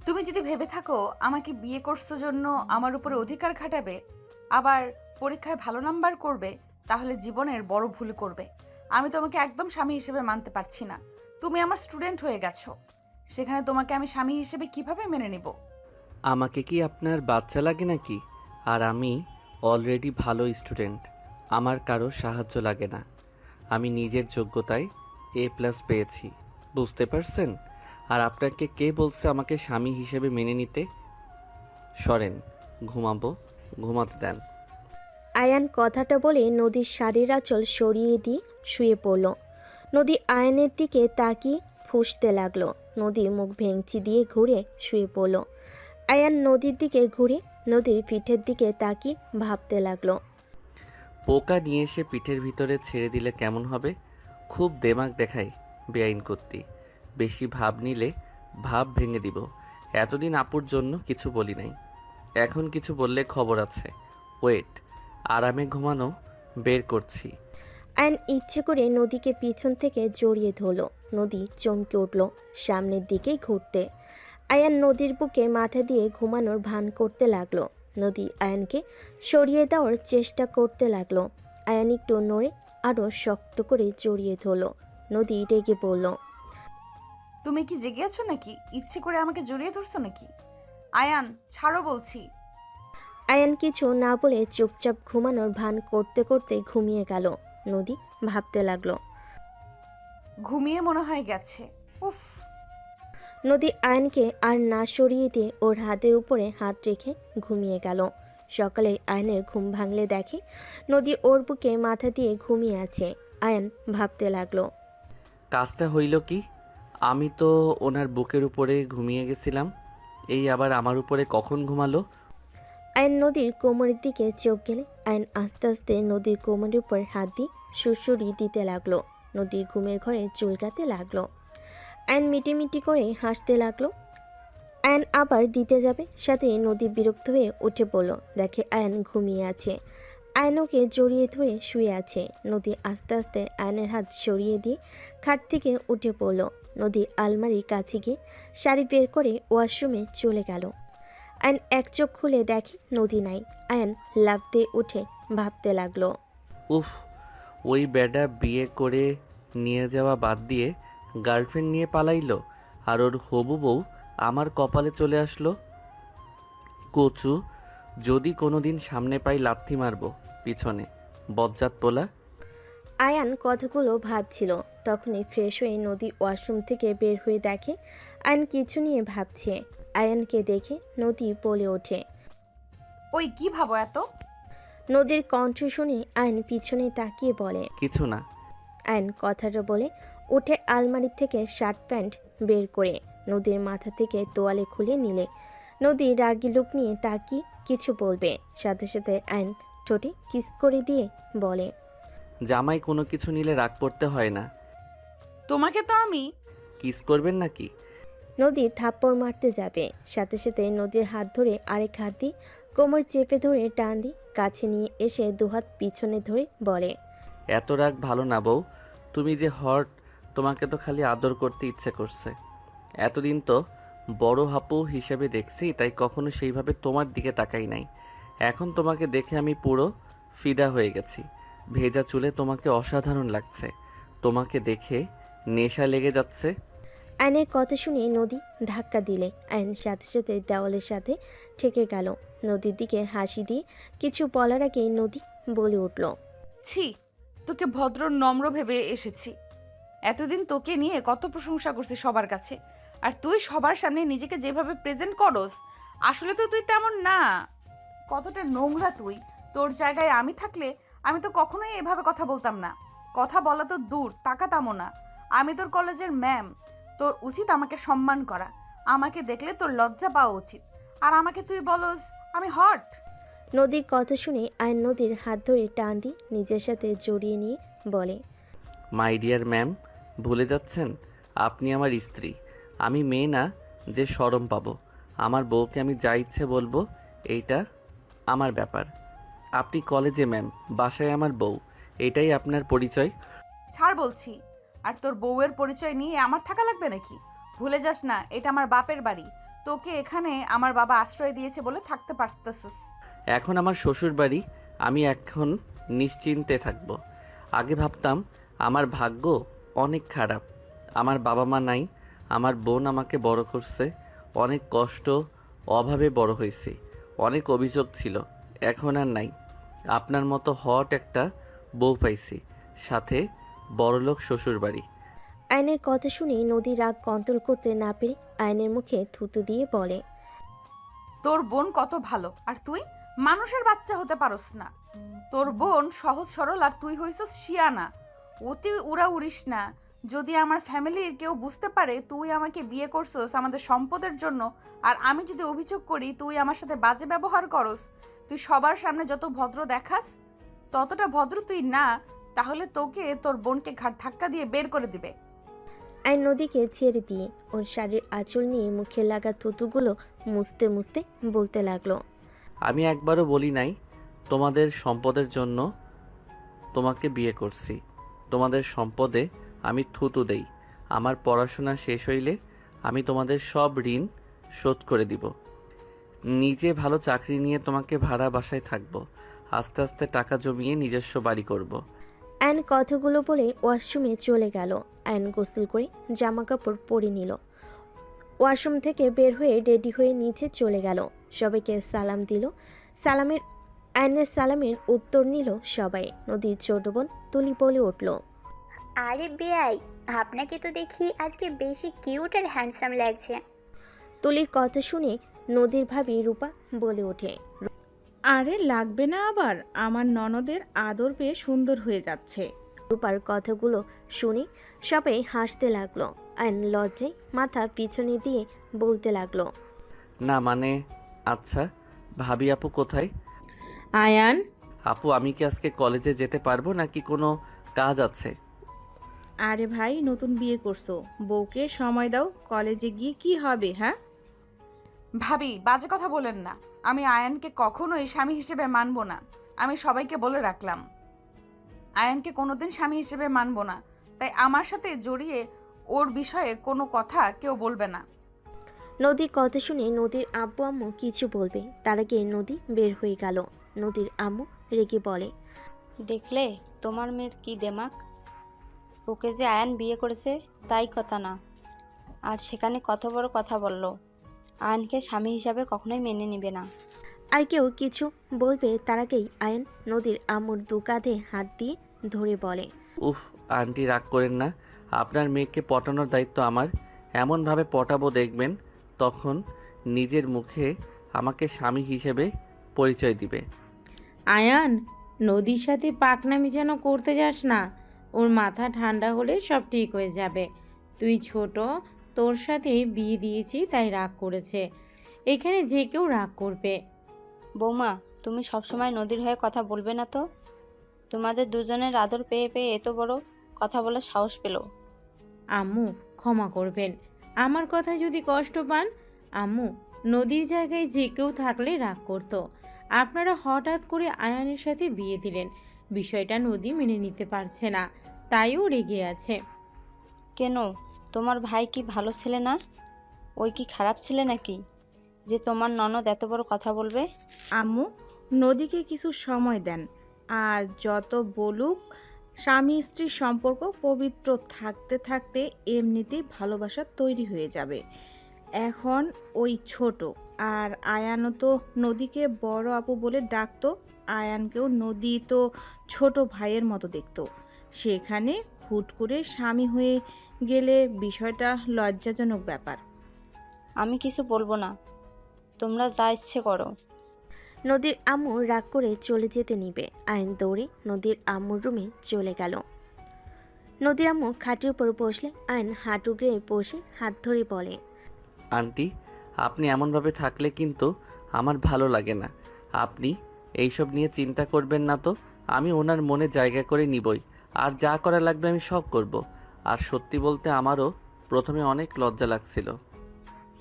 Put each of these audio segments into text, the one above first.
তুমি যদি ভেবে থাকো আমাকে বিয়ে করছো জন্য আমার উপরে অধিকার খাটাবে, আবার পরীক্ষায় ভালো নাম্বার করবে, তাহলে জীবনের বড় ভুল করবে। আমি তোমাকে একদম স্বামী হিসেবে মানতে পারছি না। তুমি আমার স্টুডেন্ট হয়ে গেছো, সেখানে তোমাকে আমি স্বামী হিসেবে কিভাবে মেনে নিব? আমাকে কি আপনার বাচ্চা লাগে নাকি? আর আমি অলরেডি ভালো স্টুডেন্ট। আমার কারো সাহায্য লাগে না। আমি নিজের যোগ্যতায় A+ পেয়েছি, বুঝতে পারছেন? আর আপনাকে কে বলছে আমাকে স্বামী হিসেবে মেনে নিতে? সরেন, ঘুমাবো, ঘুমাতে দেন। আয়ান কথাটা বলে নদীর শাড়ির আঁচল সরিয়ে দিয়ে শুয়ে পড়ল। নদী আয়নের দিকে তাকিয়ে ফুঁসতে লাগলো। নদী মুখ ভেঙচি দিয়ে ঘুরে শুয়ে পড়ল। আয়ান নদীর দিকে ঘুরে নদীর পিঠের দিকে তাকিয়ে ভাবতে লাগলো। পোকা নিয়ে এসে পিঠের ভিতরে ছেড়ে দিলে কেমন হবে? খুব দেমাগ দেখায় বেআইন করতি। বেশি ভাব নিলে ভাব ভেঙে দিব। এতদিন আপুর জন্য কিছু বলি নাই, এখন কিছু বললে খবর আছে। ওয়েট, আরামে ঘুমানো বের করছি। আয়ন ইচ্ছে করে নদীকে পিছন থেকে জড়িয়ে ধরল। নদী চমকে উঠল সামনের দিকে ঘুরতে। আয়ান নদীর বুকে মাথা দিয়ে ঘুমানোর ভান করতে লাগলো। নদী আয়ানকে সরিয়ে দেওয়ার চেষ্টা করতে লাগলো। আয়ান একটু নড়ে আরও শক্ত করে জড়িয়ে ধরল। নদী রেগে বলল, তুমি কি জেগে আছো নাকি? ইচ্ছে করে আমাকে জড়িয়ে ধরছো নাকি? আয়ান, ছাড়ো বলছি। আয়ান কিছু না বলে চুপচাপ ঘুমানোর ভান করতে করতে ঘুমিয়ে গেল। নদী ভাবতে লাগলো। ঘুমিয়ে মনে হয় গেছে। উফ। নদী আয়নকে আর না সরিয়ে দিয়ে ওর হাতের উপরে হাত রেখে ঘুমিয়ে গেল। সকালে আয়নের ঘুম ভাঙলে দেখে নদী ওর বুকে মাথা দিয়ে ঘুমিয়ে আছে। আয়ন ভাবতে লাগলো। কাজটা হইল কি? আমি তো ওনার বুকের উপরে ঘুমিয়ে গেছিলাম, এই আবার আমার উপরে কখন ঘুমালো? আয়ন নদীর কোমরের দিকে চোখ গেলে আয়ন আস্তে আস্তে নদীর কোমরের উপর হাত দিয়ে সুড়সুড়ি দিতে লাগলো। নদী ঘুমের ঘরে চুলকাতে লাগলো। আয়ন মিটিমিটি করে হাসতে লাগলো। আয়ন আবার দিতে যাবে, সাথে নদী বিরক্ত হয়ে উঠে পড়ল। দেখে আয়ন ঘুমিয়ে আছে। আয়নকে জড়িয়ে ধরে শুয়ে আছে। নদী আস্তে আস্তে আয়নের হাত সরিয়ে দিয়ে খাট থেকে উঠে পড়ল। নদী আলমারির কাছে গিয়ে শাড়ি বের করে ওয়াশরুমে চলে গেল। আয়ন এক চোখ খুলে দেখে নদী নাই। আয়ন লাফ দিয়ে উঠে ভাবতে লাগলো। উফ, ওই বেডা বিয়ে করে নিয়ে যাওয়া বাদ দিয়ে গার্লফ্রেন্ড নিয়ে পালাইলো, আর ওর হবু বউ আমার কপালে চলে আসলো। কচু, যদি কোনোদিন সামনে পাই লাথি মারবো পিছনে, বজ্জাত পোলা। আয়ান কথাগুলো ভাবছিল। তখনই ফ্রেশ হয়ে নদী ওয়াশরুম থেকে বের হয়ে দেখে আয়ন কিছু নিয়ে ভাবছে। আয়ানকে দেখে নদী বলে ওঠে। ওই কি ভাবো এত? নদীর কণ্ঠ শুনে আয়ন পিছনে তাকিয়ে বলে। কিছু না। আয়ন কথাটা বলে উঠে আলমারি থেকে শার্ট প্যান্ট বের করে নদীর মাথা থেকে তোয়ালে খুলে নিলে। নদী রাগী লুক নিয়ে তাকিয়ে কিছু বলবে, সাথে সাথে আয়ন ঠোঁটে কিস করে দিয়ে বলে। জামাই কোনো কিছু নিলে রাগ করতে হয় না। তোমাকে তো আমি। কিস করবেন নাকি? নদী থাপ্পড় মারতে যাবে, সাথে সাথে নদীর হাত ধরে আরেক হাত দিয়ে কোমর চেপে ধরে টান দিয়ে কাছে নিয়ে এসে দুহাত পিছনে ধরে বলে। এত রাগ ভালো না বউ, তুমি যে হট, তোমাকে তো খালি আদর করতে ইচ্ছে করছে। এতদিন তো বড় হাপু হিসেবে দেখছি, তাই কখনো সেইভাবে তোমার দিকে তাকাই নাই। এখন তোমাকে দেখে আমি পুরো ফিদা হয়ে গেছি। ভেজা চুলে তোমাকে অসাধারণ লাগছে। তোমাকে দেখে নেশা লেগে যাচ্ছে। আয়নের কথা শুনে নদী ধাক্কা দিলে আয়ন সাথে সাথে দেওয়ালের সাথে ঠেকে গেল। নদীর দিকে হাসি দিয়ে কিছু বলার আগেই নদী বলে উঠল। ছি, তোকে ভদ্র নম্র ভেবে এসেছি। এতদিন তোকে নিয়ে কত প্রশংসা করছি সবার কাছে, আর তুই সবার সামনে নিজেকে যেভাবে প্রেজেন্ট করস, আসলে তো তুই তেমন না। কতটা নোংরা তুই! তোর জায়গায় আমি থাকলে আমি তো কখনোই এভাবে কথা বলতাম না। কথা বলা তো দূর, তাকাতামও না। আমি তোর কলেজের ম্যাম, তোর উচিত আমাকে সম্মান করা। আমাকে দেখলে তোর লজ্জা পাওয়া উচিত। আর আমাকে তুই বলস আমি হট? নদীর কথা শুনে আয়ন নদীর হাত ধরে টান দিয়ে নিজের সাথে জড়িয়ে নিয়ে বলে। মাই ডিয়ার ম্যাম, ভুলে যাচ্ছেন আপনি আমার স্ত্রী। আমি মেয়ে না যে শরম পাবো। আমার বউকে আমি যা ইচ্ছে বলবো, এইটা আমার ব্যাপার। আপনি কলেজে ম্যাম, বাসায় আমার বউ, এটাই আপনার পরিচয়। ছাড় বলছি। আর তোর বউয়ের পরিচয় নিয়ে আমার থাকা লাগবে নাকি? ভুলে যাস না, এটা আমার বাপের বাড়ি। তোকে এখানে আমার বাবা আশ্রয় দিয়েছে বলে থাকতে পারতেছিস। এখন আমার শ্বশুর বাড়ি, আমি এখন নিশ্চিন্তে থাকব। আগে ভাবতাম আমার ভাগ্য অনেক খারাপ, আমার বাবা মা নাই, আমার বোন আমাকে বড় করছে, অনেক কষ্ট অভাবে বড় হয়েছি, অনেক অভিযোগ ছিল, এখন আর নাই। আপনার মতো হট একটা বউ পাইছি, সাথে বড়লোক শ্বশুর বাড়ি। আয়নের কথা শুনে নদী রাগ কন্ট্রোল করতে না পেরে আয়নের মুখে থুতু দিয়ে বলে, তোর বোন কত ভালো, আর তুই মানুষের বাচ্চা হতে পারস না। তোর বোন সহজ সরল, আর তুই হইছস শিয়ানা। অতি উড়া উড়িস না। যদি আমার ফ্যামিলির কেউ বুঝতে পারে তুই আমাকে বিয়ে করছস আমাদের সম্পদের জন্য, আর আমি যদি অভিযোগ করি তুই আমার সাথে বাজে ব্যবহার করস, তুই সবার সামনে যত ভদ্র দেখাস ততটা ভদ্র তুই না, তাহলে তোকে তোর বোনকে ঘাট ধাক্কা দিয়ে বের করে দিবে। আয়ন নদীকে ছেড়ে দিয়ে ওর শাড়ির আঁচল নিয়ে মুখে লাগা থুতুগুলো মুছতে মুছতে বলতে লাগলো, আমি একবারও বলি নাই তোমাদের সম্পদের জন্য তোমাকে বিয়ে করছি। তোমাদের সম্পদে আমি থুতু দেই। আমার পড়াশোনা শেষ হইলে আমি তোমাদের সব ঋণ শোধ করে দিব। নিজে ভালো চাকরি নিয়ে তোমাকে ভাড়া বাসায় থাকবো। আস্তে আস্তে টাকা জমিয়ে নিজস্ব বাড়ি করব। আয়ন কথাগুলো বলে ওয়াশরুমে চলে গেল। আয়ন গোসল করে জামা কাপড় পরে নিল। ওয়াশরুম থেকে বের হয়ে রেডি হয়ে নিচে চলে গেল। সবাইকে সালাম দিল। আয়নের সালামের উত্তর নিল সবাই। নদীর ছোট বোন তুলি বলে উঠল, আরে বেয়াই, আপনাকে তো দেখি আজকে বেশি কিউট আর হ্যান্ডসাম লাগছে। তুলির কথা শুনে নদীর ভাবি রূপা বলে ওঠে, আরে লাগবে না আবার, আমার ননদের আদর পেয়ে সুন্দর হয়ে যাচ্ছে। রূপার কথাগুলো শুনে সবাই হাসতে লাগলো। আয়ন লজ্জায় মাথা পিছনে দিয়ে বলতে লাগলো, না মানে, আচ্ছা ভাবি আপু কোথায়? আয়ান, আপু আমি কি আজকে কলেজে যেতে পারবো নাকি কোনো কাজ আছে? আরে ভাই, নতুন বিয়ে করছো, বউকে সময় দাও, কলেজে গিয়ে কি হবে? হ্যাঁ, ভাবি বাজে কথা বলেন না। আমি আয়ানকে কখনোই স্বামী হিসেবে মানব না। আমি সবাইকে বলে রাখলাম, আয়ানকে কোনোদিন স্বামী হিসেবে মানব না। তাই আমার সাথে জড়িয়ে ওর বিষয়ে কোনো কথা কেউ বলবে না। নদীর কথা শুনে নদীর আব্বু আম্মু কিছু বলবে তার আগে নদী বের হয়ে গেল। নদীর আম্মু রেগে বলে, দেখলে তোমার মেয়ের কি দেমাক, ওকে যে আয়ান বিয়ে করেছে তাই কথা না, আর সেখানে কত বড় কথা বলল। আয়ানকে স্বামী হিসাবে কখনোই মেনে নিবে না। আর কেউ কিছু বলবে তার আগেই আয়ন নদীর আম্মুর দু কাঁধে হাত দিয়ে ধরে বলে, উফ আন্টি রাগ করেন না, আপনার মেয়েকে পটানোর দায়িত্ব আমার। এমনভাবে পটাবো দেখবেন তখন নিজের মুখে আমাকে স্বামী হিসেবে পরিচয় দিবে। আয়ান, নদীর সাথে পাকনামি যেন করতে যাস না। ওর মাথা ঠান্ডা হলে সব ঠিক হয়ে যাবে। তুই ছোট, তোর সাথে বিয়ে দিয়েছি তাই রাগ করেছে। এখানে যে কেউ রাগ করবে। বৌমা, তুমি সবসময় নদীর হয়ে কথা বলবে না তো? তোমাদের দুজনের আদর পেয়ে পেয়ে এত বড় কথা বলার সাহস পেল। আম্মু ক্ষমা করবেন, আমার কথা যদি কষ্ট পান। আম্মু, নদীর জায়গায় যে কেউ থাকলে রাগ করতো। আপনারা হঠাৎ করে আয়ানের সাথে বিয়ে দিলেন, বিষয়টা নদী মেনে নিতে পারছে না, তাইও রেগে আছে। কেন, তোমার ভাই কি ভালো ছেলে না? ওই কি খারাপ ছেলে নাকি যে তোমার ননদ এত বড় কথা বলবে? আম্মু, নদীকে কিছু সময় দেন। আর যত বলুক, স্বামী স্ত্রীর সম্পর্ক পবিত্র থাকতে থাকতে এমনিতেই ভালোবাসা তৈরি হয়ে যাবে। এখন ওই ছোট, আর আয়ানও তো নদীকে বড় আপু বলে ডাকতো। আয়ানকেও নদী তো ছোট ভাইয়ের মতো দেখতো। সেখানে হুট করে স্বামী হয়ে গেলে বিষয়টা লজ্জাজনক ব্যাপার। আমি কিছু বলবো না, তোমরা যা ইচ্ছে করো। নদীর আম্মু রাগ করে চলে যেতে নিবে। আয়ন দৌড়ে নদীর আম্মুর রুমে চলে গেল। নদীর আম্মু খাটের উপর বসলে আয়ন হাঁটু গেড়ে বসে হাত ধরে বলে, আন্টি আপনি এমনভাবে থাকলে কিন্তু আমার ভালো লাগে না। আপনি এইসব নিয়ে চিন্তা করবেন না তো, আমি ওনার মনে জায়গা করে নিবই। আর যা করা লাগবে আমি সব করব। আর সত্যি বলতে আমারও প্রথমে অনেক লজ্জা লাগছিল।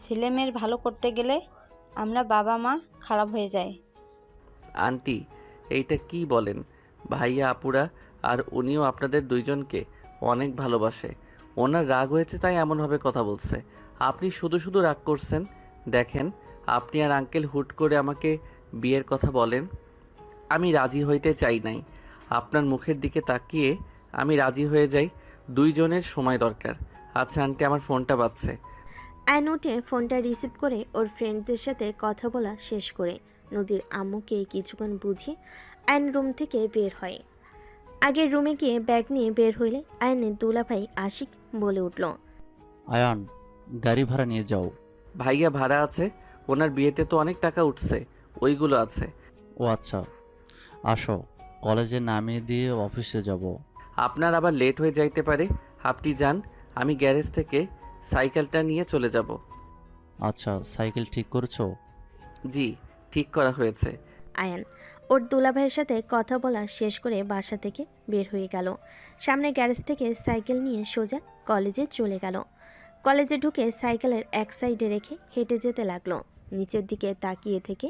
ছেলে মেয়ের ভালো করতে গেলে আমরা বাবা মা খারাপ হয়ে যায়। আন্টি এইটা কি বলেন? ভাইয়া আপুরা আর উনিও আপনাদের দুইজনকে অনেক ভালোবাসে। ওনার রাগ হয়েছে তাই এমনভাবে কথা বলছে। আপনি শুধু শুধু রাগ করছেন। দেখেন, আপনি আর আঙ্কেল হুট করে আমাকে বিয়ের কথা বলেন, আমি রাজি হইতে চাই নাই। আপনার মুখের দিকে তাকিয়ে আমি রাজি হয়ে যাই। দুইজনের সময় দরকার। আচ্ছা আন্টি, আমার ফোনটা বাজছে। আয়ন উঠে ফোনটা রিসিভ করে ওর ফ্রেন্ডদের সাথে কথা বলা শেষ করে নদীর আম্মুকে কিছুক্ষণ বুঝিয়ে আয়ন রুম থেকে বের হয়। আগের রুমে গিয়ে ব্যাগ নিয়ে বের হইলে আয়নের দুলাভাই আশিক বলে উঠল, আয়ান, গাড়ি ভাড়া নিয়ে যাও। ভাইয়া ভাড়া আছে, ওনার বিয়েতে তো অনেক টাকা উঠছে, ওইগুলো আছে। ও আচ্ছা, আসো, কলেজে নামিয়ে দিয়ে অফিসে যাব। আপনার আবার লেট হয়ে যাইতে পারে, আপনি যান, আমি গ্যারেজ থেকে সাইকেলটা নিয়ে চলে যাব। আচ্ছা, সাইকেল ঠিক করছো? জি, ঠিক করা হয়েছে। আয়ান ওর দুলাভাইয়ের সাথে কথা বলা শেষ করে বাসা থেকে বের হয়ে গেল। সামনে গ্যারেজ থেকে সাইকেল নিয়ে সোজা কলেজে চলে গেল। কলেজে ঢুকে সাইকেলের এক সাইডে রেখে হেঁটে যেতে লাগলো। নিচের দিকে তাকিয়ে থেকে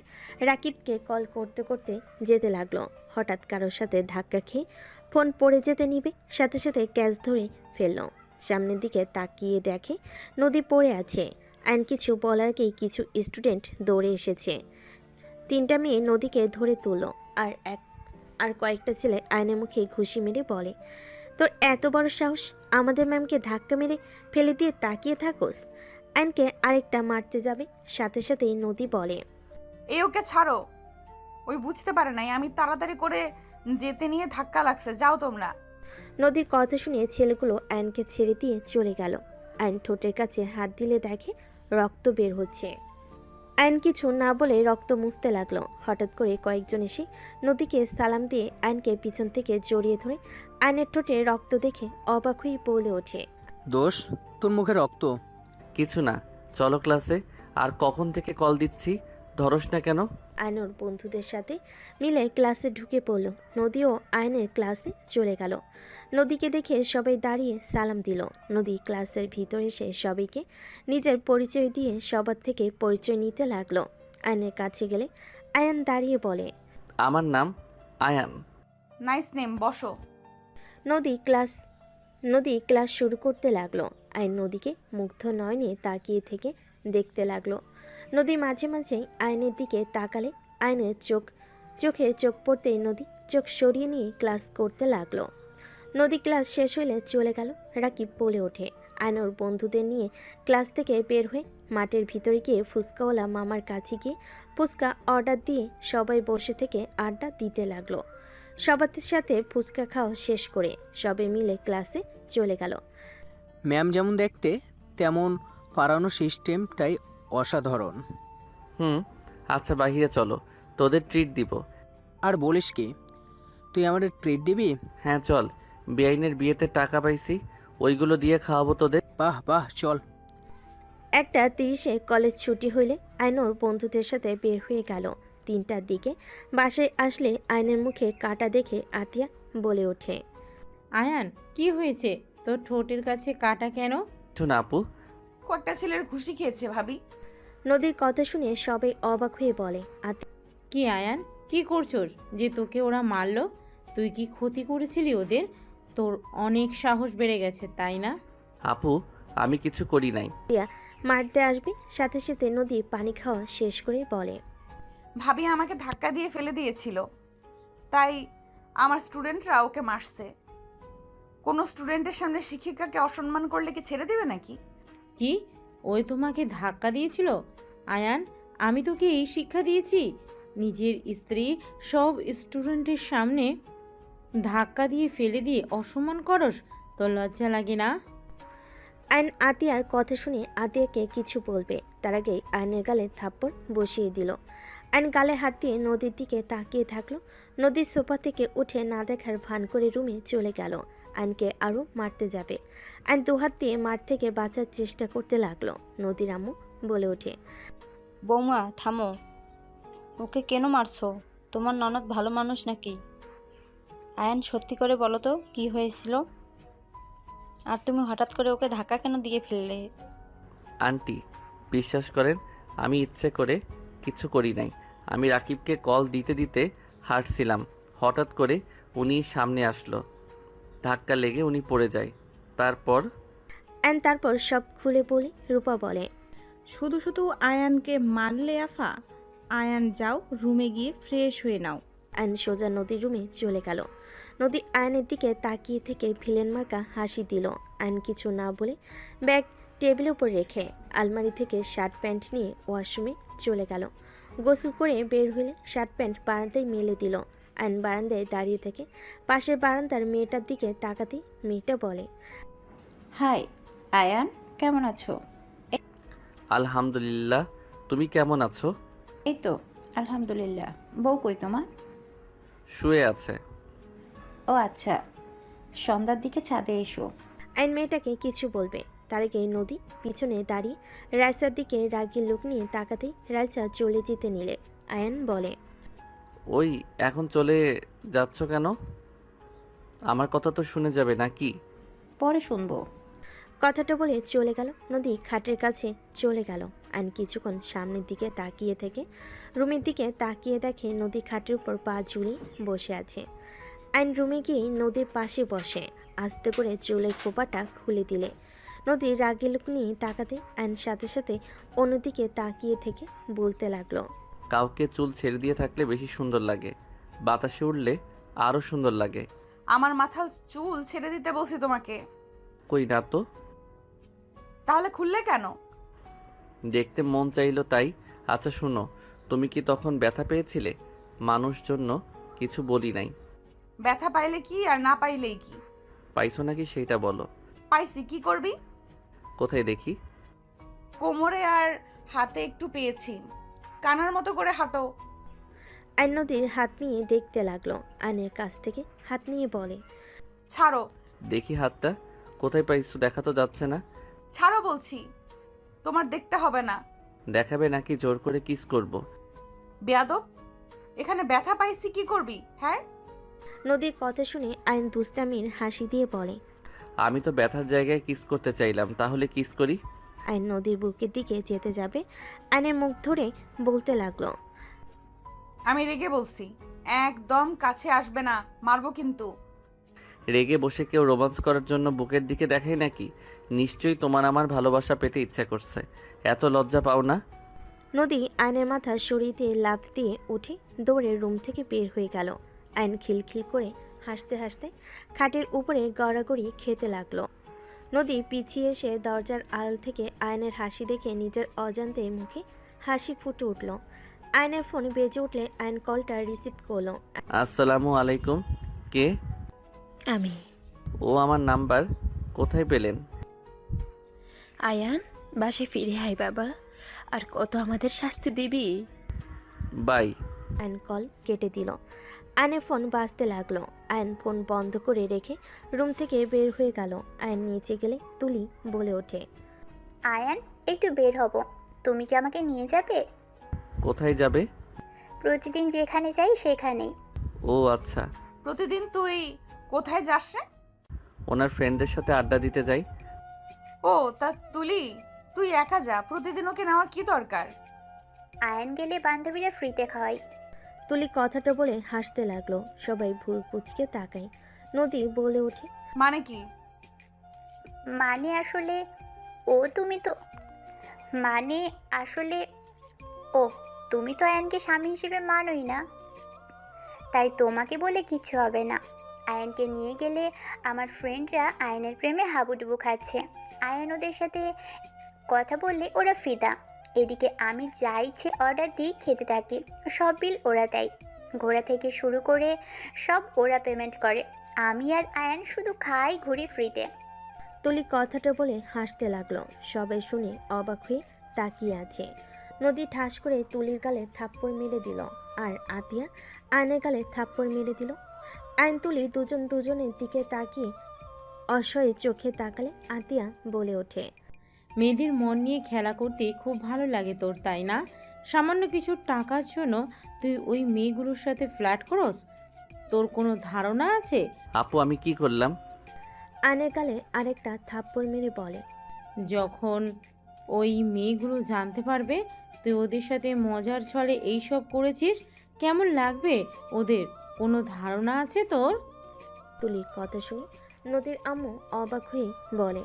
রাকিবকে কল করতে করতে যেতে লাগলো। হঠাৎ কারোর সাথে ধাক্কা খেয়ে ফোন পড়ে যেতে নিবে, সাথে সাথে ক্যাচ ধরে ফেলল। সামনের দিকে তাকিয়ে দেখে নদী পড়ে আছে। আইন কিছু বলার আগেই কিছু স্টুডেন্ট দৌড়ে এসেছে। 3টা মেয়ে নদীকে ধরে তুলল। আর কয়েকটা ছেলে আয়নের মুখে ঘুষি মেরে বলে, তোর এত বড় সাহস, আমাদের ম্যামকে ধাক্কা মেরে ফেলে দিয়ে তাকিয়ে থাকোস। আয়নকে আরেকটা মারতে যাবে, সাথে সাথেই নদী বলে, এই ওকে ছাড়ো, ওই বুঝতে পারে নাই আমি তাড়াতাড়ি করে যেতে নিয়ে ধাক্কা লাগছে, যাও তোমরা। নদীর কথা শুনে ছেলেগুলো আয়নকে ছেড়ে দিয়ে চলে গেল। আয়ন ঠোঁটের কাছে হাত দিলে দেখে রক্ত বের হচ্ছে। আয়ন কিছু না বলে রক্ত মুছতে লাগলো। হঠাৎ করে কয়েকজন এসে নদীকে সালাম দিয়ে আয়নকে পিছন থেকে জড়িয়ে ধরে আয়নের ঠোঁটে রক্ত দেখে অবাক হয়ে বলে ওঠে, দোষ, তোর মুখে রক্ত? কিছু না, চলো ক্লাসে। আর কখন থেকে কল দিচ্ছি, ধরস না কেন? আয়নর বন্ধুদের সাথে মিলে ক্লাসে ঢুকে পড়ল। নদীও আয়নের ক্লাসে চলে গেল। নদীকে দেখে সবাই দাঁড়িয়ে সালাম দিল। নদী ক্লাসের ভিতরে এসে সবাইকে নিজের পরিচয় দিয়ে সবার থেকে পরিচয় নিতে লাগলো। আয়নের কাছে গেলে আয়ান দাঁড়িয়ে বলে, আমার নাম আয়ান। নাইস নেম, বসো। নদী ক্লাস শুরু করতে লাগলো। আয়ন নদীকে মুগ্ধ নয়নে তাকিয়ে থেকে দেখতে লাগলো। নদী মাঝে মাঝে আয়নের দিকে তাকালে আয়নের চোখে চোখ পড়তেই নদী চোখ সরিয়ে নিয়ে ক্লাস করতে লাগলো। নদী ক্লাস শেষ হলে চলে গেল। রাকিব বলে ওঠে, আয়নর বন্ধুদের নিয়ে ক্লাস থেকে বের হয়ে মাঠের ভিতরে গিয়ে ফুচকাওয়ালা মামার কাছে গিয়ে ফুচকা অর্ডার দিয়ে সবাই বসে থেকে আড্ডা দিতে লাগলো। সবার সাথে ফুচকা খাওয়া শেষ করে সবাই মিলে ক্লাসে চলে গেল। ম্যাম যেমন দেখতে তেমন পড়ানোর সিস্টেমটাই অসাধারণ। আচ্ছা বাহিরে চলো, তোদের ট্রিট দিব। আর বলিস কি, তুই আমাদের ট্রিট দিবি? হ্যাঁ চল, বেআইনের বিয়েতে টাকা পাইছি, ওইগুলো দিয়ে খাওয়াবো তোদের। বাহ বাহ, চল। 1:30-এ কলেজ ছুটি হইলে আয়নর বন্ধুদের সাথে বের হয়ে গেল। 3টার দিকে বাসায় আসলে আয়নের মুখে কাটা দেখে আতিয়া বলে ওঠে, আয়ান, কি হয়েছে? তোর ঠোঁটের কাছে কাটা কেন? কিছু না আপু। কয়েকটা ছেলের ঘুষি খেয়েছে ভাবি। নদীর কথা শুনে সবাই অবাক হয়ে বলে, আতিয়া কি আয়ান, কি করছোস যে তোকে ওরা মারলো? তুই কি ক্ষতি করেছিলি ওদের? তোর অনেক সাহস বেড়ে গেছে, তাই না? আপু, আমি কিছু করি নাই। মারতে আসবে, সাথে সাথে নদী পানি খাওয়া শেষ করে বলে, ভাবি আমাকে ধাক্কা দিয়ে ফেলে দিয়েছিল, তাই আমার স্টুডেন্টরা ওকে মারছে। কোনো স্টুডেন্টের সামনে শিক্ষিকাকে অসম্মান করলে কি ছেড়ে দেবে নাকি? কি, ওই তোমাকে ধাক্কা দিয়েছিল? আয়ান, আমি তোকে এই শিক্ষা দিয়েছি? নিজের স্ত্রী সব স্টুডেন্টের সামনে ধাক্কা দিয়ে ফেলে দিয়ে অসম্মান করস? তোর লজ্জা লাগে না? আয়ন আতিয়ার কথা শুনে আতিয়াকে কিছু বলবে, তার আগেই আয়নের গালে থাপ্পড় বসিয়ে দিল। আয়ন গালে হাত দিয়ে নদীর দিকে তাকিয়ে থাকলো। নদীর সোফা থেকে উঠে না দেখার ভান করে রুমে চলে গেল। আয়নকে আরও মারতে যাবে। আয়ন দুহাত দিয়ে মার থেকে বাঁচার চেষ্টা করতে লাগলো। নদীর আম্মু বলে ওঠে, বৌমা থামো, ওকে কেন মারছো? তোমার ননদ ভালো মানুষ নাকি? আয়ান, সত্যি করে বলো তো কি হয়েছিল? আর তুমি হঠাৎ করে ওকে ধাক্কা কেন দিয়ে ফেললে? আন্টি, বিশ্বাস করেন, আমি ইচ্ছে করে কিছু করি নাই। আমি রাকিবকে কল দিতে দিতে হাঁটছিলাম, হঠাৎ করে উনি সামনে আসলো, ধাক্কা লেগে উনি পড়ে যায়। তারপর তারপর সব খুলে বলে রূপা বলে, শুধু শুধু আয়ানকে মারলে আফা? আয়ান যাও, রুমে গিয়ে ফ্রেশ হয়ে নাও। আয়ন সোজা নদীর রুমে চলে গেল। নদী আয়নের দিকে তাকিয়ে থেকে ভিলেন মার্কা হাসি দিল। আয়ন কিছু না বলে ব্যাগ টেবিলের উপর রেখে আলমারি থেকে শার্ট প্যান্ট নিয়ে ওয়াশরুমে চলে গেল। গোসল করে বের হলে শার্ট প্যান্ট বারান্দায় মেলে দিল। আয়ন বারান্দায় দাঁড়িয়ে থেকে পাশের বারান্দার মেয়েটার দিকে তাকাতেই মেয়েটা বলে, হাই আয়ান, কেমন আছো? আলহামদুলিল্লাহ, তুমি কেমন আছো? এই তো আলহামদুলিল্লাহ। বউ কই তোমার? শুয়ে আছে। ও আচ্ছা, সন্ধ্যার দিকে ছাদে এসো। আয়ন মেয়েটাকে কিছু বলবে তার আগে নদী পিছনে দাঁড়িয়ে রাইসার দিকে রাগী লোক নিয়ে তাকাতেই রাইসা চলে যেতে নিলে আয়ন বলে, ওই এখন চলে যাচ্ছ কেন? আমার কথা তো শুনে যাবে নাকি? পরে শুনবো। কথাটা বলে চলে গেল। নদী খাটের কাছে চলে গেল। আইন কিছুক্ষণ সামনের দিকে তাকিয়ে থেকে রুমের দিকে তাকিয়ে দেখে নদী খাটের উপর পা ঝুলিয়ে বসে আছে। আইন রুমে গিয়ে নদীর পাশে বসে আস্তে করে চুলের খোপাটা খুলে দিলে নদী রাগী লোক নিয়ে তাকাতে আইন সাথে সাথে অন্যদিকে তাকিয়ে থেকে বলতে লাগলো, কাউকে চুল ছেড়ে দিয়ে থাকলে বেশি সুন্দর লাগে, বাতাসে উড়লে আরও সুন্দর লাগে। আমার মাথার চুল ছেড়ে দিতে বলছি তোমাকে। কই না তো। তাহলে খুললে কেন? দেখতে মন চাইলো তাই। আচ্ছা শুনো, তুমি কি তখন ব্যথা পেয়েছিলে? মানুষ জন্য কিছু বলি নাই। ব্যথা পাইলে কি আর না পাইলেই কি? পাইছো নাকি সেইটা বলো। পাইছি, কি করবি? কোথায় দেখি? কোমরে আর হাতে একটু পেয়েছি। কানার মতো করে হাঁটো। আইন নদীর হাত নিয়ে দেখতে লাগলো। আইনের কাছ থেকে হাত নিয়ে বলে, ছাড়ো। দেখি হাতটা কোথায় পাইছো, দেখা তো যাচ্ছে না। ছাড়ো বলছি। তোমার দেখতে হবে না। দেখাবে নাকি জোর করে কিস করব? বেয়াদব, এখানে ব্যথা পাইছি কি করবি? হ্যাঁ, নদীর কথা শুনে আইন দুষ্টামির হাসি দিয়ে বলে, আমি তো ব্যথার জায়গায় কিস করতে চাইলাম, তাহলে কিস করি। আইন নদীর বুকের দিকে যেতে যাবে আইনের মুখ ধরে বলতে লাগলো, আমি রেগে বলছি, একদম কাছে আসবে না, মারবো কিন্তু। রেগে বসে কেউ রোমান্স করার জন্য বুকের দিকে দেখায় নাকি? নিশ্চয়ই তোমার আমার ভালোবাসা পেতে ইচ্ছা করছে, এত লজ্জা পাও না? নদী আইনের মাথা সরিয়ে দিয়ে লাফ দিয়ে উঠে দৌড়ে রুম থেকে বের হয়ে গেল। আইন খিলখিল করে হাসতে হাসতে খাটের উপরে গড়াগড়ি খেতে লাগলো। নদী পিছিয়ে এসে দরজার আড়াল থেকে আয়নের হাসি দেখে নিজের অজান্তে মুখে হাসি ফুটে উঠল। আয়নের ফোন বেজে উঠলে আয়ন কলটা রিসিভ করলো। আসসালামু আলাইকুম। কে? আমি। ও আমার নাম্বার কোথায় পেলেন? আয়ান, বাসায় ফিরে আয় বাবা, আর কত আমাদের শাস্তি দিবি? বাই। আয়ন কল কেটে দিল। আয়নের ফোন বাজতে লাগলো। আয়ন ফোন বন্ধ করে রেখে রুম থেকে বের হয়ে গেল। আয়ন নিচে গেলে তুলি বলে ওঠে, আয়ান, একটু বের হব, তুমি কি আমাকে নিয়ে যাবে? কোথায় যাবে? প্রতিদিন যেখানে যাই সেখানেই। ও আচ্ছা। প্রতিদিন তুই কোথায় যাস রে? ওনার ফ্রেন্ডদের সাথে আড্ডা দিতে যাই। ও তা তুলি, তুই একা যা, প্রতিদিন ওকে নেওয়ার কি দরকার? আয়ান গেলে বান্ধবীরা ফ্রিতে খাওয়াই। তুলি কথাটা বলে হাসতে লাগলো। সবাই ভুল কুচকে তাকায়। নদী বলে ওঠে, মানে কি? মানে আসলে ও তুমি তো মানে আসলে ও তুমি তো আয়ানকে স্বামী হিসেবে মানোই না, তাই তোমাকে বলে কিছু হবে না। আয়ানকে নিয়ে গেলে আমার ফ্রেন্ডরা আয়ানের প্রেমে হাবুডুবু খাচ্ছে। আয়ান ওদের সাথে কথা বললে ওরা ফিদা। এদিকে আমি যা ইচ্ছে অর্ডার দিই খেতে থাকি, সব বিল ওরা দেয়। ঘোরা থেকে শুরু করে সব ওরা পেমেন্ট করে। আমি আর আয়ান শুধু খাই, ঘুরি ফ্রিতে। তুলি কথাটা বলে হাসতে লাগলো। সবাই শুনে অবাক হয়ে তাকিয়ে আছে। নদী ঠাস করে তুলির গালে থাপ্পড় মেরে দিল, আর আতিয়া আয়নের গালে থাপ্পড় মেরে দিল। আইন তুলি দুজনের দিকে তাকিয়ে অসহায় চোখে তাকালে আতিয়া বলে ওঠে, মেয়েদের মন নিয়ে খেলা করতে খুব ভালো লাগে তোর, তাই না? সামান্য কিছু টাকার জন্য তুই ওই মেয়েগুলোর সাথে ফ্ল্যাট করস? তোর কোনো ধারণা আছে? আপু আমি কি করলাম? আয়নের গালে আরেকটা থাপ্পড় মেরে বলে, যখন ওই মেয়েগুলো জানতে পারবে তুই ওদের সাথে মজার ছলে এইসব করেছিস, কেমন লাগবে ওদের? কোনো ধারণা আছে তোর? তুলির কথা শুনে নদীর আম্মু অবাক হয়ে বলে,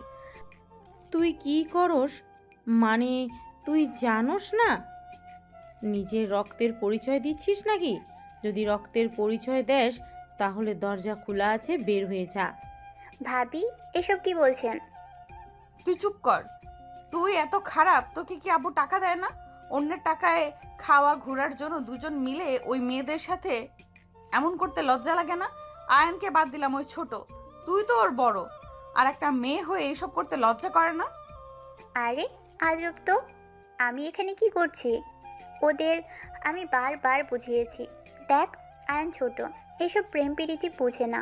তুই কি করস? মানে তুই জানোস না নিজের রক্তের পরিচয় দিচ্ছিস নাকি? যদি রক্তের পরিচয় দেস তাহলে দরজা খোলা আছে, বের হয়ে যা। ভাবি এসব কি বলছেন? তুই চুপ কর। তুই এত খারাপ, তোকে কি আব্বু টাকা দেয় না? অন্যের টাকায় খাওয়া ঘোরার জন্য দুজন মিলে ওই মেয়েদের সাথে এমন করতে লজ্জা লাগে না? আয়ানকে বাদ দিলাম, ওই ছোট, তুই তো ওর বড়, আর একটা মেয়ে হয়ে এসব করতে লজ্জা করে না? আরে আজব তো, আমি এখানে কি করছি? ওদের আমি বারবার বুঝিয়েছি, দেখ আয়ান ছোট, এসব প্রেম প্রীতি বোঝে না,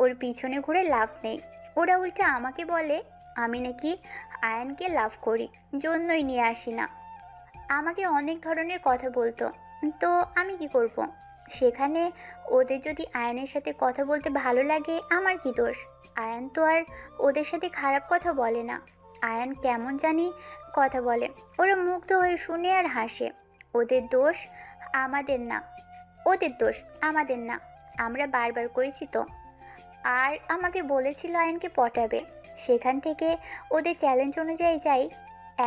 ওর পিছনে ঘুরে লাভ নেই। ওরা উল্টা আমাকে বলে আমি নাকি আয়ানকে লাভ করি, জন্যই নিয়ে আসি না। আমাকে অনেক ধরনের কথা বলতো, তো আমি কি করব? সেখানে ওদের যদি আয়ানের সাথে কথা বলতে ভালো লাগে, আমার কি দোষ? আয়ান তো আর ওদের সাথে খারাপ কথা বলে না। আয়ান কেমন জানি কথা বলে, ওরা মুগ্ধ হয়ে শুনে আর হাসে। ওদের দোষ আমাদের না, ওদের দোষ আমাদের না, আমরা বারবার কইছি তো। আর আমাকে বলেছিল আয়ানকে পটাবে, সেখান থেকে ওদের চ্যালেঞ্জ অনুযায়ী যাই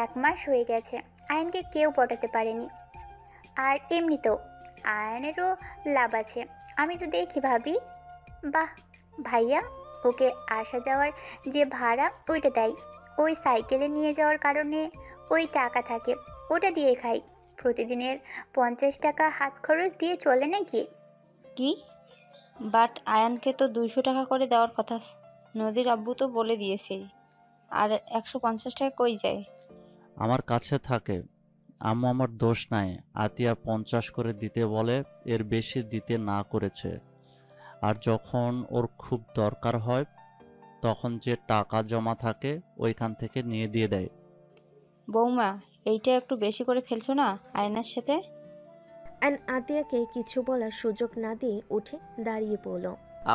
1 মাস হয়ে গেছে, আয়ানকে কেউ পটাতে পারেনি। আর এমনিতেও আয়ানেরও লাভ আছে, আমি তো দেখি ভাবি। বাহ ভাইয়া, ওকে আসা যাওয়ার যে ভাড়া ওইটা দেয়, ওই সাইকেলে নিয়ে যাওয়ার কারণে ওই টাকা থাকে, ওটা দিয়ে খাই। প্রতিদিনের 50 টাকা হাত খরচ দিয়ে চলে নাকি? কি? বাট আয়ানকে তো 200 টাকা করে দেওয়ার কথা। নদীর আব্বু তো বলে দিয়েছে। আর 150 টাকা কই যায়? আমার কাছে থাকে। আম্মু আমার দোষ নাই। আতিয়া 50 করে দিতে বলে, এর বেশি দিতে না করেছে। আর যখন ওর খুব দরকার হয় তখন যে টাকা জমা থাকে ওইখান থেকে নিয়ে দিয়ে দেয়। বৌমা, এইটা একটু বেশি করে ফেলছো না আয়নার সাথে? অ্যান আতিয়াকে কিছু বলার সুযোগ না দিয়ে উঠে দাঁড়িয়ে পড়ল।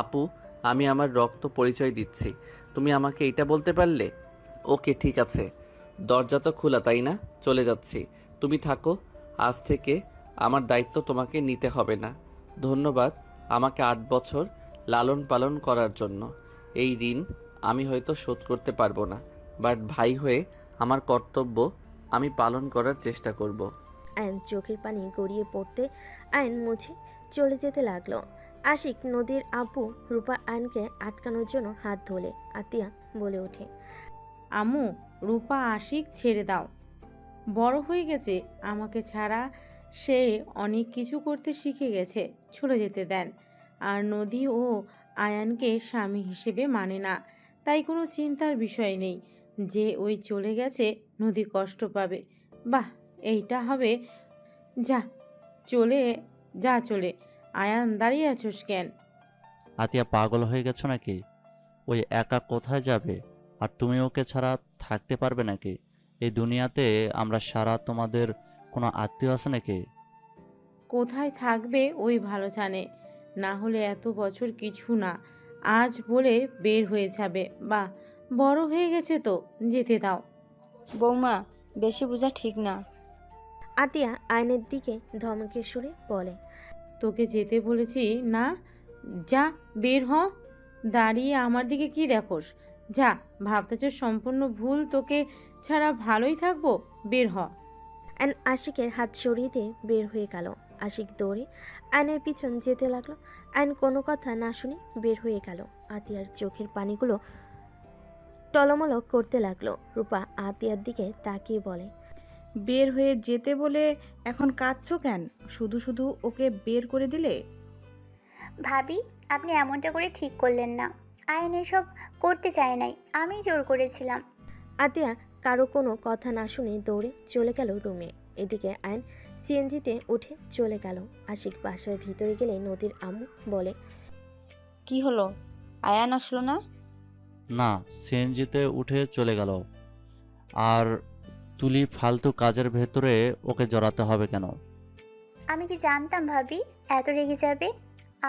আপু, আমি আমার রক্ত পরিচয় দিচ্ছি, তুমি আমাকে এটা বলতে পারলে? ওকে ঠিক আছে, দরজা তো খোলা তাই না? চলে যাচ্ছি, তুমি থাকো। আজ থেকে আমার দায়িত্ব তোমাকে নিতে হবে না। ধন্যবাদ আমাকে 8 বছর লালন পালন করার জন্য। এই ঋণ আমি হয়তো শোধ করতে পারবো না, বাট ভাই হয়ে আমার কর্তব্য আমি পালন করার চেষ্টা করব। আয়ন চোখের পানি গড়িয়ে পড়তে আয়ন মুছে চলে যেতে লাগলো। আশিক নদীর আব্বু রূপা আয়নকে আটকানোর জন্য হাত ধরে আতিয়া বলে ওঠে, আম্মু, রূপা আশিক ছেড়ে দাও, বড় হয়ে গেছে, আমাকে ছাড়া সে অনেক কিছু করতে শিখে গেছে, চলে যেতে দেন। আর নদী ও আয়ানকে স্বামী হিসেবে মানে না, তাই কোনো চিন্তার বিষয় নেই যে ওই চলে গেছে নদী কষ্ট পাবে। বাহ, এইটা হবে। যা চলে যা চলে। আয়ান, দাঁড়িয়ে আছোস কেন? আতিয়া পাগল হয়ে গেছো নাকি? ওই একা কোথায় যাবে? আর তুমি ওকে ছাড়া থাকতে পারবে নাকি? এই দুনিয়াতে আমরা সারা, তোমাদের কোনো আত্মীয় আছে নাকি? কোথায় থাকবে ওই ভালো জানে, না হলে এত বছর কিছু না, আজ বলে বের হয়ে যাবে। বাহ, বড় হয়ে গেছে তো, যেতে দাও। বৌমা, বেশি বোঝা ঠিক না। আতিয়া আয়নের দিকে ধমকে সুরে বলে, তোকে যেতে বলেছি না? যা, বের হ। দাঁড়িয়ে আমার দিকে কি দেখোস? যা, ভাবতেছ সম্পূর্ণ ভুল, তোকে ছাড়া ভালোই থাকবো, বের হ। অ্যান আশিকের হাত সরিয়ে দিয়ে বের হয়ে গেল। আশিক দৌড়ে আয়নের পিছন যেতে লাগলো। আয়ন কোনো কথা না শুনে বের হয়ে গেল। আতিয়ার চোখের পানিগুলো টলমল করতে লাগলো। রূপা আতিয়ার দিকে তাকিয়ে বলে, বের হয়ে যেতে বলে এখন কাঁদছো কেন? শুধু শুধু ওকে বের করে দিলে। ভাবি, আপনি এমনটা করে ঠিক করলেন না। আয়ন এসব করতে চায় নাই, আমি জোর করেছিলাম। আতিয়া কারো কোনো কথা না শুনে দৌড়ে চলে গেল রুমে। এদিকে আয়ন সিএনজিতে উঠে চলে গেল। আশিক বাসার ভিতরে গেলে নদীর আম্মু বলে, কি হলো? আয়ান আসলো না? না, সিএনজিতে উঠে চলে গেল। আর তুলি ফালতু কাজের ভেতরে ওকে জড়াতে হবে কেন? আমি কি জানতাম ভাবি এত রেগে যাবে?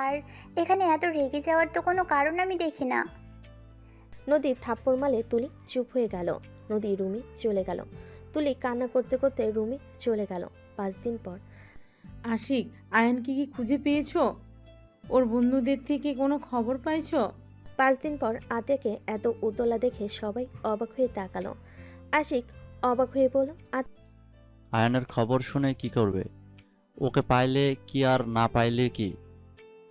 আর এখানে এত রেগে যাওয়ার তো কোনো কারণ আমি দেখি না। নদী থাপ্পড় মারলে তুলি চুপ হয়ে গেল। নদী রুমে চলে গেল। তুলি কান্না করতে করতে রুমে চলে গেল। 5 দিন পর। আশিক, আয়ানকে কি খুঁজে পেয়েছো? ওর বন্ধুদের থেকে কোনো খবর পাইছো? 5 দিন পর আতিয়াকে এত উতলা দেখে সবাই অবাক হয়ে তাকালো। আশিক অবাক হয়ে বলল, আয়ানের খবর শুনে কি করবে? ওকে পাইলে কি আর না পাইলে কি?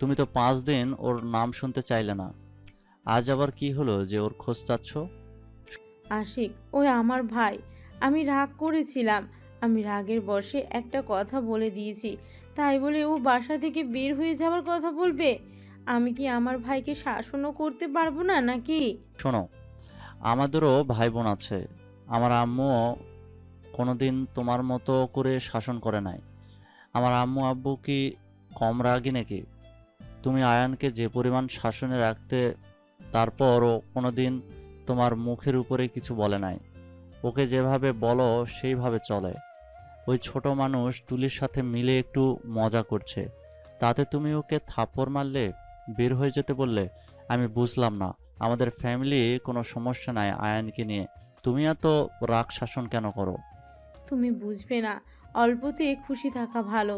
তুমি তো 5 দিন ওর নাম শুনতে চাইলে না। আজ আবার কি হলো যে ওর খোঁজ চাচ্ছ? আশিক, ওই আমার ভাই। আমি রাগ করেছিলাম। আমি রাগের বশে একটা কথা বলে দিয়েছি, তাই বলে ও বাসা থেকে বের হয়ে যাওয়ার কথা বলবে? আমি কি আমার ভাইকে শাসনও করতে পারবো না নাকি? শোনো, আমাদেরও ভাই বোন আছে। আমার আম্মুও কোনোদিন তোমার মতো করে শাসন করে নাই। আমার আম্মু আব্বু কি কম রাগী নাকি? তুমি আয়ানকে যে পরিমাণ শাসনে রাখতে, তারপরও কোনোদিন তোমার মুখের উপরে কিছু বলে নাই। ওকে যেভাবে বলো সেইভাবে চলে। ওই ছোট মানুষ তুলির সাথে মিলে একটু মজা করছে, তাতে তুমি ওকে থাপ্পড় মারলে, বের হয়ে যেতে বললে। আমি বুঝলাম না, আমাদের ফ্যামিলি কোনো সমস্যা নাই আয়ানকে নিয়ে, তুমি এত রাগ শাসন কেন করো? তুমি বুঝবে না, অল্পতে খুশি থাকা ভালো,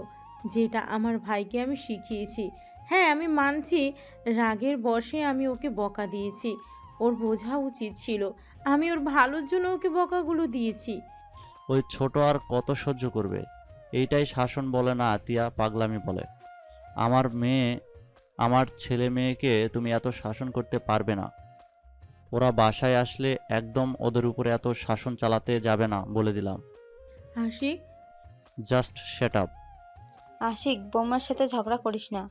যেটা আমার ভাইকে আমি শিখিয়েছি। হ্যাঁ, আমি মানছি রাগের বশে আমি ওকে বকা দিয়েছি। ওর বোঝা উচিত ছিল আমি ওর ভালোর জন্য ওকে বকাগুলো দিয়েছি। ওই ছোট আর কত সহ্য করবে? এইটাই শাসন বলে না আতিয়া, পাগলামি বলে। আমার মেয়ে, আমার ছেলে মেয়েকে তুমি এত শাসন করতে পারবে না। ওরা বাসায় আসলে একদম ওদের উপরে এত শাসন চালাতে যাবে না, বলে দিলাম। Ashik, just shut up. Ashik, বৌমার সাথে ঝগড়া করিস না।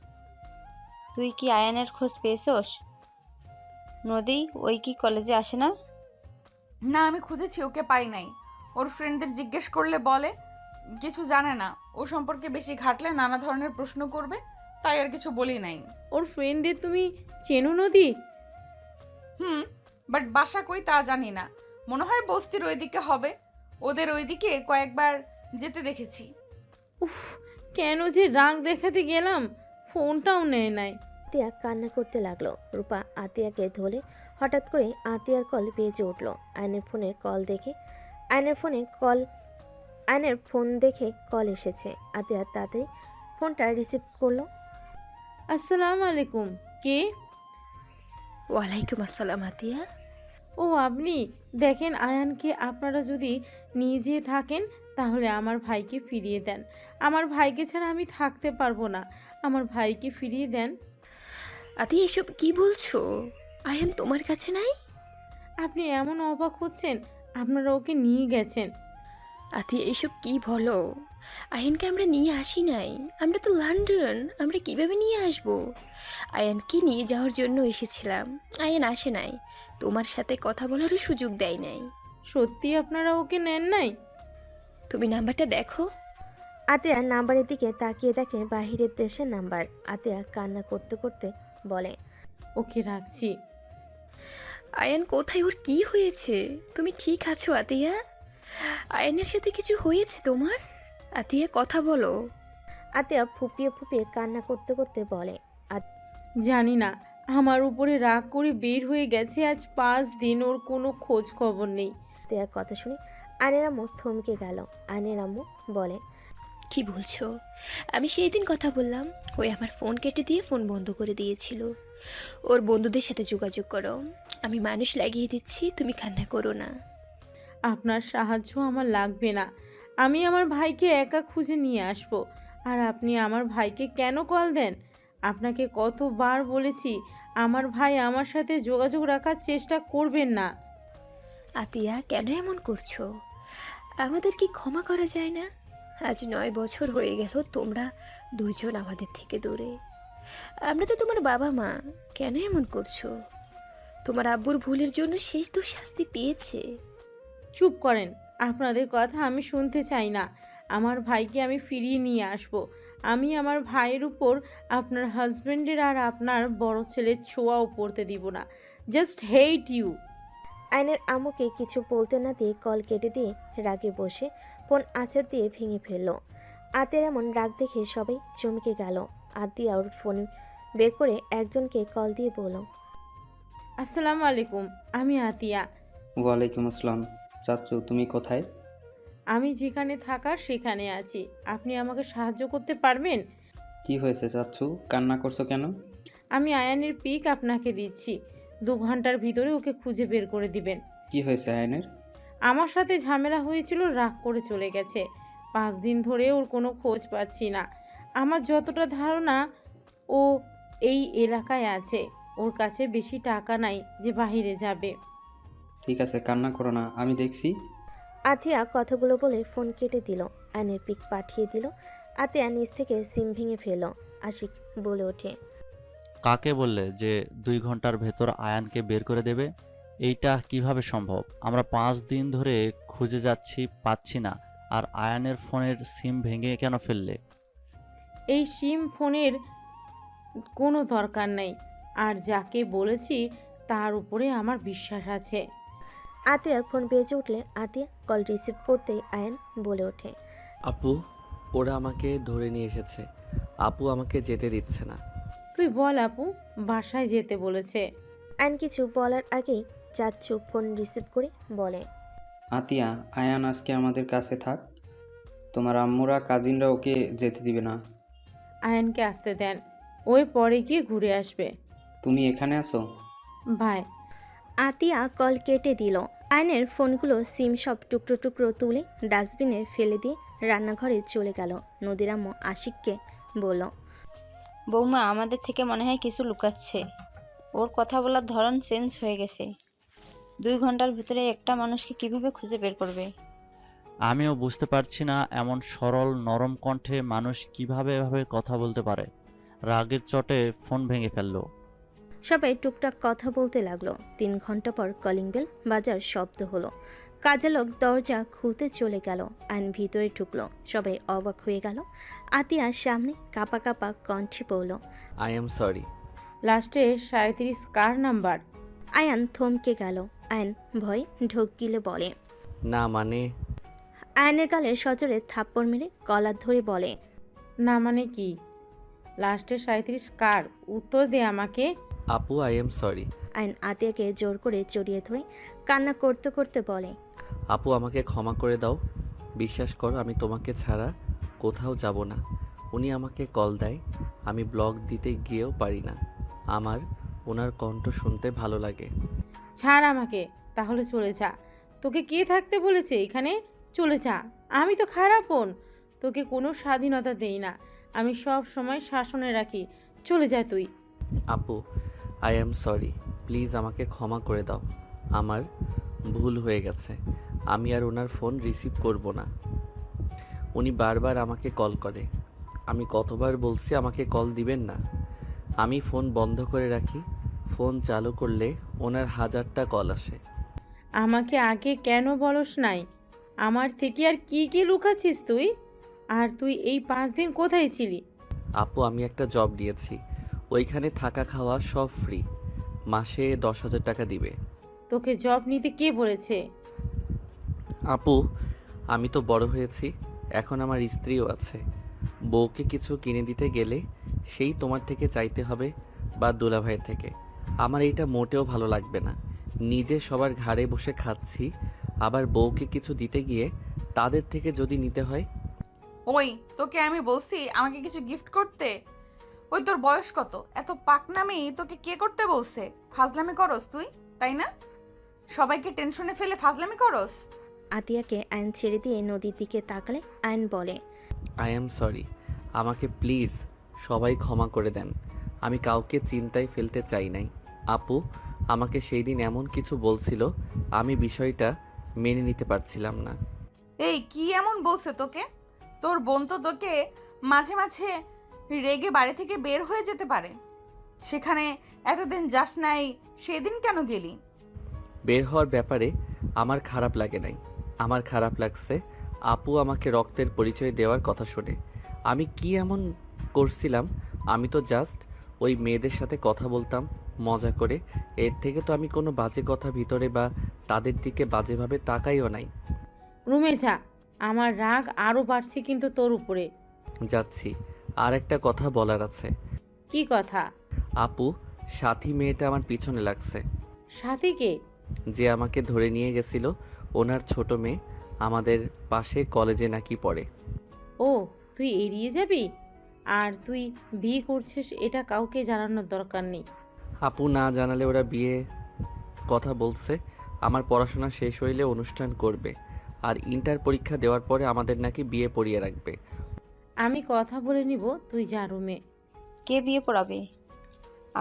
তুই কি আয়ানের খোঁজ পেয়েছোস? নদী, ওই কি কলেজে আসে না? না, আমি খুঁজেছি, ওকে পাই নাই। ওর ফ্রেন্ডদের জিজ্ঞেস করলে বলে কিছু জানে না, ও সম্পর্কে বেশি ঘাটলে নানা ধরনের প্রশ্ন করবে, তাই আর কিছু বলি নাই। ওর ফ্রেন্ডদের তুমি চেনো নদী? বাট বাসা কই তা জানি না। মনে হয় বস্তির ওইদিকে হবে। ওদের ওইদিকে কয়েকবার যেতে দেখেছি। উফ, কেন যে রাগ দেখাতে গেলাম, ফোনটাও নেয় নাই। আতিয়া কান্না করতে লাগলো। রূপা আতিয়াকে ধরে হঠাৎ করে আতিয়ার কল বেজে উঠল। আয়নের ফোন দেখে কল এসেছে। আতিয়া তাড়াতাড়ি ফোনটা রিসিভ করলো। আসসালামু আলাইকুম, কে? ওয়ালাইকুম আসসালাম আতিয়া। ও আপনি? দেখেন, আয়ানকে আপনারা যদি নিয়ে যেয়ে থাকেন তাহলে আমার ভাইকে ফিরিয়ে দেন। আমার ভাইকে ছাড়া আমি থাকতে পারবো না। আমার ভাইকে ফিরিয়ে দেন। আতিয়া, এসব কি বলছো? আয়ান তোমার কাছে নাই? আপনি এমন অবাক হচ্ছেন, আপনারা ওকে নিয়ে গেছেন। আতিয়া, এসব কি বলো? আয়ানকে আমরা নিয়ে আসি নাই। আমরা তো লন্ডন, আমরা কিভাবে নিয়ে আসব? আয়ানকে নিয়ে যাওয়ার জন্য এসেছিলাম, আয়ান আসে নাই। তোমার সাথে কথা বলারও সুযোগ দেয় নাই। সত্যি আপনারা ওকে নেন নাই? তুমি নাম্বারটা দেখো। আতিয়া নাম্বারের দিকে তাকিয়ে দেখে বাহিরের দেশের নাম্বার। আতিয়া কান্না করতে করতে বলে, ওকে রাখছি। আয়ান কোথায়? ওর কি হয়েছে? তুমি ঠিক আছো আতিয়া? আয়ানের সাথে কিছু হয়েছে তোমার? আতিয়া, কথা বলো। আতিয়া ফুপিয়ে ফুপিয়ে কান্না করতে করতে বলে, জানি না, আমার উপরে রাগ করে বের হয়ে গেছে। আজ 5 দিন ওর কোনো খোঁজ খবর নেই। আতিয়ার কথা শুনে আয়নের আম্মু থমকে গেল। আয়নের আম্মু বলে, কি বলছো? আমি সেই দিন কথা বললাম, ওই আমার ফোন কেটে দিয়ে ফোন বন্ধ করে দিয়েছিল। ওর বন্ধুদের সাথে যোগাযোগ করো, আমি মানুষ লাগিয়ে দিচ্ছি, তুমি কান্না করো না। আপনার সাহায্য আমার লাগবে না। আমি আমার ভাইকে একা খুঁজে নিয়ে আসব। আর আপনি আমার ভাইকে কেন কল দেন? আপনাকে কতবার বলেছি আমার ভাই আমার সাথে যোগাযোগ রাখার চেষ্টা করবেন না। আতিয়া, কেন এমন করছো? আমাদের কি ক্ষমা করা যায় না? আজ 9 বছর হয়ে গেল তোমরা দুইজন আমাদের থেকে দূরে। আমরা তো তোমার বাবা মা, কেন এমন করছো? তোমার আব্বুর ভুলের জন্য শেষ তো শাস্তি পেয়েছে। চুপ করেন, আপনাদের কথা আমি শুনতে চাই না। আমার ভাইকে আমি ফিরিয়ে নিয়ে আসব। আমি আমার ভাইয়ের উপর আপনার হাজবেন্ডের আর আপনার বড় ছেলের ছোঁয়াও পড়তে দিব না। Just hate you. আয়নের আম্মুকে কিছু বলতে না দিয়ে কল কেটে দিয়ে রাগে বসে ফোন আচার দিয়ে ভেঙে ফেলল। আতিয়ার এমন রাগ দেখে সবাই চমকে গেল। আতিয়া ওর ফোন বের করে একজনকে কল দিয়ে বলল, আসসালামু আলাইকুম, আমি আতিয়া। ওয়ালাইকুম আসসালাম। চাচ্চু, তুমি কোথায়? আমি যেখানে থাকার সেখানে আছি। আপনি আমাকে সাহায্য করতে পারবেন? কি হয়েছে চাচ্চু, কান্না করছো কেন? আমি আয়ানের পিক আপনাকে দিচ্ছি। 2 ঘন্টার ভিতরে ওকে খুঁজে বের করে দিবেন। কি হয়েছে আয়নের? আমার সাথে ঝামেলা হয়েছিল, রাগ করে চলে গেছে। 5 দিন ধরে ওর কোনো খোঁজ পাচ্ছি না। আমার যতটা ধারণা ও এই এলাকায় আছে, ওর কাছে বেশি টাকা নাই যে বাইরে যাবে। ঠিক আছে, কান্না করো না, আমি দেখছি। আতিয়া কথাগুলো বলে ফোন কেটে দিল। আয়নের পিক পাঠিয়ে দিল। আতিয়া নিচ থেকে সিম ভেঙে ফেলল। আশিক বলে ওঠে, কাকে বললে যে 2 ঘন্টার ভেতর আয়ানকে বের করে দেবে? এইটা কিভাবে সম্ভব? আমরা 5 দিন ধরে খুঁজে যাচ্ছি, পাচ্ছি না। আর আয়ানের ফোনের সিম ভেঙে কেন ফেললে? এই সিম ফোনের কোনো দরকার নেই, আর যাকে বলেছি তার উপরে আমার বিশ্বাস আছে। আতিয়ার ফোন বেজে উঠলে আতিয়া কল রিসিভ করতেই আয়ান বলে ওঠে, আপু, ওরা আমাকে ধরে নিয়ে এসেছে। আপু আমাকে যেতে দিচ্ছে না। তুই বল আপু, বাসায় যেতে বলেছে। আয়ন কিছু বলার আগেই চাচ্চু ফোন রিসিভ করে বলে, আতিয়া, আয়ান আজকে আমাদের কাছে থাক। তোমার আম্মুরা কাজিনরা ওকে যেতে দিবে না। আয়নকে আসতে দেন, ওই পরে গিয়ে ঘুরে আসবে। তুমি এখানে আছো? ভাই, আতিয়া কল কেটে দিল। আয়নের ফোনগুলো সিম সব টুকরো টুকরো তুলে ডাস্টবিনে ফেলে দিয়ে রান্নাঘরে চলে গেল। নদীর আম্মু আশিককে বলল, বৌমা আমাদের থেকে মনে হয় কিছু লুকাচ্ছে। ওর কথা বলার ধরন চেঞ্জ হয়ে গেছে। 2 ঘন্টার ভিতরে একটা মানুষকে কিভাবে খুঁজে বের করবে? আমিও বুঝতে পারছি না, এমন সরল নরম কণ্ঠে মানুষ কিভাবে এভাবে কথা বলতে পারে। রাগের চটে ফোন ভেঙে ফেললো। সবাই টুকটাক কথা বলতে লাগলো। 3 ঘন্টা পর কলিং বেল বাজার শব্দ হলো। কাজের লোক দরজা খুলতে চলে গেল। আইন ভিতরে ঢুকলো। সবাই অবাক হয়ে গেল। আতিয়ার সামনে কাপা কাপা কণ্ঠে বলল, আই এম সরি। লাস্টে 37 কার নাম্বার? আয়ান থমকে গেল। আয়ন ভয় ঢোক গিলে বলে, না মানে। আয়নের গালে সজোরে থাপ্পড় মেরে কলার ধরে বলে, না মানে কি? লাস্টে 37 কার? উত্তর দে আমাকে। আপু, আই এম সরি। আয়ন আতিয়াকে জোর করে জড়িয়ে ধরে কান্না করতে করতে বলে, আপু, আমাকে ক্ষমা করে দাও। বিশ্বাস করো, আমি তোমাকে ছাড়া কোথাও যাব না। উনি আমাকে কল দেয়, আমি ব্লগ দিতে গিয়েও পারি না। আমার ওনার কণ্ঠ শুনতে ভালো লাগে। ছাড় আমাকে, তাহলে চলে যা। তোকে কে থাকতে বলেছে এখানে? চলে যা। আমি তো খারাপ বোন, তোকে কোনো স্বাধীনতা দেই না। আমি সব সময় শাসনে রাখি। চলে যা তুই। আপু, আই এম সরি। প্লিজ আমাকে ক্ষমা করে দাও। আমার ভুল হয়ে গেছে। আমি আর ওনার ফোন রিসিভ করব না। উনি বারবার আমাকে কল করে। আমি কতবার বলছি আমাকে কল দিবেন না। আমি ফোন বন্ধ করে রাখি। ফোন চালু করলে ওনার 1000টা কল আসে। আমাকে আগে কেন বলস নাই? আমার থেকে আর কি কি লুকাচ্ছিস তুই? আর তুই এই 5 দিন কোথায় ছিলি? আপু, আমি একটা জব দিয়েছি, ওইখানে থাকা খাওয়া সব ফ্রি। মাসে 10,000 টাকা দিবে। তোকে জব নিতে কে বলেছে? আপু, আমি তো বড় হয়েছি, এখন আমার স্ত্রীও আছে। বউকে কিছু কিনে দিতে গেলে সেই তোমার থেকে চাইতে হবে বা দুলাভাইয়ের থেকে। আমার এইটা মোটেও ভালো লাগবে না। নিজে সবার ঘাড়ে বসে খাচ্ছি, আবার বউকে কিছু দিতে গিয়ে তাদের থেকে যদি নিতে হয়। ওই, তোকে আমি বলছি আমাকে কিছু গিফট করতে? ওই তোর বয়স কত? এত পাকনামি তোকে কে করতে বলছে? ফাজলামি করস তুই, তাই না? সবাইকে টেনশনে ফেলে ফাজলামি করস। আতিয়াকে আয়ন ছেড়ে দিয়ে নদীর দিকে তাকালে আয়ন বলে, আই এম সরি। আমাকে প্লিজ সবাই ক্ষমা করে দেন। আমি কাউকে চিন্তায় ফেলতে চাই নাই। আপু আমাকে সেই দিন এমন কিছু বলছিল, আমি বিষয়টা মেনে নিতে পারছিলাম না। এই কি এমন বলছে তোকে? তোর বোন তো তোকে মাঝে মাঝে রেগে বাড়ি থেকে বের হয়ে যেতে পারে। সেখানে এতদিন যাস নাই, সেদিন কেন গেলি? বের হওয়ার ব্যাপারে আমার খারাপ লাগে নাই। আমার খারাপ লাগছে আপু আমাকে রক্তের পরিচয় দেওয়ার কথা শুনে। আমি কি এমন করছিলাম? আমি তো জাস্ট ওই মেয়েদের সাথে কথা বলতাম মজা করে। এর থেকে তো আমি কোনো বাজে কথা ভিতরে বা তাদের দিকে বাজেভাবে তাকাইও নাই। রুমে যা, আমার রাগ আরও বাড়ছে কিন্তু তোর উপরে। যাচ্ছি। আর একটা কথা বলার আছে। কি কথা? আপু, সাথী মেয়েটা আমার পিছনে লাগছে। সাথীকে? যে আমাকে ধরে নিয়ে গেছিল, ওনার ছোট মেয়ে, আমাদের পাশে কলেজে নাকি পড়ে। ও, তুই এড়িয়ে যাবি? আর তুই বিয়ে করছিস এটা কাউকে জানানোর দরকার নেই। আপু, না জানালে ওরা বিয়ে কথা বলছে। আমার পড়াশোনা শেষ হইলে অনুষ্ঠান করবে। আর ইন্টার পরীক্ষা দেওয়ার পরে আমাদের নাকি বিয়ে পড়িয়ে রাখবে। আমি কথা বলে নিব, তুই যা রুমে। কে বিয়ে পড়াবে?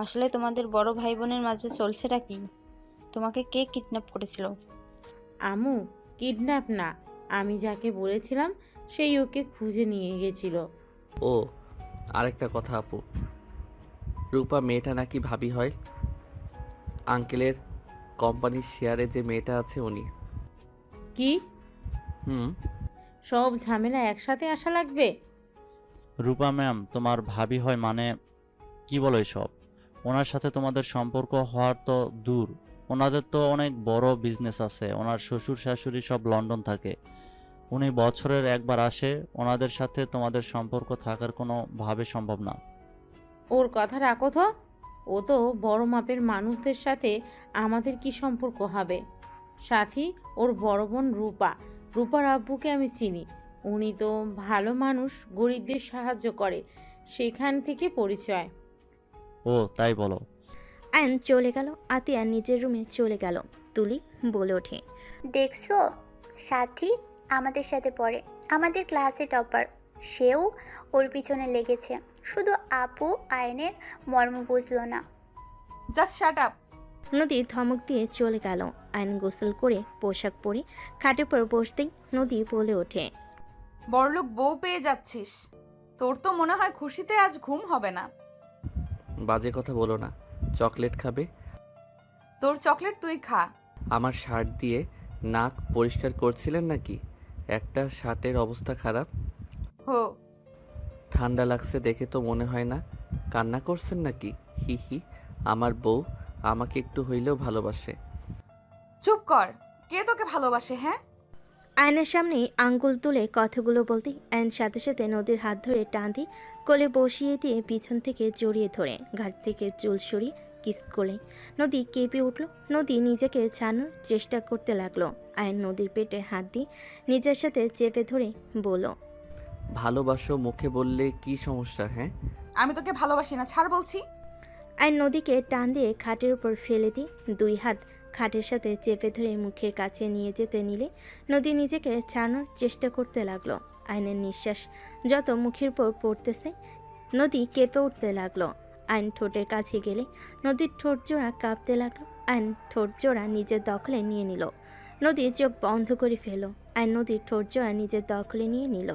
আসলে তোমাদের বড় ভাই বোনের মাঝে চলছেটা কি? তোমাকে কে কিডন্যাপ করেছিল? আমু, কিডন্যাপ না, আমি যাকে বলেছিলাম সেই ওকে খুঁজে নিয়ে গেছিল। ও, আরেকটা কথা আপু, রূপা মেয়েটা নাকি ভাবি হয়। আঙ্কেলের কোম্পানির শেয়ারে যে মেয়েটা আছে উনি। কি? হুম। সব ঝামেলা একসাথে আসা লাগবে? রূপা ম্যাম তোমার ভাবি হয় মানে? কি বলো এসব? ওনার সাথে তোমাদের সম্পর্ক হওয়ার তো দূর, ওনাদের তো অনেক বড় বিজনেস আছে, ওনার শ্বশুর শাশুড়ি সব লন্ডন থাকে, উনি বছরের একবার আসে, ওনাদের সাথে তোমাদের সম্পর্ক থাকার কোনো ভাবে সম্ভব না। ওর কথা রাখো তো, ও তো বড় মাপের মানুষদের সাথে আমাদের কি সম্পর্ক হবে? সাথী ওর বড় বোন রূপা, রূপার আব্বুকে আমি চিনি, উনি তো ভালো মানুষ, গরিবদের সাহায্য করে, সেখান থেকে পরিচয়। ও তাই বলো? আয়ন চলে গেল। আতিয়া নিজের রুমে চলে গেল। তুলি বলে ওঠে, দেখছো, সাথী আমাদের সাথে পড়ে, আমাদের ক্লাসে টপার, সেও ওর পিছনে লেগেছে। শুধু আপু আয়নের মর্ম বুঝলো না। Just shut up. নদী ধমক দিয়ে চলে গেল। আয়ন গোসল করে পোশাক পরে খাটের পর বসতেই নদী বলে ওঠে, বড়লোক বউ পেয়ে যাচ্ছিস, তোর তো মনে হয় খুশিতে আজ ঘুম হবে না। বাজে কথা বলো না। চকলেট খাবে? তোর চকলেট তুই খা। আমার শার্ট দিয়ে নাক পরিষ্কার করছিলেন নাকি? একটা শার্টের অবস্থা খারাপ। হো, ঠান্ডা লাগছে দেখে তো মনে হয় না। কান্না করছেন নাকি? হি হি। আমার বউ আমাকে একটু হইলেও ভালোবাসে। চুপ কর, কে তোকে ভালোবাসে? হ্যাঁ, আয়নের সামনেই আঙ্গুল তুলে কথাগুলো বলতেই আয়ন সাথে সাথে নদীর হাত ধরে টান দিয়ে কোলে বসিয়ে দিয়ে পিছন থেকে জড়িয়ে ধরে ঘাট থেকে চুল সরিয়ে কিস করলে নদী কেঁপে উঠল। নদী নিজেকে ছাড়ানোর চেষ্টা করতে লাগলো। আয়ন নদীর পেটে হাত দিয়ে নিজের সাথে চেপে ধরে বলল, ভালোবাসো মুখে বললে কি সমস্যা? হ্যাঁ, আমি তোকে ভালোবাসি না, ছাড় বলছি। আয়ন নদীকে টান দিয়ে খাটের উপর ফেলে দিয়ে দুই হাত খাটের সাথে চেপে ধরে মুখের কাছে নিয়ে যেতে নিলে নদী নিজেকে ছাড়ানোর চেষ্টা করতে লাগলো। আয়নের নিঃশ্বাস যত মুখের উপর পড়তেছে নদী কেঁপে উঠতে লাগলো। আয়ন ঠোঁটের কাছে গেলে নদীর ঠোঁট জোড়া কাঁপতে লাগলো। আয়ন ঠোঁট জোড়া নিজের দখলে নিয়ে নিল। নদীর চোখ বন্ধ করে ফেল। আয়ন নদীর ঠোঁট জোড়া নিজের দখলে নিয়ে নিল।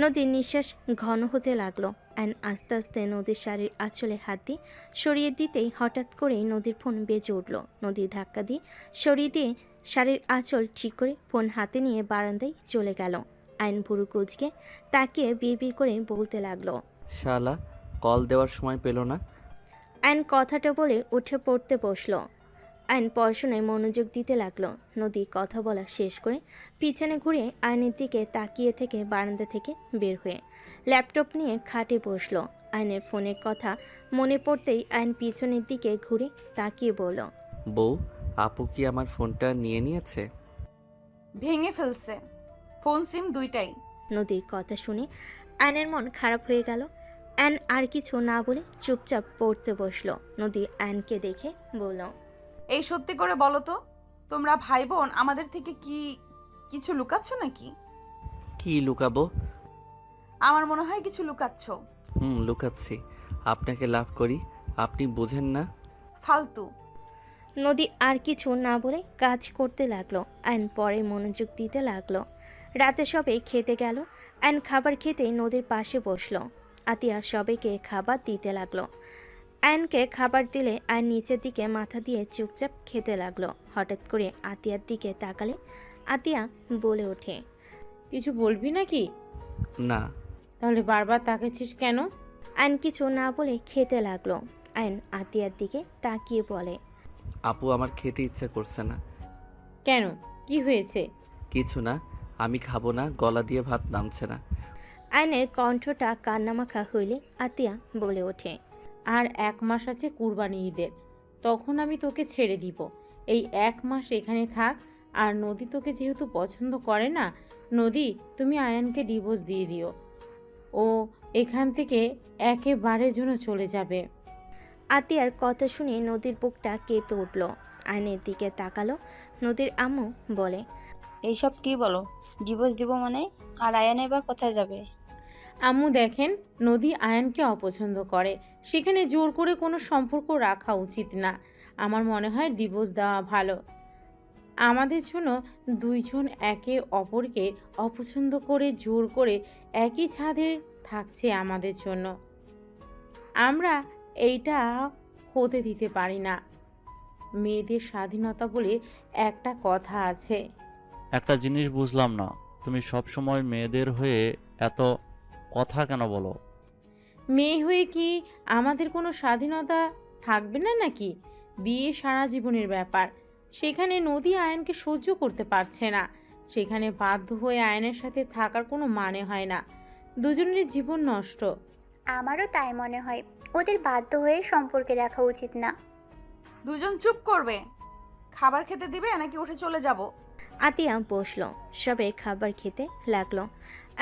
নদীর নিঃশ্বাস ঘন হতে লাগলো। আয়ন আস্তে আস্তে নদীর শাড়ির আঁচলে হাত দিয়ে সরিয়ে দিতেই হঠাৎ করেই নদীর ফোন বেজে উঠল। নদী ধাক্কা দিয়ে সরিয়ে দিয়ে শাড়ির আঁচল ঠিক করে ফোন হাতে নিয়ে বারান্দায় চলে গেল। আয়ন ভুরু কুচকে তাকিয়ে বিড়বিড় করে বলতে লাগলো, শালা কল দেওয়ার সময় পেল না। আয়ন কথাটা বলে উঠে পড়তে বসলো। আয়ন পড়াশোনায় মনোযোগ দিতে লাগলো। নদী কথা বলা শেষ করে পিছনে ঘুরে আয়নের দিকে তাকিয়ে থেকে বারান্দা থেকে বের হয়ে ল্যাপটপ নিয়ে খাটে বসলো। আয়নের ফোনের কথা মনে পড়তেই আয়ন পিছনের দিকে ঘুরে তাকিয়ে বলল, বউ, আপু কি আমার ফোনটা নিয়ে নিয়েছে? ভেঙে ফেলছে, ফোন সিম দুইটাই। নদীর কথা শুনে আয়নের মন খারাপ হয়ে গেল। আয়ন আর কিছু না বলে চুপচাপ পড়তে বসলো। নদী আয়নকে দেখে বলল, এই সত্যি করে বলো তো, তোমরা ভাই বোন আমাদের থেকে কি কিছু লুকাচ্ছ নাকি? কি লুকাবো? আমার মনে হয় কিছু লুকাচ্ছ। লুকাচ্ছি। আপনাকে লাভ করি, আপনি বোঝেন না। ফালতু। নদী আর কিছু না বলে কাজ করতে লাগলো। আয়ন পরে মনোযোগ দিতে লাগলো। রাতে সবাই খেতে গেল। আয়ন খাবার খেতে নদীর পাশে বসলো। আতিয়া সবাইকে খাবার দিতে লাগলো। আয়নকে খাবার দিলে আয়ন নিচের দিকে মাথা দিয়ে চুপচাপ খেতে লাগলো। হঠাৎ করে আতিয়ার দিকে তাকালে আতিয়া বলে ওঠে, কিছু বলবি নাকি? না। তাহলে বারবার তাকাচ্ছিস কেন? আয়ন কিছু না বলে খেতে লাগলো। আয়ন আতিয়ার দিকে তাকিয়ে বলে, আপু আমার খেতে ইচ্ছা করছে না। কেন, কি হয়েছে? কিছু না, আমি খাবো না, গলা দিয়ে ভাত নামছে না। আয়নের কণ্ঠটা কান্নামাখা হইলে আতিয়া বলে ওঠে, আর 1 মাস আছে কুরবানি ঈদের, তখন আমি তোকে ছেড়ে দিব। এই 1 মাস এখানে থাক। আর নদী তোকে যেহেতু পছন্দ করে না, নদী তুমি আয়ানকে ডিভোর্স দিয়ে দিও, ও এখান থেকে একেবারে জন্য চলে যাবে। আতিয়ার কথা শুনে নদীর বুকটা কেঁপে উঠল। আয়নের দিকে তাকালো। নদীর আম্মু বলে, এইসব কি বলো? ডিভোর্স দিব মানে? আর আয়ানে বা কোথায় যাবে? আম্মু দেখেন, নদী আয়ানকে অপছন্দ করে, সেখানে জোর করে কোনো সম্পর্ক রাখা উচিত না। আমার মনে হয় ডিভোর্স দেওয়া ভালো। আমাদের জন্য দুইজন একে অপরকে অপছন্দ করে জোর করে একই ছাদে থাকছে আমাদের জন্য। আমরা এইটা হতে দিতে পারি না। মেয়েদের স্বাধীনতা বলে একটা কথা আছে। একটা জিনিস বুঝলাম না, তুমি সব সময় মেয়েদের হয়ে এত কথা কেন বলো? মেয়ে হয়ে কি আমাদের কোনো স্বাধীনতা থাকবে না নাকি? বিয়ে সারা জীবনের ব্যাপার। সেখানে নদী আয়নকে সহ্য করতে পারছে না, সেখানে বাধ্য হয়ে আয়নের সাথে থাকার কোনো মানে হয় না। দুজনের জীবন নষ্ট। আমারও তাই মনে হয়, ওদের বাধ্য হয়ে সম্পর্কে রাখা উচিত না। দুজন চুপ করবে। খাবার খেতে দিবে নাকি উঠে চলে যাব? আতিয়া বসলো, সবে খাবার খেতে লাগলো।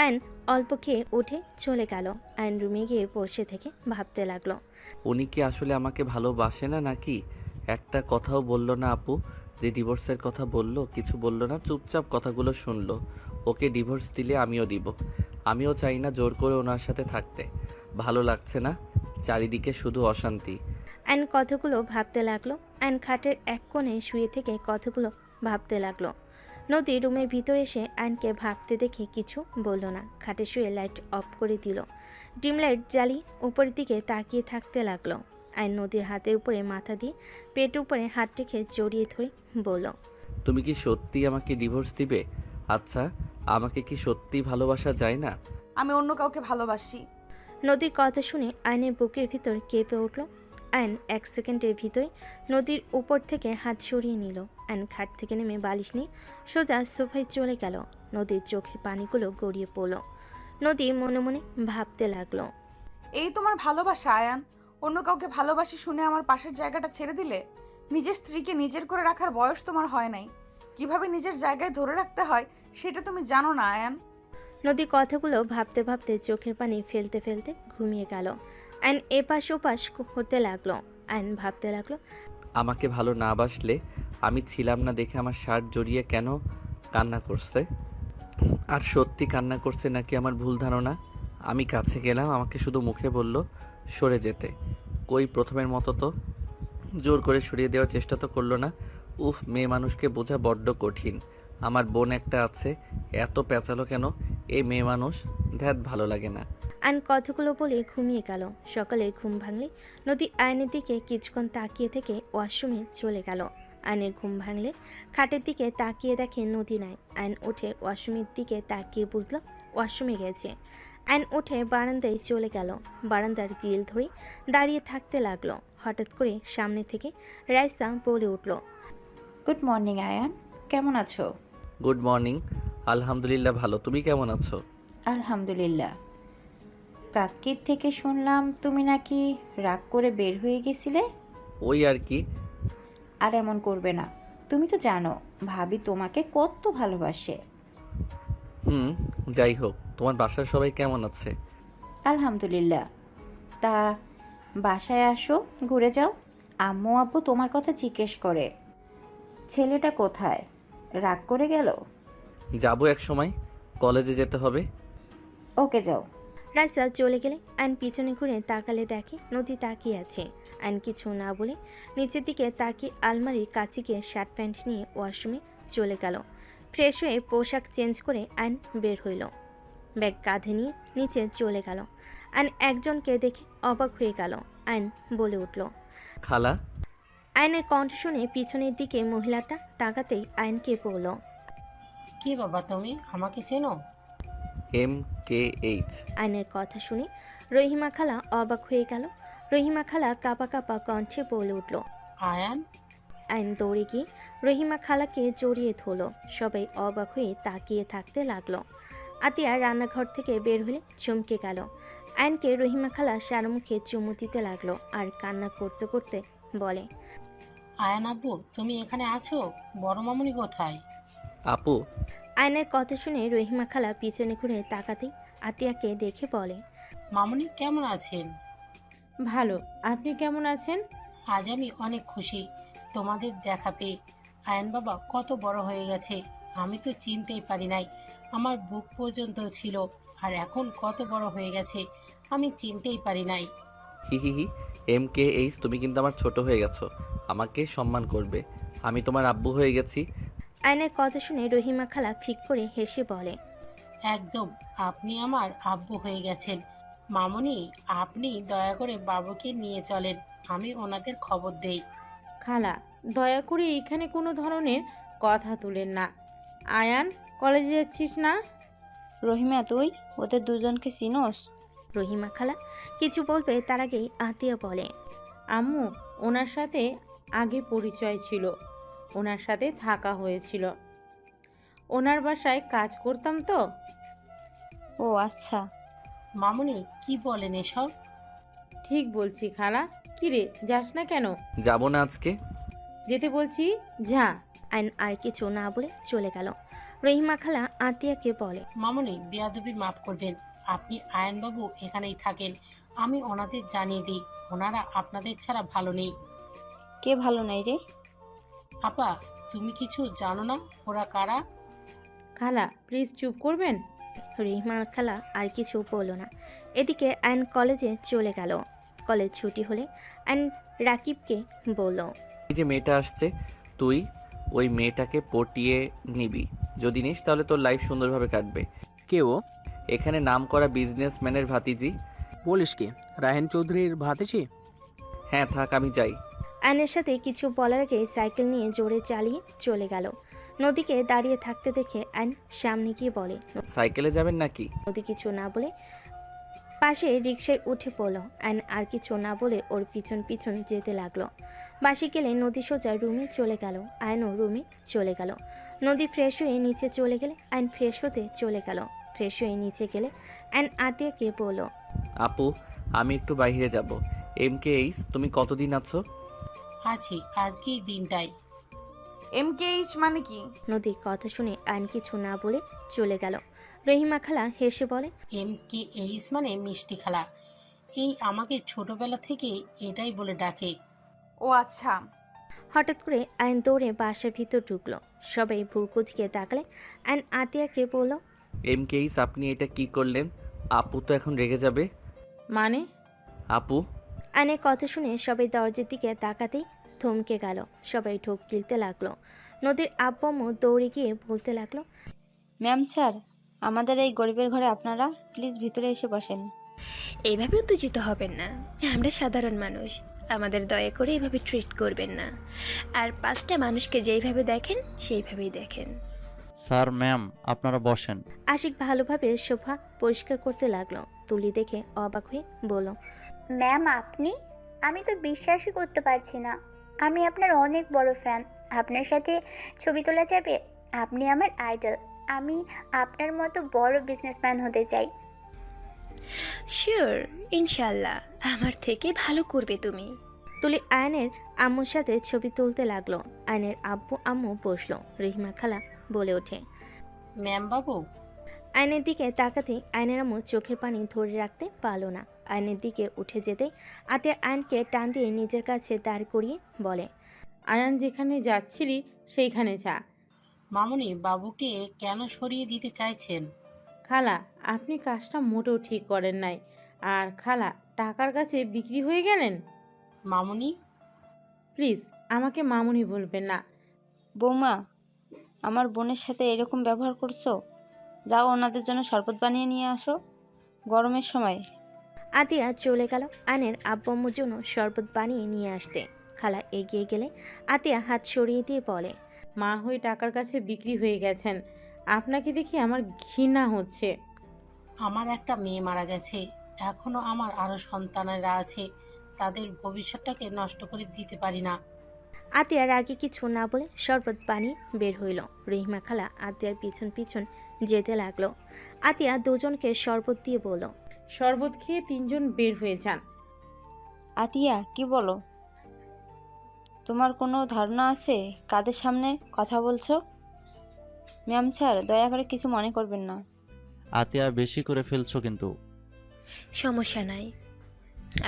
আয়ন অল্প খেয়ে উঠে চলে গেল। আয়ন রুমে গিয়ে বসে থেকে ভাবতে লাগলো। উনি কি আসলে আমাকে ভালোবাসে না নাকি? একটা কথাও বলল না আপু, যে ডিভোর্সের কথা বলল কিছু বলল না, চুপচাপ কথাগুলো শুনলো। ওকে ডিভোর্স দিলে আমিও দিব। আমিও চাই না জোর করে ওনার সাথে থাকতে। ভালো লাগছে না, চারিদিকে শুধু অশান্তি। আয়ন কথাগুলো ভাবতে লাগলো। আয়ন খাটের এক কোণে শুয়ে থেকে কথাগুলো ভাবতে লাগলো। নদী রুমের ভিতর এসে আয়নকে ভাবতে দেখে কিছু বলল না। খাটে শুয়ে লাইট অফ করে দিল। ডিম লাইট জ্বালিয়ে উপরের দিকে তাকিয়ে থাকতে লাগলো। আয়ন নদীর হাতের উপরে মাথা দিয়ে পেট উপরে হাত রেখে জড়িয়ে ধরে বলল, তুমি কি সত্যি আমাকে ডিভোর্স দিবে? আচ্ছা, আমাকে কি সত্যি ভালোবাসা যায় না? আমি অন্য কাউকে ভালোবাসি। নদীর কথা শুনে আয়নের বুকের ভিতর কেঁপে উঠল। আয়ন এক সেকেন্ডের ভিতরে নদীর উপর থেকে হাত সরিয়ে নিল। আয়ন খাট থেকে নেমে বালিশ নিয়ে সোজা সোফায় চলে গেল। নদীর চোখের পানিগুলো গড়িয়ে পড়ল। নদী মনে মনে ভাবতে লাগলো, এই তোমার ভালোবাসা আয়ান? অন্য কাউকে ভালোবাসি শুনে আমার পাশের জায়গাটা ছেড়ে দিলে? নিজের স্ত্রীকে নিজের করে রাখার বয়স তোমার হয় নাই। কিভাবে নিজের জায়গায় ধরে রাখতে হয় সেটা তুমি জানো না আয়ান। নদী কথাগুলো ভাবতে ভাবতে চোখের পানি ফেলতে ফেলতে ঘুমিয়ে গেল। আয়ন এপাশ ওপাশ হতে লাগলো। আয়ন ভাবতে লাগলো, আমাকে ভালো না বাসলে আমি ছিলাম না দেখে আমার শার্ট জড়িয়ে কেন কান্না করছে? আর সত্যি কান্না করছে নাকি আমার ভুল ধারণা? আমি কাছে গেলাম, আমাকে শুধু মুখে বলল সরে যেতে। কই প্রথমের মতো তো জোর করে সরিয়ে দেওয়ার চেষ্টা তো করলো না। উফ, মেয়ে মানুষকে বোঝা বড্ড কঠিন। আমার বোন একটা আছে, এত পেঁচালো কেন এই মেয়ে মানুষ, ধ্যাত ভালো লাগে না। আয়ন কথাগুলো বলে ঘুমিয়ে গেল। সকালে ঘুম ভাঙলে নদী আয়নের দিকে কিছুক্ষণ তাকিয়ে থেকে ওয়াশরুমে চলে গেল। আয়নের ঘুম ভাঙলে খাটের দিকে তাকিয়ে দেখে নদী নাই। আয়ন উঠে ওয়াশরুমের দিকে তাকিয়ে বুঝল ওয়াশরুমে গেছে। আয়ন উঠে বারান্দায় চলে গেল। বারান্দার গ্রিল ধরে দাঁড়িয়ে থাকতে লাগলো। হঠাৎ করে সামনে থেকে রাইসা বলে উঠল, গুড মর্নিং আয়ান, কেমন আছো? Good morning. আলহামদুলিল্লাহ ভালো, তুমি কেমন আছো? আলহামদুলিল্লাহ। কাকির থেকে শুনলাম তুমি নাকি রাগ করে বের হয়ে গেছিলে। ওই আর কি। আর এমন করবে না, তুমি তো জানো ভাবি তোমাকে কত ভালোবাসে। যাই হোক, তোমার বাসার সবাই কেমন আছে? আলহামদুলিল্লাহ। তা বাসায় আসো, ঘুরে যাও। আম্মু আব্বু তোমার কথা জিজ্ঞেস করে। ছেলেটা কোথায়, রাগ করে গেল? যাবো এক সময়, কলেজে যেতে হবে। ওকে যাও। রাইসা চলে গেলে আয়ন পিছনে ঘুরে তাকালে দেখে নদী তাকিয়ে আছে। আয়ন কিছু না বলে নিচের দিকে তাকিয়ে আলমারির কাছে গিয়ে শার্ট প্যান্ট নিয়ে ওয়াশরুমে চলে গেল। ফ্রেশ হয়ে পোশাক চেঞ্জ করে আয়ন বের হইল। ব্যাগ কাঁধে নিয়ে নিচে চলে গেল। আয়ন একজনকে দেখে অবাক হয়ে গেল। আয়ন বলে উঠল, খালা। আয়নের কণ্ঠ শুনে পিছনের দিকে মহিলাটা তাকাতেই আয়নকে বলল, কি বাবা তুমি আমাকে চেনো? MKH। আয়নের কথা শুনে রহিমা খালা অবাক হয়ে গেল। রহিমা খালা কাঁপা কাঁপা কণ্ঠে বলে উঠল, আয়ান। আয়ন দৌড়ে গিয়ে রহিমা খালাকে জড়িয়ে ধরল। সবাই অবাক হয়ে তাকিয়ে থাকতে লাগলো। আতিয়া রান্নাঘর থেকে বের হলে চমকে গেল। আয়নকে রহিমা খালা সারা মুখে চুমু দিতে লাগলো আর কান্না করতে করতে বলে, আয়ান আব্বু তুমি এখানে আছো? বড় মামুনি কোথায়? আপু। আয়নের কথা শুনে রহিমা খালা পিছনে ঘুরে তাকাতেই আতিয়াকে দেখে বলে, মামুনি কেমন আছেন? ভালো, আপনি কেমন আছেন? আজ আমি অনেক খুশি তোমাদের দেখা পেয়ে। আয়ান বাবা কত বড় হয়ে গেছে, আমি তো চিনতেই পারি নাই। আমার বুক পর্যন্ত ছিল, আর এখন কত বড় হয়ে গেছে আমি চিনতেই পারি নাই। হি হি হি। MKH, তুমি কিন্তু আমার ছোট হয়ে গেছো। আমাকে সম্মান করবে। আমি তোমার আব্বু হয়ে গেছি। আয়নের কথা শুনে রহিমা খালা ফিক করে হেসে বলে, একদম, আপনি আমার আব্বু হয়ে গেছেন। মামুনি, আপনি দয়া করে বাবুকে নিয়ে চলেন, আমি ওনাদের খবর দেই। খালা, দয়া করে এখানে কোনো ধরনের কথা তুলেন না। আয়ান, কলেজে যাচ্ছিস না? রহিমা, তুই ওদের দুজনকে চিনোস? রহিমা খালা কিছু বলবে তার আগেই আতিয়া বলে, আম্মু, ওনার সাথে আগে পরিচয় ছিল, ওনার সাথে থাকা হয়েছিল, ওনার বাসায় কাজ করতাম তো। ও আচ্ছা। মামুনি, কি বলেন এসব? ঠিক বলছি খালা। কিরে, যাস না কেন? যাব না আজকে। যেতে বলছি, যা। আয়ন আর কিছু না বলে চলে গেল। রহিমা খালা আতিয়াকে বলে, মামুনি, বেয়াদবি মাফ করবেন। আপনি আয়নবাবু এখানেই থাকেন, আমি ওনাদের জানিয়ে দিই, ওনারা আপনাদের ছাড়া ভালো নেই। কে ভালো নাই রে? আপা, তুমি কিছু জানো না ওরা কারা? খালা, প্লিজ চুপ করবেন। রহিমা খালা আর কিছু বলল না। এদিকে আয়ন কলেজে চলে গেল। কলেজ ছুটি হলে আয়ন রাকিবকে বলল, এই যে মেয়েটা আসছে, তুই ওই মেয়েটাকে পটিয়ে নিবি। যদি নিস তাহলে তোর লাইফ সুন্দরভাবে কাটবে। কে ও? এখানে নাম করা বিজনেসম্যানের ভাতিজি। বলিস কি, রাহেন চৌধুরীর ভাতিজি? হ্যাঁ, থাক, আমি যাই। আয়নের সাথে কিছু বলার আগে সাইকেল নিয়ে জোরে চালিয়ে চলে গেল। নদীকে দাঁড়িয়ে থাকতে দেখে আয়ন সামনে গিয়ে বলে, সাইকেলে যাবেন নাকি? নদী কিছু না বলে পাশে রিকশায় উঠে পড়ল। আয়ন আর কিছু না বলে ওর পিছন পিছন যেতে লাগলো। বাসে গেলে নদী সোজা রুমে চলে গেল। আয়নও রুমে চলে গেল। নদী ফ্রেশ হয়ে নিচে চলে গেলে আয়ন ফ্রেশ হতে চলে গেল। ফ্রেশ হয়ে নিচে গেলে আয়ন আতিয়াকে বলল, আপু, আমি একটু বাইরে যাব। MKH, তুমি কতদিন আছো? আছি, আজকেই দিনটাই। MKH মানে কি? নদীর কথা শুনে আয়ন কিছু না বলে চলে গেল। রহিমা খালা হেসে বলে, MKH মানে মিষ্টি খালা। এই আমাকে ছোটবেলা থেকে এটাই বলে ডাকে। ও আচ্ছা। হঠাৎ করে আয়ন দৌড়ে বাসার ভিতর ঢুকলো। সবাই ভুরকুচকে তাকালে আয়ন আতিয়াকে বলল, MKH, আপনি এটা কি করলেন? আপু তো এখন রেগে যাবে। মানে? আপু। আয়নের কথা শুনে সবাই দরজার দিকে তাকাতেই থমকে গেল। সবাই ঢোক গিলতে লাগলো। নদীর আব্বু দৌড়ে গিয়ে বলতে লাগলো, ম্যাম স্যার, আমাদের এই গরিবের ঘরে আপনারা প্লিজ ভিতরে এসে বসেন। এইভাবে উত্তেজিত হবেন না, আমরা সাধারণ মানুষ, আমাদের দয়া করে এভাবে ট্রিট করবেন না। আর পাঁচটা মানুষকে যেইভাবে দেখেন সেইভাবেই দেখেন। স্যার, ম্যাম, আপনারা বসেন। আশিক ভালোভাবে সোফা পরিষ্কার করতে লাগলো। তুলি দেখে অবাক হয়ে বলল, ম্যাম আপনি? আমি তো বিশ্বাসই করতে পারছি না, আমি আপনার অনেক বড় ফ্যান। আপনার সাথে ছবি তোলা যাবে? আপনি আমার আইডল। আমি আপনার মতো বড় বিজনেসম্যান হতে চাই। শিওর, ইনশাল্লাহ আমার থেকে ভালো করবে তুমি। তুলি আয়নের আম্মুর সাথে ছবি তুলতে লাগলো। আয়নের আব্বু আম্মু বসলো। রহিমা খালা বলে ওঠে, ম্যাম বাবু। আয়নের দিকে তাকাতেই আয়নের আম্মু চোখের পানি ধরে রাখতে পারল না। আয়নের দিকে উঠে যেতে আতিয়া আয়নকে টান দিয়ে নিজের কাছে দাঁড় করিয়ে বলে, আয়ান, যেখানে যাচ্ছিলি সেইখানে যা। মামুনি, বাবুকে কেন সরিয়ে দিতে চাইছেন? খালা, আপনি কাজটা মোটেও ঠিক করেন নাই। আর খালা, টাকার কাছে বিক্রি হয়ে গেলেন। মামুনি। প্লিজ আমাকে মামুনি বলবেন না। বৌমা, আমার বোনের সাথে এরকম ব্যবহার করছো? যাও ওনাদের জন্য শরবত বানিয়ে নিয়ে আসো, গরমের সময়। আতিয়া চলে গেল আয়নের আব্বু আম্মুর জন্য শরবত বানিয়ে নিয়ে আসতে। খালা এগিয়ে গেলে আতিয়া হাত সরিয়ে দিয়ে বলে, মা হয়ে টাকার কাছে বিক্রি হয়ে গেছেন। আপনাকে দেখে আমার ঘৃণা হচ্ছে। আমার একটা মেয়ে মারা গেছে, এখনো আমার আরো সন্তানেরা আছে, তাদের ভবিষ্যৎটাকে নষ্ট করে দিতে পারি না। আতিয়ার আগে কিছু না বলে শরবত বানিয়ে বের হইল। রহিমা খালা আতিয়ার পিছন পিছন যেতে লাগলো। আতিয়া দুজনকে শরবত দিয়ে বলল, শরবত খেয়ে তিনজন বের হয়ে যান। আতিয়া, কি বলো? তোমার কোনো ধারণা আছে কাদের সামনে কথা বলছো? ম্যাম স্যার, দয়া করে কিছু মনে করবেন না। আতিয়া, বেশি করে ফেলছো কিন্তু। সমস্যা নাই,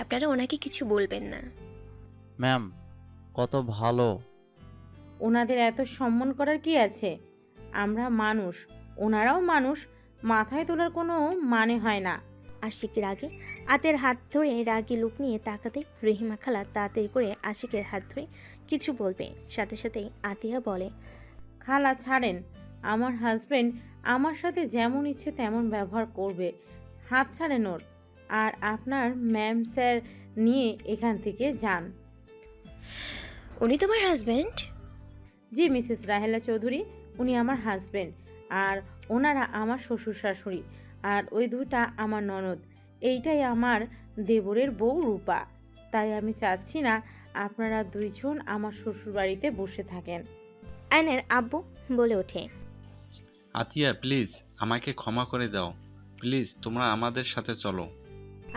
আপনারা ওনাকে কিছু বলবেন না। ম্যাম, কত ভালো। ওনাদের এত সম্মান করার কি আছে? আমরা মানুষ, ওনারাও মানুষ, মাথায় তোলার কোনো মানে হয় না। আশিক রাগে আতের হাত ধরে রাগী লুক নিয়ে তাকাতে রহিমা খালা তাড়াতাড়ি করে আশিকের হাত ধরে কিছু বলবে, সাথে সাথেই আতিয়া বলে, খালা ছাড়েন, আমার হাজবেন্ড আমার সাথে যেমন ইচ্ছে তেমন ব্যবহার করবে, হাত ছাড়েন ওর। আর আপনার ম্যাম স্যার নিয়ে এখান থেকে যান। উনি তোমার হাজব্যান্ড? জি মিসেস রাহেলা চৌধুরী, উনি আমার হাজবেন্ড, আর ওনারা আমার শ্বশুর শাশুড়ি, আর ওই দুটা আমার ননদ। এইটাই আমার দেবরের বউ রূপা। তাই আমি চাচ্ছি না আপনারা দুইজন আমার শ্বশুর বাড়িতে বসে থাকেন। আয়নের আব্বু বলে ওঠে, আতিয়া প্লিজ আমাকে ক্ষমা করে দাও, প্লিজ তোমরা আমাদের সাথে চলো।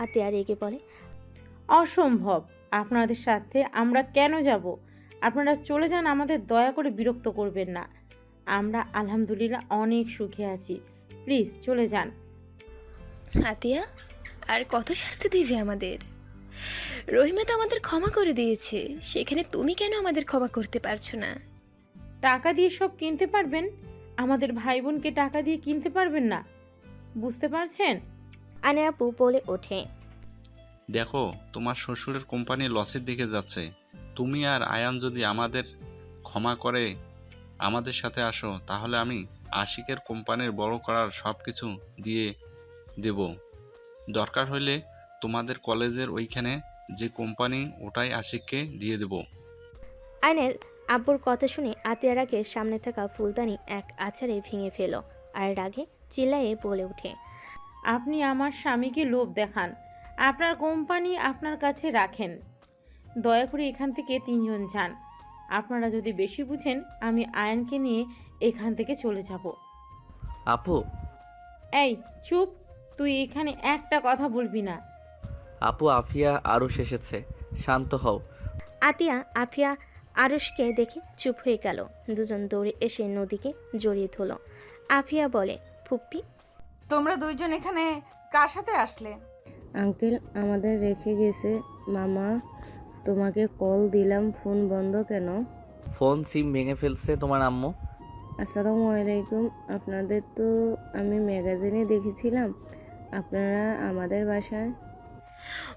আতিয়া রেগে বলে, অসম্ভব, আপনাদের সাথে আমরা কেন যাব? আপনারা চলে যান, আমাদের দয়া করে বিরক্ত করবেন না। আমরা আলহামদুলিল্লাহ অনেক সুখে আছি, প্লিজ চলে যান। আতিয়া, আর কত শাস্তি দিবে আমাদের? রহিমা তো আমাদের ক্ষমা করে দিয়েছে, সেখানে তুমি কেন আমাদের ক্ষমা করতে পারছো না? টাকা দিয়ে সব কিনতে পারবেন, আমাদের ভাই বোনকে টাকা দিয়ে কিনতে পারবেন না, বুঝতে পারছেন? আয়নের আব্বু বলে ওঠে, দেখো তোমার শ্বশুরের কোম্পানি লসের দিকে যাচ্ছে, তুমি আর আয়ান যদি আমাদের ক্ষমা করে আমাদের সাথে আসো, তাহলে আমি আশিকের কোম্পানির বড় করার সব কিছু দিয়ে দেব। দরকার হলে তোমাদের কলেজের ওইখানে যে কোম্পানি, ওটাই আশিককে দিয়ে দেব। আয়নের আব্বুর কথা শুনে আতিয়ার আগে সামনে থাকা ফুলদানি এক আছাড়ে ভেঙে ফেল আর রাগে চিল্লায়ে বলে ওঠে, আপনি আমার স্বামীকে লোভ দেখান, আপনার কোম্পানি আপনার কাছে রাখেন। দয়া করে এখান থেকে তিনজন যান। আপনারা যদি বেশি বুঝেন, আমি আয়নকে নিয়ে এখান থেকে চলে যাব। আপু, এই চুপ, তুই এখানে একটা কথা বলবি না। আপু আফিয়া আরুষ এসেছে, শান্ত হও। আতিয়া আফিয়া আরুষকে দেখে চুপ হয়ে গেল। দুজন দৌড়ে এসে নদীকে জড়িয়ে ধরল। আফিয়া বলে, ফুপ্পি, তোমরা দুইজন এখানে কার সাথে আসলে? আঙ্কেল আমাদের রেখে গেছে। মামা, তোমাকে কল দিলাম, ফোন বন্ধ কেন? ফোন সিম ভেঙে ফেলছে তোমার আম্মু। আসসালামু আলাইকুম। আপনাদের তো আমি ম্যাগাজিনে দেখেছিলাম আপনারা আমাদের বাসায়।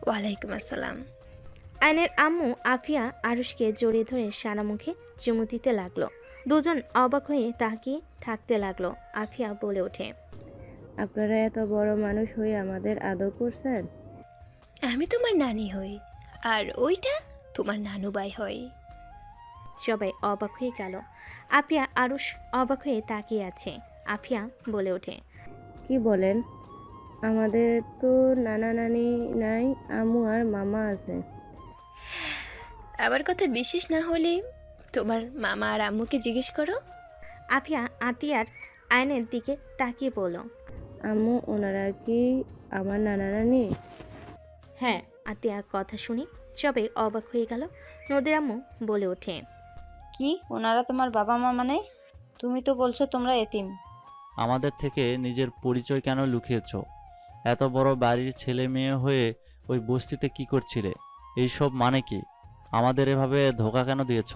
ওয়ালাইকুম আসসালাম। আয়নের আম্মু আফিয়া আরুষকে জড়িয়ে ধরে সারা মুখে চুমু দিতে লাগলো। দুজন অবাক হয়ে তাকিয়ে থাকতে লাগলো। আফিয়া বলে ওঠে, আপনারা এত বড় মানুষ হয়ে আমাদের আদর করছেন। আমি তোমার নানি হই, আর ওইটা তোমার নানু ভাই হয়। সবাই অবাক হয়ে গেল। আফিয়া আরুষ অবাক হয়ে তাকিয়ে আছে। আফিয়া বলে ওঠে, কি বলেন? আমাদের তো নানা নানি নাই, আম্মু আর মামা আছে। আমার কথা বিশ্বাস না হলে তোমার মামা আর আম্মুকে জিজ্ঞেস করো। আফিয়া আতিয়ার আয়নের দিকে তাকিয়ে বলল, আম্মু, ওনারা কি আমার নানা নানি? হ্যাঁ। আতিয়ার কথা শুনে সবাই অবাক হয়ে গেল। নদীর আম্মু বলে ওঠে, কি ওনারা তোমার বাবা মা মানে? তুমি তো বলছো তোমরা এতিম। আমাদের থেকে নিজের পরিচয় কেন লুকিয়েছ? এত বড় বাড়ির ছেলে মেয়ে হয়ে ওই বস্তিতে কি করছিলে? এইসব মানে কি? আমাদের এভাবে ধোকা কেন দিয়েছ?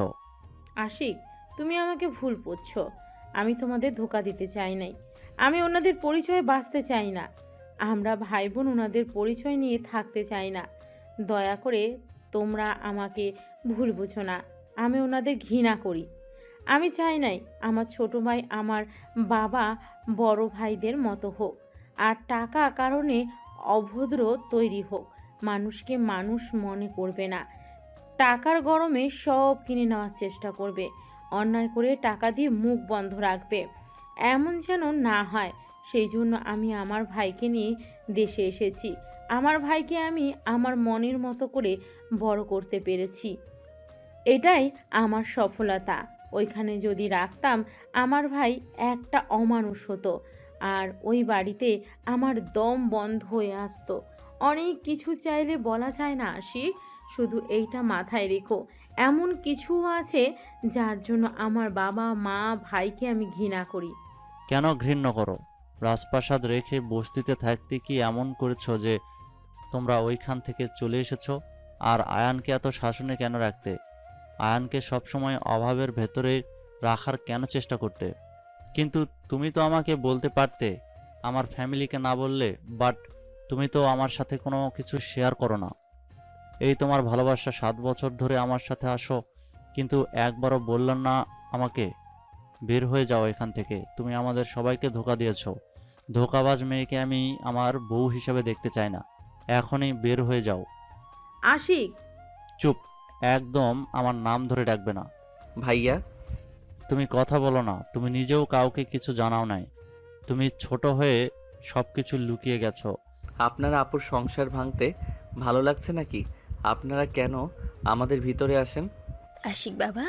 আশিক, তুমি আমাকে ভুল বুঝছো। আমি তোমাদের ধোকা দিতে চাই নাই। আমি ওনাদের পরিচয়ে বাঁচতে চাই না। আমরা ভাই বোন ওনাদের পরিচয় নিয়ে থাকতে চাই না। দয়া করে তোমরা আমাকে ভুল বুঝো না। আমি ওনাদের ঘৃণা করি। আমি চাই নাই আমার ছোট ভাই আমার বাবা বড় ভাইদের মতো হোক, আর টাকা কারণে অভদ্র তৈরি হোক। মানুষকে মানুষ মনে করবে না, টাকার গরমে সব কিনে নেওয়ার চেষ্টা করবে, অন্যায় করে টাকা দিয়ে মুখ বন্ধ রাখবে। এমন যেন না হয়। সেই জন্য আমি আমার ভাইকে নিয়ে দেশে এসেছি। আমার ভাইকে আমি আমার মনের মতো করে বড় করতে পেরেছি, এটাই আমার সফলতা। ওইখানে যদি রাখতাম, আমার ভাই একটা অমানুষ হতো, আর ওই বাড়িতে আমার দম বন্ধ হয়ে আসতো। অনেক কিছু চাইলে বলা যায় না আশিক, শুধু এইটা মাথায় রেখো, এমন কিছু আছে যার জন্য আমার বাবা মা ভাইকে আমি ঘৃণা করি। কেন ঘৃণ্য করো? রাজপ্রাসাদ রেখে বস্তিতে থাকতে কি এমন করেছো যে তোমরা ওইখান থেকে চলে এসেছো? আর আয়ানকে এত শাসনে কেন রাখতে? আয়ানকে সবসময় অভাবের ভেতরে রাখার কেন চেষ্টা করতে? কিন্তু তুমি তো আমাকে বলতে পারতে, আমার ফ্যামিলিকে না বললে। বাট তুমি তো আমার সাথে কোনো কিছু শেয়ার করো না। এই তোমার ভালোবাসা 7 বছর ধরে আমার সাথে আসো, কিন্তু একবারও বললাম না আমাকে। বের হয়ে যাও এখান থেকে। তুমি আমাদের সবাইকে ধোঁকা দিয়েছো। ধোঁকাবাজ মেয়েকে আমি আমার বউ হিসেবে দেখতে চাই না। এখনই বের হয়ে যাও। আশিক, চুপ, একদম আমার নাম ধরে ডাকবে না। ভাইয়া, তুমি কথা বলো না। তুমি নিজেও কাউকে কিছু জানাও নাই। তুমি ছোট হয়ে সব কিছু লুকিয়ে গেছো। আপনারা আপুর সংসার ভাঙতে ভালো লাগছে নাকি? আপনারা কেন আমাদের ভিতরে আসেন? আশিক বাবা,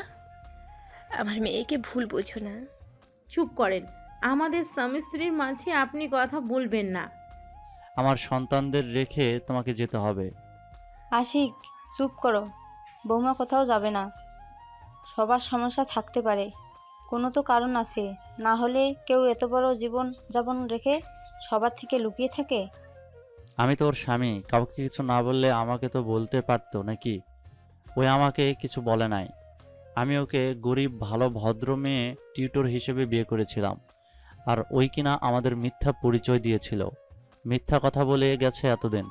আমার মেয়েকে ভুল বোঝো না। চুপ করেন। আমাদের স্বামী স্ত্রীর মাঝে আপনি কথা বলবেন না। আমার সন্তানদের রেখে তোমাকে যেতে হবে। আশিক, চুপ করো। বৌমা কোথাও যাবে না। সবার সমস্যা থাকতে পারে, কোনো তো কারণ আছে। না হলে কেউ এত বড় জীবন যাপন রেখে সবার থেকে লুকিয়ে থাকে? আমি তো ওর স্বামী, কাউকে কিছু না বললে আমাকে তো বলতে পারতো নাকি? ওই আমাকে কিছু বলে নাই। আমি ওকে গরিব ভালো ভদ্র মেয়ে টিউটর হিসেবে বিয়ে করেছিলাম, আর ওই কিনা আমাদের মিথ্যা পরিচয় দিয়েছিল। মিথ্যা কথা বলে গেছে এতদিন।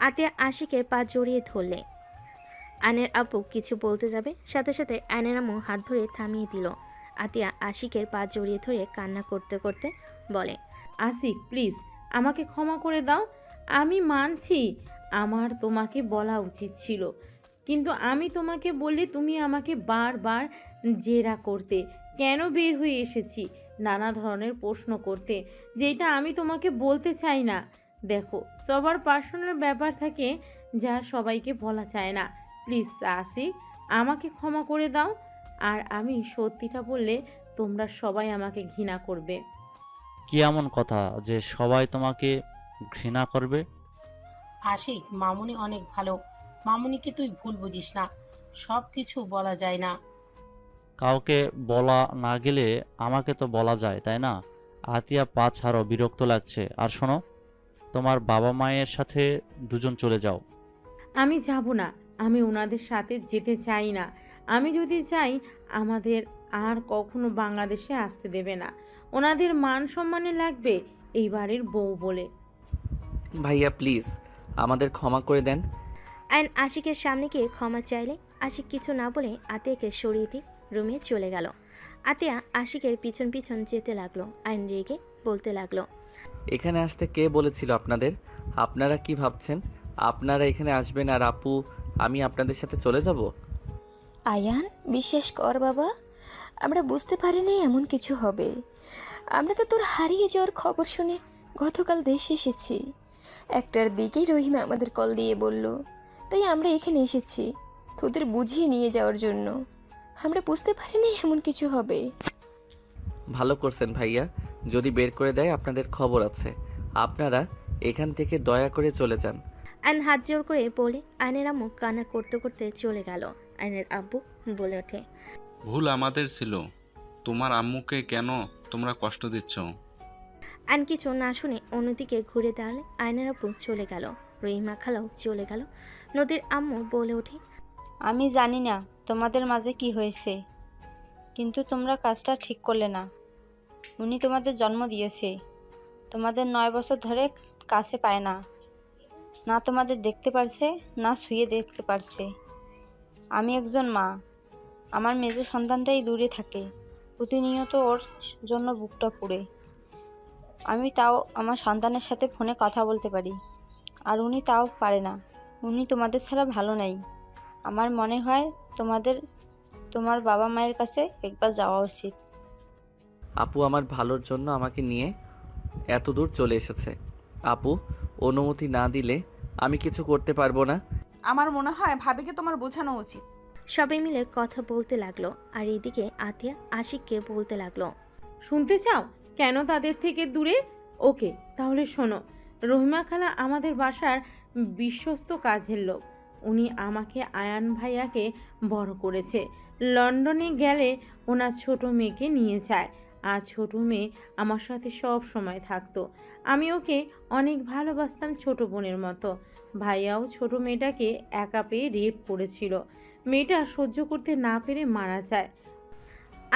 আতিয়া আশিকের পা জড়িয়ে ধরলে। আয়নের আব্বু কিছু বলতে যাবে, সাথে সাথে আয়নের আম্মু হাত ধরে থামিয়ে দিল। আতিয়া আশিকের পা জড়িয়ে ধরে কান্না করতে করতে বলে, আশিক প্লিজ, আমাকে ক্ষমা করে দাও। আমি মানছি আমার তোমাকে বলা উচিত ছিল, কিন্তু আমি তোমাকে বললে তুমি আমাকে বারবার জেরা করতে, কেন বের হয়ে এসেছি নানা ধরনের প্রশ্ন করতে, যেটা আমি তোমাকে বলতে চাই না। দেখো, সবার পার্সোনাল ব্যাপার থাকে যা সবাইকে বলা যায় না। প্লিজ আশিক, আমাকে ক্ষমা করে দাও। আর আমি সত্যিটা বললে তোমরা সবাই আমাকে ঘৃণা করবে। কি এমন কথা যে সবাই তোমাকে ঘৃণা করবে? আশিক, মামুনি অনেক ভালো। মামুনিকে তুই ভুল বুঝিস না। সব কিছু বলা যায় না। কাউকে বলা না গেলে আমাকে তো বলা যায়, তাই না? আতিয়া, পা ছাড়ো, বিরক্ত লাগছে। আর শোনো, তোমার বাবা মায়ের সাথে দুজন চলে যাও। আমি যাব না, আমি ওনাদের সাথে যেতে চাই না। আমি যদি চাই আমাদের আর কখনো বাংলাদেশে আসতে দেবে না। ওনাদের মান সম্মানে লাগবে এই বাড়ির বউ বলে। ভাইয়া প্লিজ আমাদের ক্ষমা করে দেন। আয়ন আশিকের সামনে গিয়ে ক্ষমা চাইলে আশিক কিছু না বলে আতিয়াকে সরিয়ে দিয়ে রুমে চলে গেল। আতিয়া আশিকের পিছন পিছন যেতে লাগলো। আয়ন রেগে বলতে লাগলো, এখানে আসতে কে বলেছিল আপনাদের? আপনারা কি ভাবছেন আপনারা এখানে আসবেন আর আপু আমি আপনাদের সাথে চলে যাব? আয়ান, বিশ্বাস কর বাবা, আমরা বুঝতে পারিনি এমন কিছু হবে। আমরা তো তোর হারিয়ে যাওয়ার খবর শুনে গতকাল দেশে এসেছি। 1টার দিকেই রহিমা আমাদের কল দিয়ে বলল, তাই আমরা এখানে এসেছি তোদের বুঝিয়ে নিয়ে যাওয়ার জন্য। আমরা বুঝতে পারিনি এমন কিছু হবে। ভালো করছেন ভাইয়া, যদি বের করে দেয় আপনাদের খবর আছে। আপনারা এখান থেকে দয়া করে চলে যান। আয়ন হাত জোর করে বলে আয়নের আম্মু কান্না করতে করতে চলে গেল। আয়নের আব্বু বলে ওঠে, ভুল আমাদের ছিল। তোমার আম্মুকে কেন তোমরা কষ্ট দিচ্ছ? আয়ন কিছু না শুনে অন্যদিকে ঘুরে দাঁড়ালে আয়নের আব্বু চলে গেল। রহিমা খালাও চলে গেল। নদীর আম্মু বলে ওঠে, আমি জানি না তোমাদের মাঝে কি হয়েছে, কিন্তু তোমরা কাজটা ঠিক করলে না। উনি তোমাদের জন্ম দিয়েছে, তোমাদের 9 বছর ধরে কাছে পায় না, না তোমাদের দেখতে পারছে না ছুঁয়ে দেখতে পারছে। আমি একজন মা, আমার মেজ সন্তানটাই দূরে থাকে, প্রতিনিয়ত ওর জন্য বুকটা পুড়ে। আমি তাও আমার সন্তানের সাথে ফোনে কথা বলতে পারি, আর উনি তাও পারে না। উনি তোমাদের ছাড়া ভালো নাই। আমার মনে হয় তোমার বাবা মায়ের কাছে একবার যাওয়া উচিত। আপু আমার ভালোর জন্য আমাকে নিয়ে এত দূর চলে এসেছে। আপু অনুমতি না দিলে আমি কিছু করতে পারবো না। আমার মনে হয় ভাবিকে তোমার বোঝানো উচিত। সবাই মিলে কথা বলতে লাগলো। আর এদিকে আতিয়া আশিককে বলতে লাগলো, শুনতে চাও কেন তাদের থেকে দূরে? ওকে, তাহলে শোনো। রহিমা খালা আমাদের বাসার বিশ্বস্ত কাজের লোক। উনি আমাকে আয়ান ভাইয়াকে বড় করেছে। লন্ডনে গেলে ওনার ছোট মেয়েকে নিয়ে যায়, আর ছোট মেয়ে আমার সাথে সব সময় থাকতো। আমি ওকে অনেক ভালোবাসতাম, ছোট বোনের মতো। ভাইয়াও ছোট মেয়েটাকে একা পেয়ে রেপ করেছিল। মেয়েটা সহ্য করতে না পেরে মারা যায়।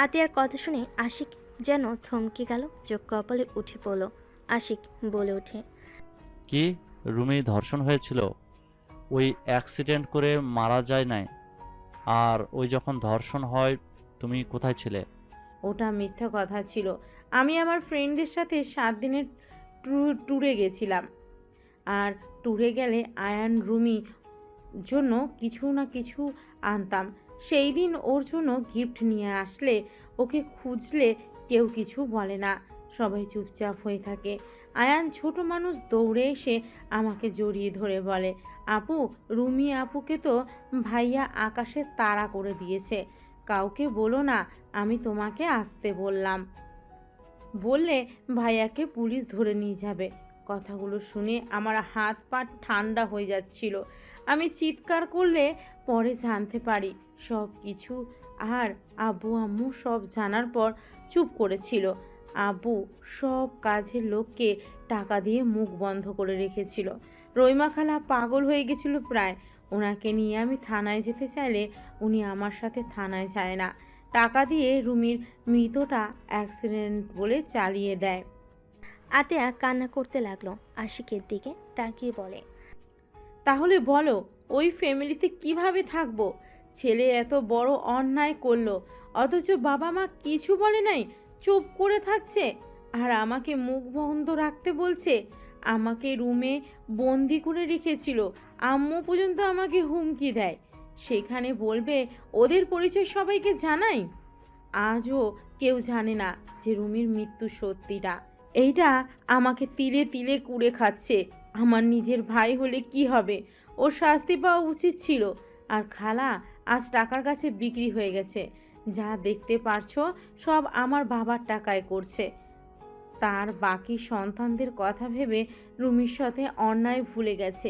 আতিয়ার কথা শুনে আশিক যেন থমকে গেল, চোখ কপালে উঠে পড়ল। আশিক বলে ওঠে, কি রুমি ধর্ষণ হয়েছিল? ওই অ্যাক্সিডেন্ট করে মারা যায় নাই? আর ওই যখন ধর্ষণ হয় তুমি কোথায় ছিলে? ওটা মিথ্যা কথা ছিল। আমি আমার ফ্রেন্ডদের সাথে 7 দিনের ট্যুরে গেছিলাম। আর ট্যুরে গেলে আয়ান রুমি জন্য কিছু না কিছু আনতাম। সেই দিন ওর জন্য গিফট নিয়ে আসলে ওকে খুঁজলে কেউ কিছু বলে না, সবাই চুপচাপ হয়ে থাকে। আয়ান ছোট মানুষ দৌড়ে এসে আমাকে জড়িয়ে ধরে বলে, আপু, রুমি আপুকে তো ভাইয়া আকাশে তাড়া করে দিয়েছে। কাউকে বলো না আমি তোমাকে আসতে বললাম, বললে ভাইয়াকে পুলিশ ধরে নিয়ে যাবে। কথাগুলো শুনে আমার হাত পা ঠান্ডা হয়ে যাচ্ছিল। আমি চিৎকার করলে পরে জানতে পারি সব কিছু। আর আব্বু আম্মু সব জানার পর চুপ করেছিল। আব্বু সব কাজের লোককে টাকা দিয়ে মুখ বন্ধ করে রেখেছিল। রইমা খালা পাগল হয়ে গেছিল প্রায়। ওনাকে নিয়ে আমি থানায় যেতে চাইলে উনি আমার সাথে থানায় যায় না। টাকা দিয়ে রুমির মৃতটা অ্যাক্সিডেন্ট বলে চালিয়ে দেয়। আতিয়া কান্না করতে লাগলো, আশিকের দিকে তাকিয়ে বলে, তাহলে বলো ওই ফ্যামিলিতে কিভাবে থাকবো? ছেলে এত বড় অন্যায় করলো, অথচ বাবা মা কিছু বলে নাই, চুপ করে থাকছে। আর আমাকে মুখ বন্ধ রাখতে বলছে। আমাকে রুমে বন্দি করে রেখেছিল। আম্মু পর্যন্ত আমাকে হুমকি দেয়, সেখানে বলবে ওদের পরিচয় সবাইকে জানাই। আজও কেউ জানে না যে রুমির মৃত্যু সত্যিটা। এইটা আমাকে তিলে তিলে কুড়ে খাচ্ছে। আমার নিজের ভাই হলে কি হবে? ওর শাস্তি পাওয়া উচিত ছিল। আর খালা আজ টাকার কাছে বিক্রি হয়ে গেছে। যা দেখতে পারছো সব আমার বাবার টাকায় করছে। তার বাকি সন্তানদের কথা ভেবে রুমির সাথে অন্যায় ভুলে গেছে।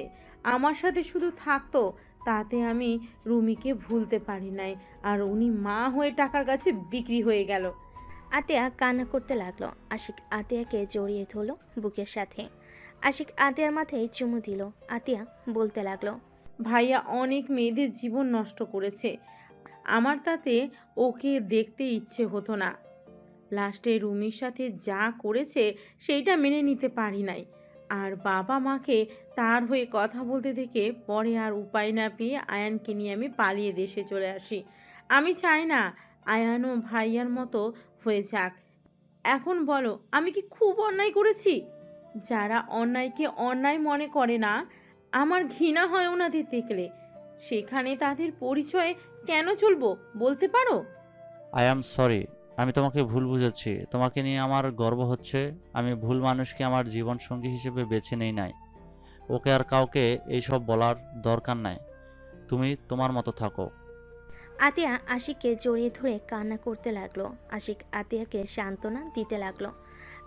আমার সাথে শুধু থাকতো, তাতে আমি রুমিকে ভুলতে পারি নাই। আর উনি মা হয়ে টাকার কাছে বিক্রি হয়ে গেল। আতিয়া কান্না করতে লাগলো। আশিক আতিয়াকে জড়িয়ে ধরল বুকের সাথে। আশিক আতিয়ার মাথায় চুমু দিল। আতিয়া বলতে লাগলো, ভাইয়া অনেক মেয়েদের জীবন নষ্ট করেছে। আমার তাতে ওকে দেখতে ইচ্ছে হতো না। লাস্টে রুমির সাথে যা করেছে সেইটা মেনে নিতে পারি নাই। আর বাবা মাকে তার হয়ে কথা বলতে দেখে পরে আর উপায় না পেয়ে আয়ানকে নিয়ে আমি পালিয়ে দেশে চলে আসি। আমি চাই না আয়ানও ভাইয়ার মতো হয়ে যাক। এখন বলো আমি কি খুব অন্যায় করেছি? যারা অন্যায়কে অন্যায় মনে করে না, আমার ঘৃণা হয় ওনাদের দেখলে। সেখানে তাদের পরিচয়ে কেন চলবো বলতে পারো? আই অ্যাম সরি, আমি তোমাকে ভুল বুঝেছি। তোমাকে নিয়ে আমার গর্ব হচ্ছে। আমি ভুল মানুষকে আমার জীবনসঙ্গী হিসেবে বেছে নেই নাই। ওকে আর কাউকে এইসব বলার দরকার নাই। তুমি তোমার মতো থাকো। আতিয়া আশিককে জড়িয়ে ধরে কান্না করতে লাগলো। আশিক আতিয়াকে সান্ত্বনা দিতে লাগলো।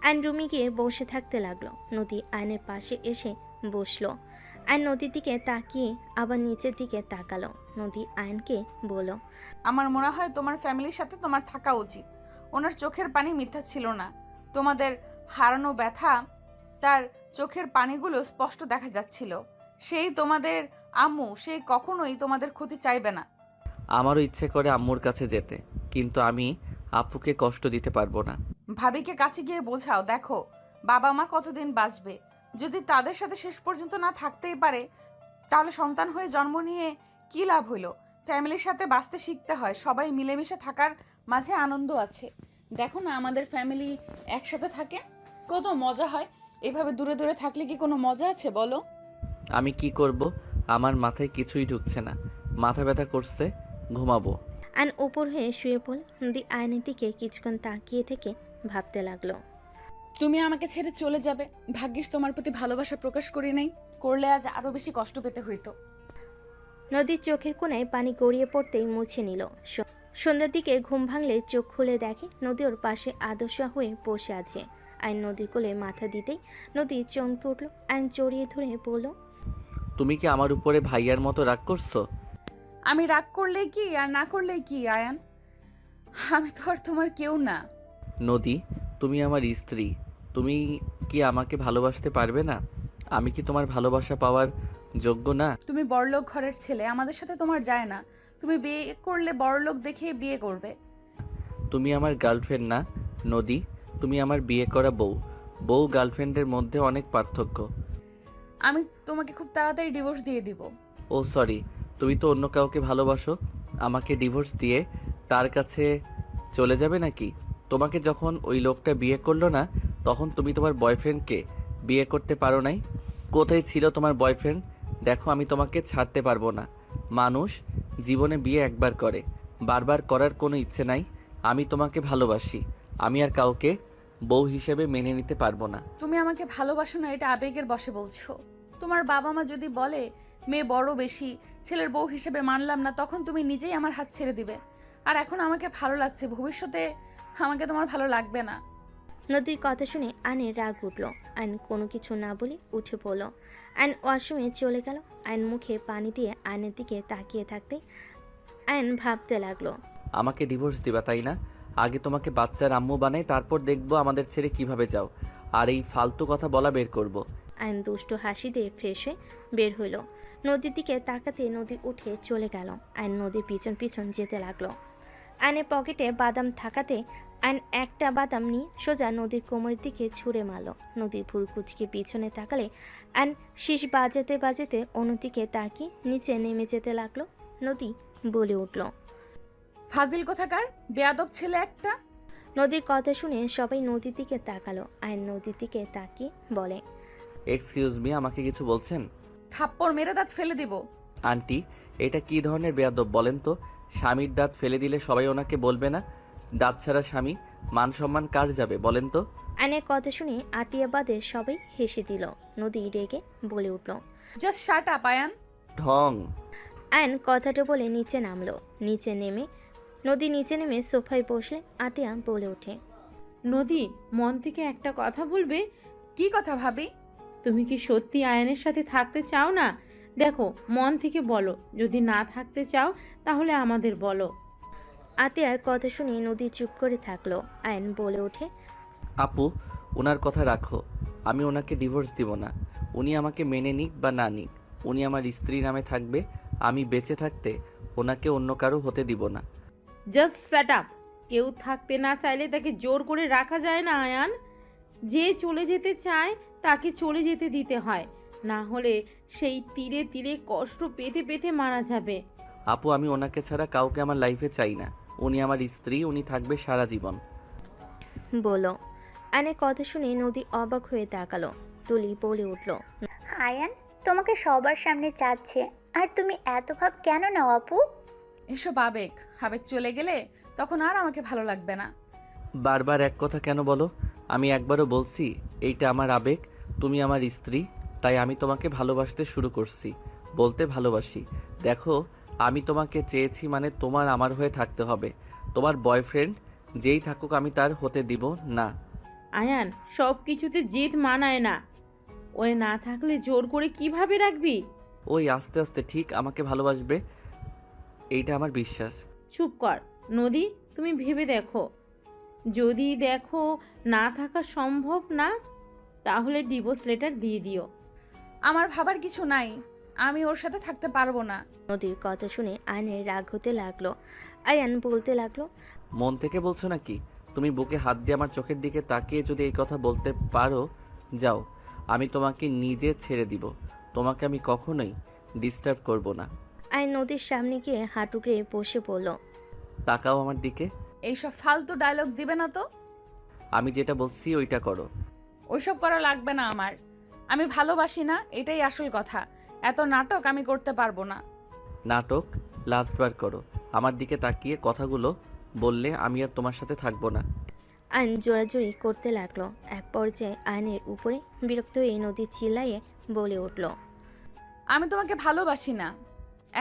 আইন রুমে গিয়ে বসে থাকতে লাগলো। নদী আয়নের পাশে এসে বসলো। আইন নদীর দিকে তাকিয়ে আবার নিচের দিকে তাকালো। নদী আয়নকে বলল, আমার মনে হয় তোমার ফ্যামিলির সাথে তোমার থাকা উচিত। ওনার চোখের পানি মিথ্যা ছিল না। তোমাদের হারানো ব্যথা, তার চোখের পানিগুলো স্পষ্ট দেখা যাচ্ছিল। সেই তোমাদের আম্মু, সে কখনোই তোমাদের ক্ষতি চাইবে না। আমারও ইচ্ছে করে আম্মুর কাছে যেতে, কিন্তু আমি আপুকে কষ্ট দিতে পারবো না। ভাবিকে কাছে গিয়ে বোঝাও, দেখো বাবা মা কতদিন বাঁচবে। যদি তাদের সাথে শেষ পর্যন্ত না থাকতেই পারে, তাহলে সন্তান হয়ে জন্ম নিয়ে কি লাভ হইলো? ফ্যামিলির সাথে বাঁচতে শিখতে হয়। সবাই মিলেমিশে থাকার মাঝে আনন্দ আছে। দেখো না আমাদের ফ্যামিলি একসাথে থাকে, কত মজা হয়। এভাবে দূরে দূরে থাকলে কি কোনো মজা আছে বলো? আমি কি করব? আমার মাথায় কিছুই ঢুকছে না। মাথা ব্যথা করছে, ঘুমাবো। আইন উপর হয়ে শুয়ে পড়ল। নদী আয়নের দিকে কিছুক্ষণ তাকিয়ে থেকে ভাবতে লাগলো, তুমি আমাকে ছেড়ে চলে যাবে। ভাগ্যিস তোমার প্রতি ভালোবাসা প্রকাশ করি নাই, করলে আজ আরো বেশি কষ্ট পেতে হইতো। নদীর চোখের কোণায় পানি গড়িয়ে পড়তেই মুছে নিল। সন্ধ্যার দিকে ঘুম ভাঙলে চোখ খুলে দেখে নদী ওর পাশে আদর্শা হয়ে বসে আছে। আইন নদীর কোলে মাথা দিতেই নদী চমকে উঠল। আইন জড়িয়ে ধরে বলল, তুমি কি আমার উপরে ভাইয়ার মতো রাগ করছো? আমি রাগ করলেই কি আর না করলেই কি আয়ান? আমি তো আর তোমার কেউ না। নদী, তুমি আমার স্ত্রী। তুমি কি আমাকে ভালোবাসতে পারবে না? আমি কি তোমার ভালোবাসা পাওয়ার যোগ্য না? তুমি বড়লোক ঘরের ছেলে, আমাদের সাথে তোমার যায় না। তুমি বিয়ে করলে বড়লোক দেখে বিয়ে করবে। তুমি আমার গার্লফ্রেন্ড না, নদী, তুমি আমার বিয়ে করা বউ। বউ গার্লফ্রেন্ডের মধ্যে অনেক পার্থক্য। আমি তোমাকে খুব তাড়াতাড়ি ডিভোর্স দিয়ে দিব। ও সরি, তুমি তো অন্য কাউকে ভালোবাসো। আমাকে ডিভোর্স দিয়ে তার কাছে চলে যাবে নাকি? তোমাকে যখন ওই লোকটা বিয়ে করলো না, তখন তুমি তোমার বয়ফ্রেন্ডকে বিয়ে করতে পারো নাই? কোথায় ছিল তোমার বয়ফ্রেন্ড? দেখো, আমি তোমাকে ছাড়তে পারবো না। মানুষ জীবনে বিয়ে একবার করে, বারবার করার কোনো ইচ্ছে নাই। আমি তোমাকে ভালোবাসি। আমি আর কাউকে বউ হিসেবে মেনে নিতে পারবো না। তুমি আমাকে ভালোবাসো না, এটা আবেগের বশে বলছো। তোমার বাবা মা যদি বলে মেয়ে বড় বেশি, ছেলের বউ হিসেবে মানলাম না, তখন তুমি নিজেই আমার হাত ছেড়ে দিবে। আর এখন আমাকে ভালো লাগছে, ভবিষ্যতে আমাকে তোমার ভালো লাগবে না। নদীর কথা শুনে আয়নের রাগ উঠল। আয়ন কোনো কিছু না বলে উঠে পড়ল। আয়ন ওয়াশরুমে চলে গেল। আয়ন মুখে পানি দিয়ে আয়নের দিকে তাকিয়ে থাকতে আয়ন ভাবতে লাগলো, আমাকে ডিভোর্স দিবা তাই না? আগে তোমাকে বাচ্চার আম্মু বানাই, তারপর দেখবো আমাদের ছেড়ে কিভাবে যাও। আর এই ফালতু কথা বলা বের করব। আয়ন দুষ্ট হাসি দিয়ে ফ্রেশ হয়ে বের হইল। নদীর দিকে তাকাতে নদী উঠে চলে গেল। আয়ন নদীর পিছন পিছন যেতে লাগলো। আয়নের পকেটে বাদাম থাকাতে আয়ন একটা বাদাম নিয়ে সোজা নদীর কোমরের দিকে ছুঁড়ে মারল। নদীর ভুর কুচকে পিছনে তাকালে আয়ন শীষ বাজাতে বাজাতে অন্যদিকে তাকিয়ে নিচে নেমে যেতে লাগলো। নদী বলে উঠল, ফাজিল কোথাকার, বেয়াদব ছেলে একটা। নদীর কথা শুনে সবাই নদীর দিকে তাকালো। আয়ন নদীর দিকে তাকিয়ে বলে, এক্সকিউজ মি, আমাকে কিছু বলছেন? থাপ্পড় মেরে দাঁত ফেলে দিব। আন্টি, এটা কি ধরনের বেয়াদব বলেন তো? স্বামীর দাঁত ফেলে দিলে সবাই ওনাকে বলবে না? দাঁত ছাড়া স্বামী, মান সম্মান কার যাবে বলেন তো? আয়নের কথা শুনে আতিয়াবাদে সবাই হেসে দিল। নদী রেগে বলে উঠল, জাস্ট শাট আপ আয়ান। ঢং। আয়ন কথাটা বলে নিচে নামলো। নদী নিচে নেমে সোফায় বসলে আতিয়া বলে ওঠে, নদী, মন থেকে একটা কথা বলবে? কি কথা ভাবি? তুমি কি সত্যি আয়নের সাথে থাকতে চাও না? দেখো, মন থেকে বলো। যদি না থাকতে চাও তাহলে আমাদের বলো। আতিয়ার কথা শুনে নদী চুপ করে থাকলো। আয়ন বলে ওঠে, আপু, ওনার কথা রাখো। আমি ওনাকে ডিভোর্স দিব না। উনি আমাকে মেনে নিক বা না নিক, উনি আমার স্ত্রী নামে থাকবে। আমি বেঁচে থাকতে ওনাকে অন্য কারো হতে দিব না। Just shut up. কেউ থাকতে না চাইলে তাকে জোর করে রাখা যায় না আয়ান। যে চলে যেতে চায় তাকে চলে যেতে দিতে হয়, না হলে সেই তীরে তীরে কষ্ট পেতে পেতে মারা যাবে। আপু, আমি ওনাকে ছাড়া কাউকে আমার লাইফে চাই না। উনি আমার স্ত্রী, উনি থাকবে সারা জীবন। বলো। আয়নের কথা শুনে নদী অবাক হয়ে তাকালো। তুলি বলে উঠল, আয়ান তোমাকে সবার সামনে চাচ্ছে, আর তুমি এত ভাব কেন নাও আপু? এসব আবেগ, আবেগ চলে গেলে তখন আর আমাকে ভালো লাগবে না। বারবার এক কথা কেন বলো? আমি একবারও বলছি এইটা আমার আবেগ, তুমি আমার স্ত্রী, তাই আমি তোমাকে ভালোবাসতে শুরু করছি। বলতে ভালোবাসি। দেখো, আমি তোমাকে চেয়েছি মানে তোমার আমার হয়ে থাকতে হবে। তোমার বয়ফ্রেন্ড যেই থাকুক আমি তার হতে দিব না। আয়ান, সব কিছুতে জেদ মানায় না। ওই না থাকলে জোর করে কিভাবে রাখবি? ওই আস্তে আস্তে ঠিক আমাকে ভালোবাসবে, এইটা আমার বিশ্বাস। চুপ কর নদী, তুমি ভেবে দেখো। যদি দেখো না থাকা সম্ভব না, তাহলে ডিভোর্স লেটার দিয়ে দিও। আমার ভাবার কিছু নাই, আমি ওর সাথে থাকতে পারবো না। নদীর কথা শুনে আয়নের রাগ হতে লাগলো। আয়ান বলতে লাগলো, মন থেকে বলছো নাকি? তুমি বুকে হাত দিয়ে আমার চোখের দিকে তাকিয়ে যদি এই কথা বলতে পারো, যাও, আমি তোমাকে নিজে ছেড়ে দিব। তোমাকে আমি কখনোই ডিস্টার্ব করব না। আয়ন নদীর সামনে গিয়ে হাঁটুকে বসে পড়ল। তাকাও আমার দিকে। এইসব ফালতু ডায়লগ দিবে না তো। আমি যেটা বলছি ওইটা করো। ওইসব করা লাগবে না আমার। আমি ভালোবাসি না, এটাই আসল কথা। এত নাটক আমি করতে পারবো না। নাটক লাস্টবার করো। আমার দিকে তাকিয়ে কথাগুলো বললে আমি আর তোমার সাথে থাকবো না। আয়ন জোরাজুরি করতে লাগলো। এক পর্যায়ে আয়নের উপরে বিরক্ত হয়ে নদী চিল্লাইয়ে বলে উঠল, আমি তোমাকে ভালোবাসি না।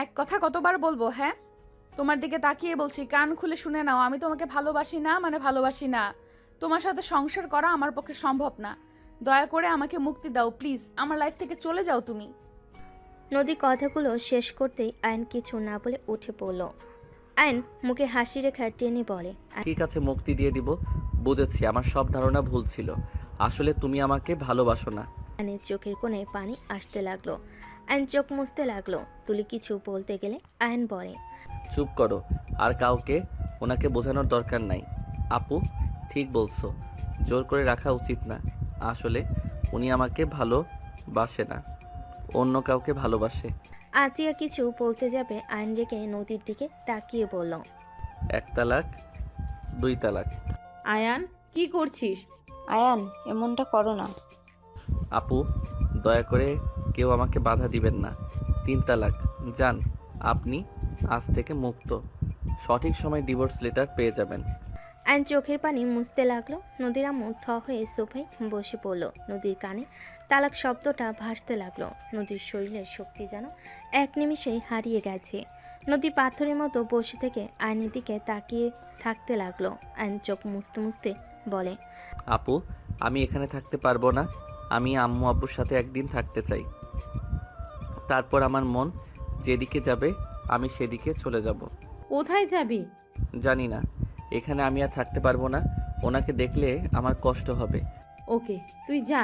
এক কথা কতবার বলবো? হ্যাঁ, তোমার দিকে তাকিয়ে বলছি, কান খুলে শুনে নাও। আমি তোমাকে ভালোবাসি না মানে ভালোবাসি না। তোমার সাথে সংসার করা আমার পক্ষে সম্ভব না। দয়া করে আমাকে মুক্তি দাও প্লিজ। আমার লাইফ থেকে চলে যাও তুমি। নদী কথাগুলো শেষ করতেই আয়ন কিছু না বলে উঠে পড়ল। আয়ন মুখে হাসি রেখা টেনে বলে, ঠিক আছে, মুক্তি দিয়ে দিব। বুঝেছি, আমার সব ধারণা ভুল ছিল। আসলে তুমি আমাকে ভালোবাসো না। আয়নের চোখের কোণে পানি আসতে লাগলো। আয়ন চোখ মুছতে লাগলো। তুলি কিছু বলতে গেলে আয়ন বলে, চুপ করো, আর কাউকে ওনাকে বোঝানোর দরকার নাই। আপু, ঠিক বলছো, জোর করে রাখা উচিত না। আসলে উনি আমাকে ভালোবাসে না, অন্য কাউকে ভালোবাসে। আতিয়া কিছু বলতে যাবে আইন রেখে নদীর দিকে তাকিয়ে বলল, 1 তালাক 2 তালাক। আয়ান কি করছিস? আয়ান এমনটা করো না। আপু, দয়া করে কেউ আমাকে বাধা দিবেন না। 3 তালাক। যান, আপনি আজ থেকে মুক্ত। সঠিক সময় ডিভোর্স লেটার পেয়ে যাবেন। আইন চোখের পানি মুছতে লাগলো। নদীর আম্মু থ হয়ে সোফায় বসে পড়ল। নদীর কানে তালাক শব্দটা ভাসতে লাগলো। নদীর শরীরের শক্তি যেন এক নিমিষেই হারিয়ে গেছে। নদী পাথরের মতো বসে থেকে আইনের দিকে তাকিয়ে থাকতে লাগলো। আইন চোখ মুছতে মুছতে বলে, আপু, আমি এখানে থাকতে পারবো না। আমি আম্মু আব্বুর সাথে একদিন থাকতে চাই। তারপর আমার মন যেদিকে যাবে আমি সেদিকে চলে যাব। কোথায় যাবি? জানি না, এখানে আমি আর থাকতে পারবো না। ওনাকে দেখলে আমার কষ্ট হবে। ওকে, তুই যা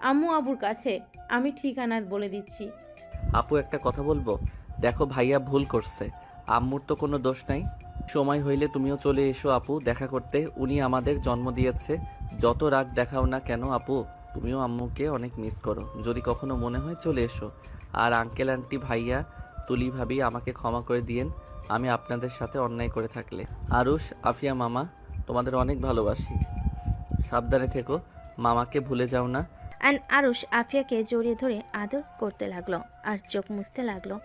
আম্মু আবুর কাছে, আমি ঠিকানা বলে দিচ্ছি। আপু, একটা কথা বলবো? দেখো, ভাইয়া ভুল করছে। আম্মুর তো কোনো দোষ নাই। সময় হইলে তুমিও চলে এসো আপু, দেখা করতে। উনি আমাদের জন্ম দিয়েছে। যত রাগ দেখাও না কেন আপু, তুমিও আম্মুকে অনেক মিস করো। যদি কখনো মনে হয় চলে এসো। আর আঙ্কেল আন্টি, ভাইয়া, তুলি ভাবি, আমাকে ক্ষমা করে দিয়েন আমি আপনাদের সাথে অন্যায় করে থাকলে। আরুষ, আফিয়া মামা, তোমাদের অনেক ভালোবাসি। সাবধানে থেকো, মামাকে ভুলে যাও না। আইন আরুষ আফিয়াকে জড়িয়ে ধরে আদর করতে লাগলো আর চোখ মুছতে লাগলো।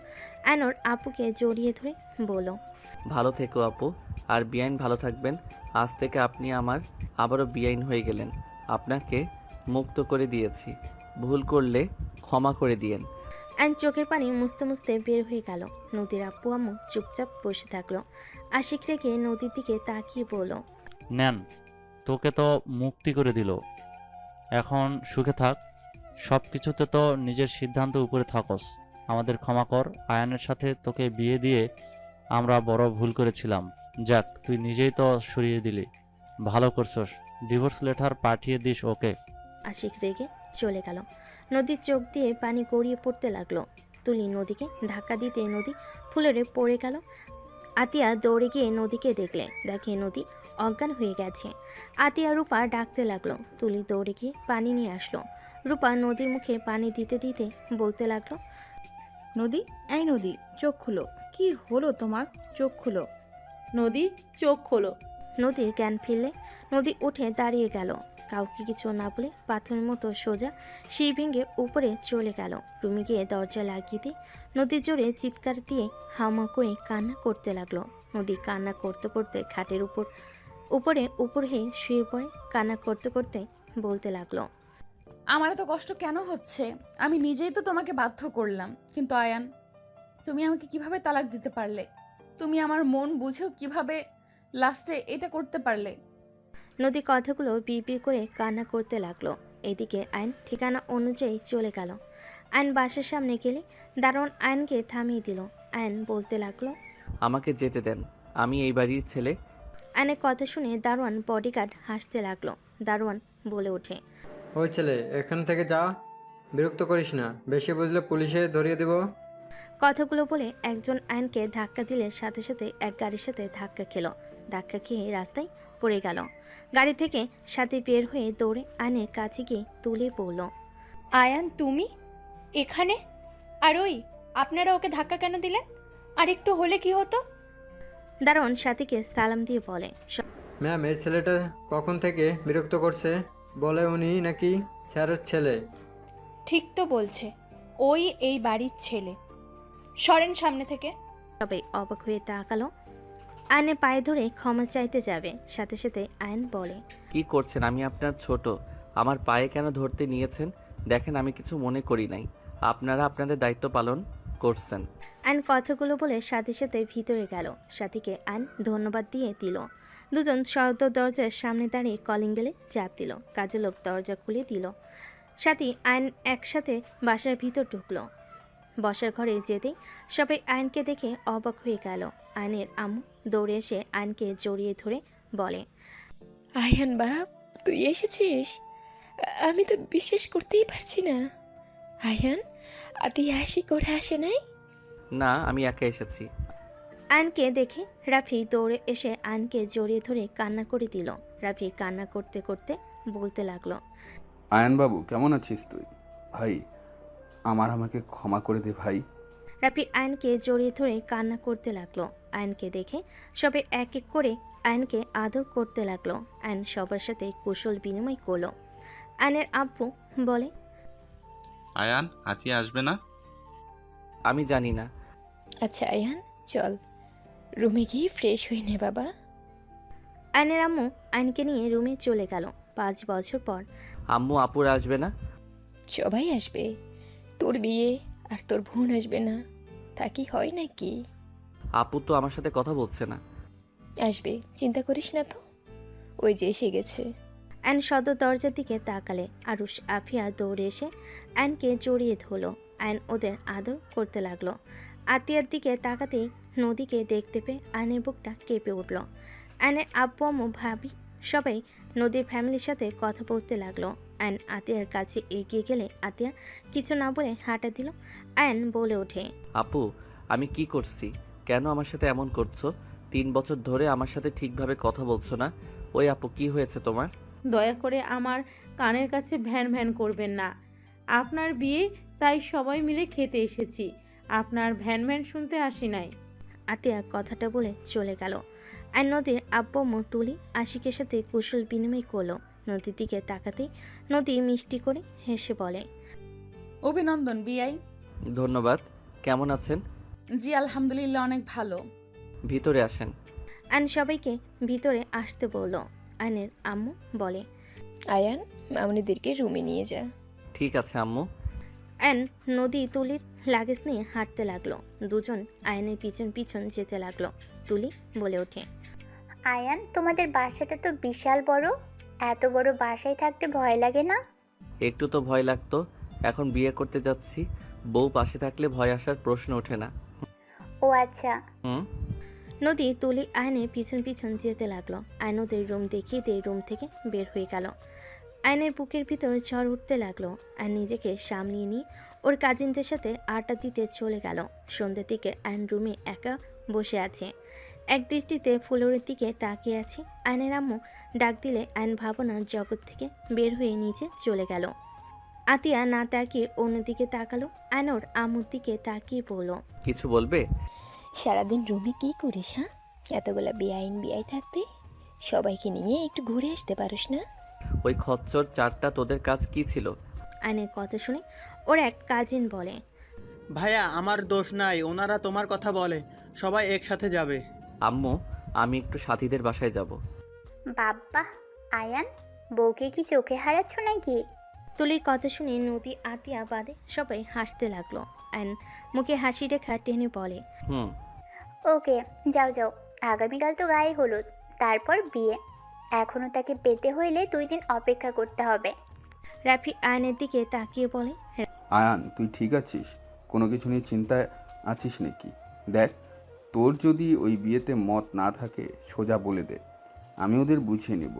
আইন ওর আপুকে জড়িয়ে ধরে বলল, ভালো থেকো আপু, আর বিআইন ভালো থাকবেন। আজ থেকে আপনি আমার আবারও বিআইন হয়ে গেলেন। আপনাকে মুক্ত করে দিয়েছি। ভুল করলে ক্ষমা করে দিয়েন। আইন চোখের পানি মুছতে মুছতে বের হয়ে গেল। নদীর আপু আম্মু চুপচাপ বসে থাকলো। আশিক রেখে নদীর দিকে তাকিয়ে বলল, নেন, তোকে তো মুক্তি করে দিল, এখন সুখে থাক। সব কিছুতে তো নিজের সিদ্ধান্ত উপরে থাকস। আমাদের ক্ষমা কর। আয়ানের সাথে তোকে বিয়ে দিয়ে আমরা বড় ভুল করেছিলাম। যাক, তুই নিজেই তো সরিয়ে দিলি, ভালো করছস। ডিভোর্স লেটার পাঠিয়ে দিস ওকে। আশিক রেগে চলে গেল। নদীর চোখ দিয়ে পানি গড়িয়ে পড়তে লাগলো। তুলি নদীকে ধাক্কা দিতে নদী ফুলরে পড়ে গেল। আতিয়া দৌড়ে গিয়ে নদীকে দেখে নদী অজ্ঞান হয়ে গেছে। আতিয়া রূপা ডাকতে লাগলো। তুলি দৌড়ে গিয়ে পানি নিয়ে আসলো। রূপা নদীর মুখে পানি দিতে দিতে বলতে লাগলো, নদী, এই নদী, চোখ খুলো। কি হলো তোমার? চোখ খুলো। নদী, চোখ খোলো। নদীর জ্ঞান ফিরলে নদী উঠে দাঁড়িয়ে গেল। কাউকে কিছু না বলে পাথরের মতো সোজা সিঁড়ি ভেঙে উপরে চলে গেল। রুমে গিয়ে দরজা লাগিয়ে দিয়ে নদীর জোরে চিৎকার দিয়ে হাউমাউ করে কান্না করতে লাগলো। নদী কান্না করতে করতে খাটের উপর হয়ে শুয়ে পড়ে। কান্না করতে করতে বলতে লাগলো, আমার এত কষ্ট কেন হচ্ছে? আমি নিজেই তো তোমাকে বাধ্য করলাম। কিন্তু আয়ান, তুমি আমাকে কিভাবে তালাক দিতে পারলে? তুমি আমার মন বুঝেও কিভাবে লাস্টে এটা করতে পারলে? নদী কথাগুলো বিড়বিড় করে কান্না করতে লাগলো। এদিকে আইন ঠিকানা অনুযায়ী চলে গেল। আইন বাসার সামনে গেলে দারোয়ান আইনকে থামিয়ে দিল। আইন বলতে লাগলো, আমাকে যেতে দেন, আমি এই বাড়ির ছেলে। আইনের কথা শুনে দারোয়ান বডিগার্ড হাসতে লাগলো। দারোয়ান বলে ওঠে, ওই ছেলে, এখান থেকে যা, বিরক্ত করিস না। বেশি বুঝলে পুলিশে ধরিয়ে দেব। কথাগুলো বলে একজন আইনকে ধাক্কা দিলে সাথে সাথে এক গাড়ির সাথে ধাক্কা খেলো। ধাক্কা খেয়ে রাস্তায় পড়ে গেল। গাড়ি থেকে সাথে বের হয়ে দৌড়ে আইনের কাছে গিয়ে তুলে পড়ল। আয়ান, তুমি এখানে? আর ওই, আপনারা ওকে ধাক্কা কেন দিলেন? আর একটু হলে কি হতো? দারোয়ান সাথীকে সালাম দিয়ে বলে, ম্যাম, এই ছেলেটা কখন থেকে বিরক্ত করছে? বলে উনি নাকি স্যারের ছেলে। ঠিক তো বলছে, ওই এই বাড়ির ছেলে। সরেন সামনে থেকে। সবাই অবাক হয়ে তাকালো। আইনের পায়ে ধরে ক্ষমা চাইতে যাবে, সাথে সাথে আইন বলে, কি করছেন? আমি আপনার ছোট, আমার পায়ে কেন ধরতে নিয়েছেন? দেখেন, আমি কিছু মনে করি নাই। আপনারা আপনাদের দায়িত্ব পালন করছেন। আইন কথাগুলো বলে সাথে সাথে ভিতরে গেল। সাথীকে আইন ধন্যবাদ দিয়ে দিল। দুজন সদর দরজার সামনে দাঁড়িয়ে কলিং বেলে চাপ দিল। কাজের লোক দরজা খুলে দিল। সাথী আইন একসাথে বাসার ভিতর ঢুকলো। বসার ঘরে যেতেই সবাই আইনকে দেখে অবাক হয়ে গেল। আইনের আম্মু দৌড়ে এসে আইনকে জড়িয়ে ধরে বলে, আয়ান বাপ, তুই এসেছিস? আমি তো বিশ্বাস করতেই পারছি না। আয়ান, তুই আসি করে আসে নাই? না, আমি একা এসেছি। আয়নকে দেখে রাফি দৌড়ে এসে আয়নকে জড়িয়ে ধরে কান্না করে দিল। রাফি কান্না করতে করতে বলতে লাগলো, আয়ানবাবু কেমন আছিস তুই? ভাই আমাকে ক্ষমা করে দে ভাই। রাফি আয়নকে জড়িয়ে ধরে কান্না করতে লাগলো। আয়নকে দেখে সবে এক এক করে আয়নকে আদর করতে লাগলো। আয়ন সবার সাথে কুশল বিনিময় করলো। আয়নের আব্বু বলে, আয়ান আতিয়া আসবে না? আমি জানি না। আচ্ছা আয়ান, চল রুমে গিয়ে ফ্রেশ হয়ে নে বাবা। আয়নের আম্মু আয়নকে নিয়ে রুমে চলে গেল। 5 বছর পর আম্মু আপুর আসবে না? সবাই আসবে, তোর বিয়ে আর তোর বোন আসবে না, তা কি হয় নাকি? আপু তো আমার সাথে কথা বলছে না। আসবে, চিন্তা করিস না তো, ওই যে এসে গেছে। আয়ন সদর দরজার দিকে তাকালে আরুষ আফিয়া দৌড়ে এসে আয়নকে জড়িয়ে ধরলো। আয়ন ওদের আদর করতে লাগলো। আতিয়ার দিকে তাকাতেই নদীকে দেখতে পেয়ে আয়নের বুকটা কেঁপে উঠল। আয়নের আব্বু আম্মু ভাবি সবাই নদীর ফ্যামিলির সাথে কথা বলতে লাগলো। আয়ন আতিয়ার কাছে এগিয়ে গেলে আতিয়া কিছু না বলে হাঁটা দিল। আয়ন বলে ওঠে, আপু আমি কি করছি? কেন আমার সাথে এমন করছো? 3 বছর ধরে আমার সাথে ঠিকভাবে কথা বলছো না। ওই আপু কি হয়েছে তোমার? দয়া করে আমার কানের কাছে ভ্যান ভ্যান করবেন না। আপনার বিয়ে, তাই সবাই মিলে খেতে এসেছি, আপনার ভ্যান ভ্যান শুনতে আসি নাই। আতিয়া কথাটা বলে চলে গেল। আর নদীর আব্বু আম্মু তুলি আশিকের সাথে কুশল বিনিময় করলো। নদীর দিকে তাকাতেই নদী মিষ্টি করে হেসে বলে, অভিনন্দন বিআই। ধন্যবাদ। কেমন আছেন? জি আলহামদুলিল্লাহ, অনেক ভালো। ভিতরে আসেন। আয়ন সবাইকে ভিতরে আসতে বলল। আয়নের আম্মু বলে, আয়ান মামুনিদেরকে রুমে নিয়ে যা। ঠিক আছে আম্মু। আয়ন নদী তুলির লাগেজ নিয়ে হাঁটতে লাগলো। দুজন আয়নের পিছন পিছন যেতে লাগলো। তুলি বলে ওঠে, আয়ান, তোমাদের বাসাটা তো বিশাল বড়, এত বড় বাসায় থাকতে ভয় লাগে না? একটু তো ভয় লাগতো, এখন বিয়ে করতে যাচ্ছি, বউ পাশে থাকলে ভয় আসার প্রশ্ন ওঠে না। ও আচ্ছা। হুম। নদী তুলি আয়নের পিছন পিছন যেতে লাগলো। আয়ন ওদের রুম দেখিয়ে দিয়ে রুম থেকে বের হয়ে গেল। আয়নের বুকের ভিতর ঝড় উঠতে লাগলো। আর নিজেকে সামলিয়ে নিয়ে ওর কাজিনদের সাথে আড্ডা দিতে চলে গেল। সন্ধ্যের দিকে আয়ন রুমে একা বসে আছে, এক দৃষ্টিতে ফ্লোরের দিকে তাকিয়ে আছে। আয়নের আম্মু ডাক দিলে আয়ন ভাবনার জগৎ থেকে বের হয়ে নিচে চলে গেল। আতিয়া না তাকিয়ে অন্যদিকে তাকালো। আয়ন ওর আম্মুর দিকে তাকিয়ে বলল, কিছু বলবে? সারাদিন রুমে কি করিস? হ্যাঁ, এতগুলা বিআই থাকতে সবাইকে নিয়ে একটু ঘুরে আসতে পারিস না? ওই খচ্চর চারটা তোদের কাজ কি ছিল? আয়নের কথা শুনে ওর এক কাজিন বলে, ভাইয়া আমার দোষ নাই, ওনারা তোমার কথা বলে, সবাই একসাথে যাবে। আম্মু আমি একটু সাথীদের বাসায় যাব। বাবা, আয়ান বউকে কি চোখে হারাচ্ছ নাকি? তুলির কথা শুনে নদী আতিয়া বাদে সবাই হাসতে লাগলো। আয়ন মুখে হাসি রেখা টেনে বলে, হুম। ওকে, যাও যাও, আগামীকাল তো গায়ে হলুদ, তারপর বিয়ে। এখনও তাকে পেতে হইলে 2 দিন অপেক্ষা করতে হবে। রাফি আয়নের দিকে তাকিয়ে বলে, আয়ান তুই ঠিক আছিস? কোনো কিছু নিয়ে চিন্তায় আছিস নাকি? দেখ, তোর যদি ওই বিয়েতে মত না থাকে সোজা বলে দে, আমি ওদের বুঝিয়ে নেব।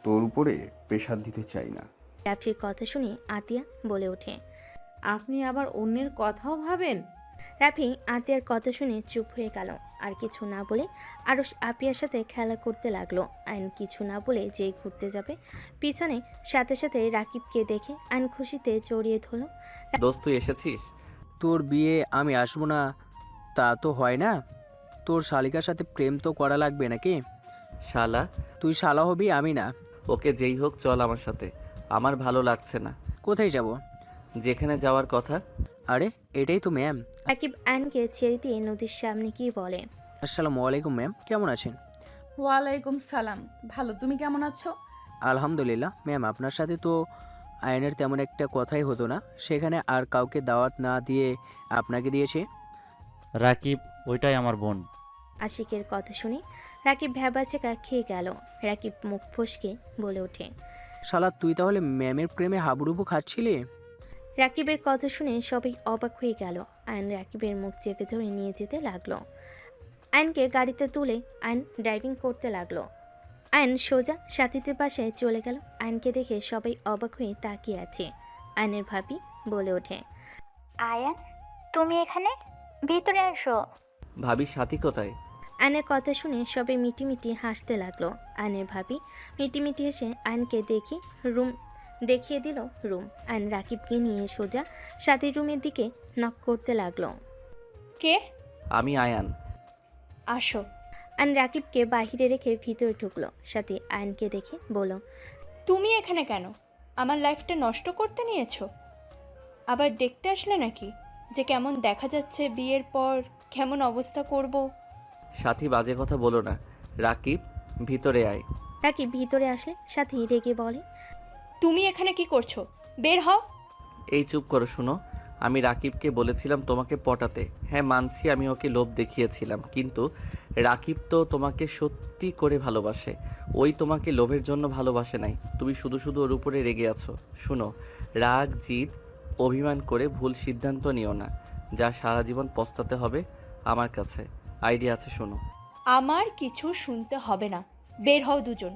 তোর উপরে প্রেশার দিতে চাই না। রাফির কথা শুনে আতিয়া বলে ওঠে, আপনি আবার অন্যের কথাও ভাবেন? রাফি আতিয়ার কথা শুনে চুপ হয়ে গেল। আর কিছু না বলে আরও আপিয়ার সাথে খেলা করতে লাগলো। আইন কিছু না বলে যেই ঘুরতে যাবে, পিছনে সাথে সাথে রাকিবকে দেখে আইন খুশিতে জড়িয়ে ধরল। দোস্ত তুই এসেছিস? তোর বিয়ে আমি আসবো না তা তো হয় না, তোর শালিকার সাথে প্রেম তো করা লাগবে নাকি? শালা? তুই শালা হবি, আমি না। ওকে যেই হোক চল আমার সাথে, আমার ভালো লাগছে না। কোথায় যাব? যেখানে যাওয়ার কথা। আরে এটাই তো ম্যাম। রাকিব আইনকে ছেড়ে দিয়ে নদীর সামনে গিয়ে বলে, আসসালামু আলাইকুম ম্যাম, কেমন আছেন? ওয়ালাইকুম সালাম, ভালো। তুমি কেমন আছো? আলহামদুলিল্লাহ ম্যাম, আপনার সাথে তো আয়নের তেমন একটা কথাই হতো না, সেখানে আর কাউকে দাওয়াত না দিয়ে আপনাকে দিয়েছে। রাকিব ওইটাই আমার বোন। আশিকের কথা শুনে রাকিব ভ্যাবাচেকা খেয়ে গেল। রাকিব মুখ ফসকে বলে ওঠে, শালা তুই তাহলে ম্যামের প্রেমে হাবুডুবু খাচ্ছিলি? রাকিবের কথা শুনে সবাই অবাক হয়ে গেল। আয়ন রাকিবের মুখ চেপে ধরে নিয়ে যেতে লাগলো। আয়নকে গাড়িতে তুলে আয়ন ড্রাইভিং করতে লাগলো। আয়ন সোজা সাথীদের বাসায় চলে গেল। আয়নকে দেখে সবাই অবাক হয়ে তাকিয়ে আছে। আয়নের ভাবি বলে ওঠে, আয়ান তুমি এখানে? ভিতরে আসো। ভাবির সাথী কোথায়? আয়নের কথা শুনে সবে মিটিমিটি হাসতে লাগলো। আয়নের ভাবি মিটিমিটি হেসে আয়নকে দেখিয়ে দিল রুম। আয়ন রাকিবকে নিয়ে সোজা সাথীর রুমের দিকে নক করতে লাগলো। কে? আমি আয়ান। আসো। আয়ন রাকিবকে বাহিরে রেখে ভিতরে ঢুকলো। সাথী আয়নকে দেখে বলল, তুমি এখানে কেন? আমার লাইফটা নষ্ট করতে নিয়েছো? আবার দেখতে আসলে নাকি যে কেমন দেখা যাচ্ছে বিয়ের পর কেমন অবস্থা করব? সাথী বাজে কথা বলো না। রাকিব ভিতরে আয়। রাকিব ভিতরে আসে। সাথী রেগে বলে, তুমি এখানে কি করছো? বের হও। এই চুপ করো। শুনো, আমি রাকিবকে বলেছিলাম তোমাকে পটাতে। হ্যাঁ মানছি আমি ওকে লোভ দেখিয়েছিলাম, কিন্তু রাকিব তো তোমাকে সত্যি করে ভালোবাসে। ওই তোমাকে লোভের জন্য ভালোবাসে নাই। তুমি শুধু শুধু ওর উপরে রেগে আছো। শুনো, রাগ জিদ অভিমান করে ভুল সিদ্ধান্ত নিও না, যা সারা জীবন পস্তাতে হবে। আমার কাছে আইডিয়া আছে, শোনো। আমার কিছু শুনতে হবে না। বের হও দুজন।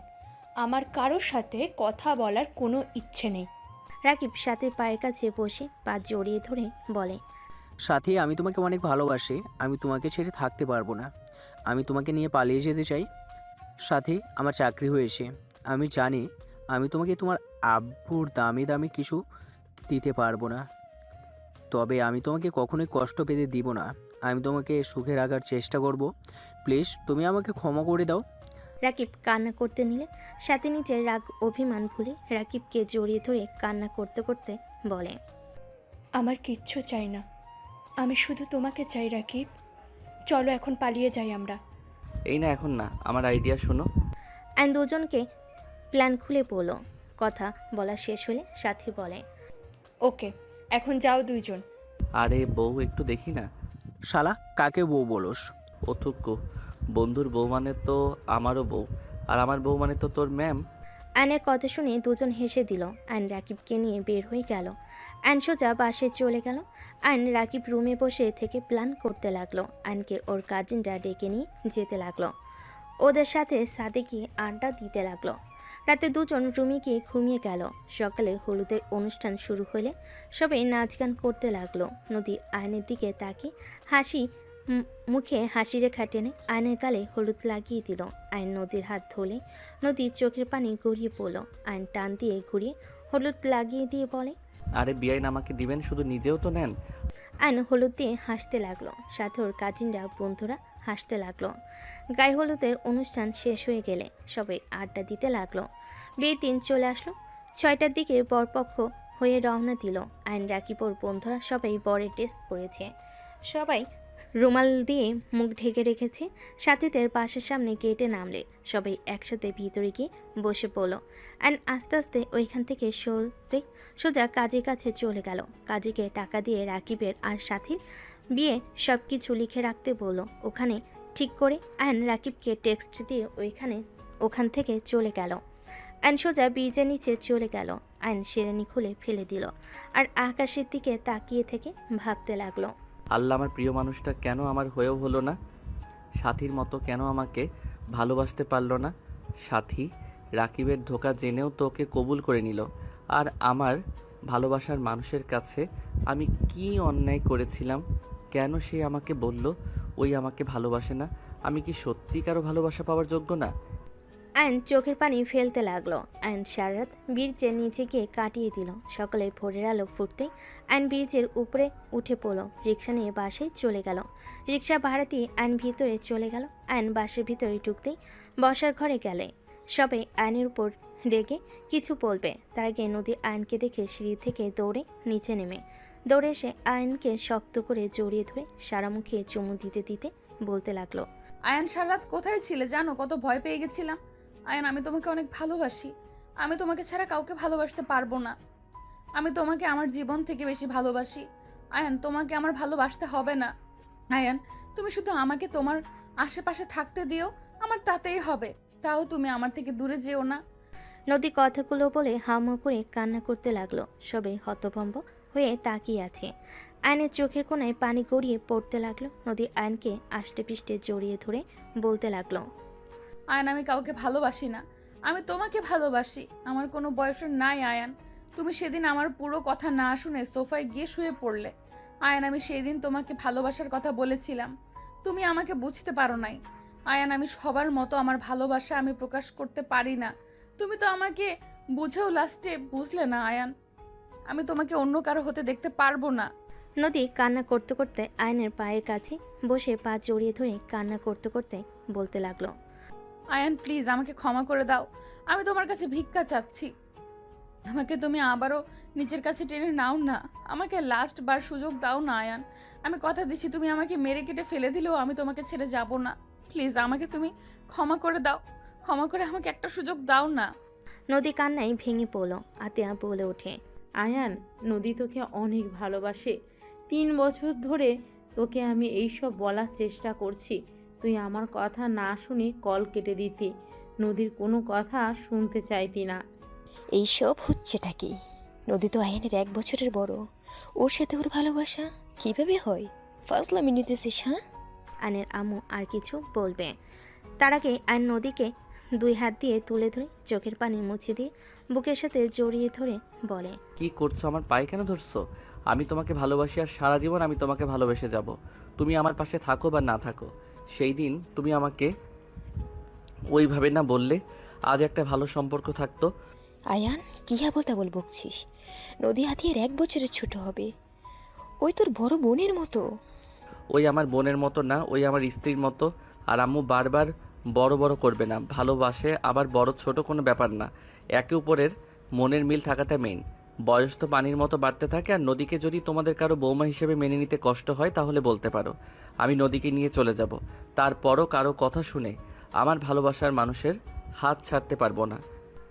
আমার কারোর সাথে কথা বলার কোনো ইচ্ছে নেই। রাকিব সাথীর পায়ের কাছে বসে পা জড়িয়ে ধরে বলে, সাথী, আমি তোমাকে অনেক ভালোবাসি। আমি তোমাকে ছেড়ে থাকতে পারবো না। আমি তোমাকে নিয়ে পালিয়ে যেতে চাই। সাথী, আমার চাকরি হয়েছে। আমি জানি আমি তোমাকে তোমার আব্বুর দামি দামি কিছু দিতে পারবো না, তবে আমি তোমাকে কখনোই কষ্ট পেতে দিব না। আমি তোমাকে সুখে রাখার চেষ্টা করব। প্লিজ তুমি আমাকে ক্ষমা করে দাও। রাকিব কান্না করতে নিলে সাথী নিজের রাগ অভিমান ভুলে রাকিবকে জড়িয়ে ধরে কান্না করতে করতে বলে, আমার কিচ্ছু চাই না, আমি শুধু তোমাকে চাই রাকিব। চলো এখন পালিয়ে যাই আমরা। এই না, এখন না, আমার আইডিয়া শোনো। আইন দুজনকে প্ল্যান খুলে বলল। কথা বলা শেষ হলে সাথী বলে, ওকে, এখন যাও দুইজন। আরে বউ একটু দেখি না। শালা, কাকে বউ বলোস? অথুক্কু, বন্ধুর বউ মানে তো আমারও বউ, আর আমার বউ মানে তো তোর ম্যাম। আয়নের কথা শুনে দুজন হেসে দিল। আয়ন রাকিবকে নিয়ে বের হয়ে গেল। আয়ন সোজা বাসে চলে গেল। আয়ন রাকিব রুমে বসে থেকে প্ল্যান করতে লাগলো। আয়নকে ওর কাজিনরা ডেকে নিয়ে যেতে লাগলো। ওদের সাথে সাদেকি আড্ডা দিতে লাগলো। রাতে দুজন রুমে গিয়ে ঘুমিয়ে গেল। সকালে হলুদের অনুষ্ঠান শুরু হলে সবাই নাচ গান করতে লাগলো। নদী আয়নের দিকে তাকিয়ে মুখে হাসি রেখা টেনে আয়নের গালে হলুদ লাগিয়ে দিল। আয়ন নদীর হাত ধরে নদীর চোখের পানি গড়িয়ে পড়ল। আয়ন টান দিয়ে ঘুরিয়ে হলুদ লাগিয়ে দিয়ে বলে, আরে বিয়াইন আমাকে দিবেন, শুধু নিজেও তো নেন। আয়ন হলুদ দিয়ে হাসতে লাগলো। সাথে ওর কাজিনরা বন্ধুরা হাসতে লাগলো। গায়ে হলুদের অনুষ্ঠান শেষ হয়ে গেলে সবাই আড্ডা দিতে লাগলো। বিয়ের দিন চলে আসলো। 6টার দিকে বরপক্ষ হয়ে রওনা দিল। আয়ন রাকিব ওর বন্ধুরা সবাই বরের ড্রেস পরেছে। সবাই রুমাল দিয়ে মুখ ঢেকে রেখেছে। সাথীদের বাসার সামনে গেটে নামলে সবাই একসাথে ভিতরে গিয়ে বসে পড়ল। অ্যান্ড আস্তে আস্তে ওইখান থেকে সরে সোজা কাজীর কাছে চলে গেল। কাজীকে টাকা দিয়ে রাকিবের আর সাথীর বিয়ে সব কিছু লিখে রাখতে বলল। ওখানে ঠিক করে অ্যান রাকিবকে টেক্সট দিয়ে ওখান থেকে চলে গেল। অ্যান সোজা ব্রিজের নিচে চলে গেল। অ্যান শেরানি খুলে ফেলে দিল আর আকাশের দিকে তাকিয়ে থেকে ভাবতে লাগলো, আল্লাহ, আমার প্রিয় মানুষটা কেন আমার হয়েও হলো না? সাথীর মতো কেন আমাকে ভালোবাসতে পারলো না? সাথী রাকিবের ধোঁকা জেনেও তো ওকে কবুল করে নিল। আর আমার ভালোবাসার মানুষের কাছে আমি কি অন্যায় করেছিলাম? কেন সে আমাকে বলল ওই আমাকে ভালোবাসে না? আমি কি সত্যি কারো ভালোবাসা পাওয়ার যোগ্য না? আয়ন চোখের পানি ফেলতে লাগলো। আয়ন সারা রাত ব্রিজের নিচে গিয়ে কাটিয়ে দিল। সকালে ভোরের আলো ফুটতেই আয়ন ব্রিজের উপরে উঠে পড়ল। রিক্সা নিয়ে বাসায় চলে গেল। রিক্সা ভাড়া দিয়ে আয়ন ভিতরে চলে গেল। আয়ন বাসের ভিতরে ঢুকতেই বসার ঘরে গেলে সবাই আয়নের উপর রেগে কিছু বলবে। তার আগে নদী আয়নকে দেখে সিঁড়ি থেকে নিচে নেমে দৌড়ে এসে আয়নকে শক্ত করে জড়িয়ে ধরে সারা মুখে চুমু দিতে দিতে বলতে লাগলো, আয়ান সারা রাত কোথায় ছিলে জানো? কত ভয় পেয়ে গেছিলাম। আয়ান, আমি তোমাকে অনেক ভালোবাসি। আমি তোমাকে ছাড়া কাউকে ভালোবাসতে পারবো না। আমি তোমাকে আমার জীবন থেকে বেশি ভালোবাসি। আয়ান, তোমাকে আমার ভালোবাসতে হবে না। আয়ান, তুমি শুধু আমাকে তোমার আশেপাশে থাকতে দিও, আমার তাতেই হবে। তাও তুমি আমার থেকে দূরে যেও না। নদী কথাগুলো বলে হাউমাউ করে কান্না করতে লাগলো। সবাই হতভম্ব হয়ে তাকিয়ে আছে। আয়নের চোখের কোণায় পানি গড়িয়ে পড়তে লাগলো। নদী আয়নকে আষ্টে পিষ্টে জড়িয়ে ধরে বলতে লাগলো, আয়ান, আমি কাউকে ভালোবাসি না। আমি তোমাকে ভালোবাসি। আমার কোনো বয়ফ্রেন্ড নাই আয়ান। তুমি সেদিন আমার পুরো কথা না শুনে সোফায় গিয়ে শুয়ে পড়লে। আয়ান, আমি সেই দিন তোমাকে ভালোবাসার কথা বলেছিলাম। তুমি আমাকে বুঝতে পারো নাই আয়ান। আমি সবার মতো আমার ভালোবাসা আমি প্রকাশ করতে পারি না। তুমি তো আমাকে বুঝেও লাস্টে বুঝলে না আয়ান। আমি তোমাকে অন্য কারো হতে দেখতে পারবো না। নদী কান্না করতে করতে আয়নের পায়ের কাছে বসে পা জড়িয়ে ধরে কান্না করতে করতে বলতে লাগলো, আয়ান প্লিজ আমাকে ক্ষমা করে দাও। আমি তোমার কাছে ভিক্ষা চাচ্ছি। আমাকে তুমি আবারও নিজের কাছে টেনে নাও না। আমাকে লাস্ট বার সুযোগ দাও না আয়ান। আমি কথা দিচ্ছি, তুমি আমাকে মেরে কেটে ফেলে দিলেও আমি তোমাকে ছেড়ে যাব না। প্লিজ আমাকে তুমি ক্ষমা করে দাও। ক্ষমা করে আমাকে একটা সুযোগ দাও না। নদী কান্নায় ভেঙে পড়ল। আতিয়া বলে ওঠে, আয়ান, নদী তোকে অনেক ভালোবাসে। 3 বছর ধরে তোকে আমি এইসব বলার চেষ্টা করছি, তুই আমার কথা না শুনে কল কেটে দিতি। নদীর কোনো কথা শুনতে চাইতি না। এইসব হচ্ছেটা কি? নদী তো আয়ানের 1 বছরের বড়, ওর সাথে ওর ভালোবাসা কিভাবে হয়? ফাজলামি নিতেছিস? হ্যাঁ, আয়নের আম্মু আর কিছু বলবে তার আগে আয়ন নদীকে 2 হাত দিয়ে তুলে ধরে চোখের পানি মুছে দিয়ে বুকের সাথে জড়িয়ে ধরে বলে, কি করছো? আমার পায়ে কেন ধরছো? আমি তোমাকে ভালোবাসি আর সারা জীবন আমি তোমাকে ভালোবেসে যাব। তুমি আমার পাশে থাকো বা না থাকো, সেই দিন তুমি আমাকে ওইভাবে না বললে আজ একটা ভালো সম্পর্ক থাকতো। আয়ান কি আবল তাবল বকছিস? নদী হাতিয়ার 1 বছরের ছোট হবে। ওই তোর বড় বোনের মতো। ওই আমার বোনের মতো না, ওই আমার স্ত্রীর মতো। আর আম্মু বারবার বড় বড় করবে না, ভালোবাসে আবার বড় ছোট কোনো ব্যাপার না। একে উপরের মনের মিল থাকাটা মেইন। বয়স তো পানির মতো বাড়তে থাকে। আর নদীকে যদি তোমাদের কারো বৌমা হিসেবে মেনে নিতে কষ্ট হয় তাহলে বলতে পারো, আমি নদীকে নিয়ে চলে যাব। তারপরও কারো কথা শুনে আমার ভালোবাসার মানুষের হাত ছাড়তে পারবো না।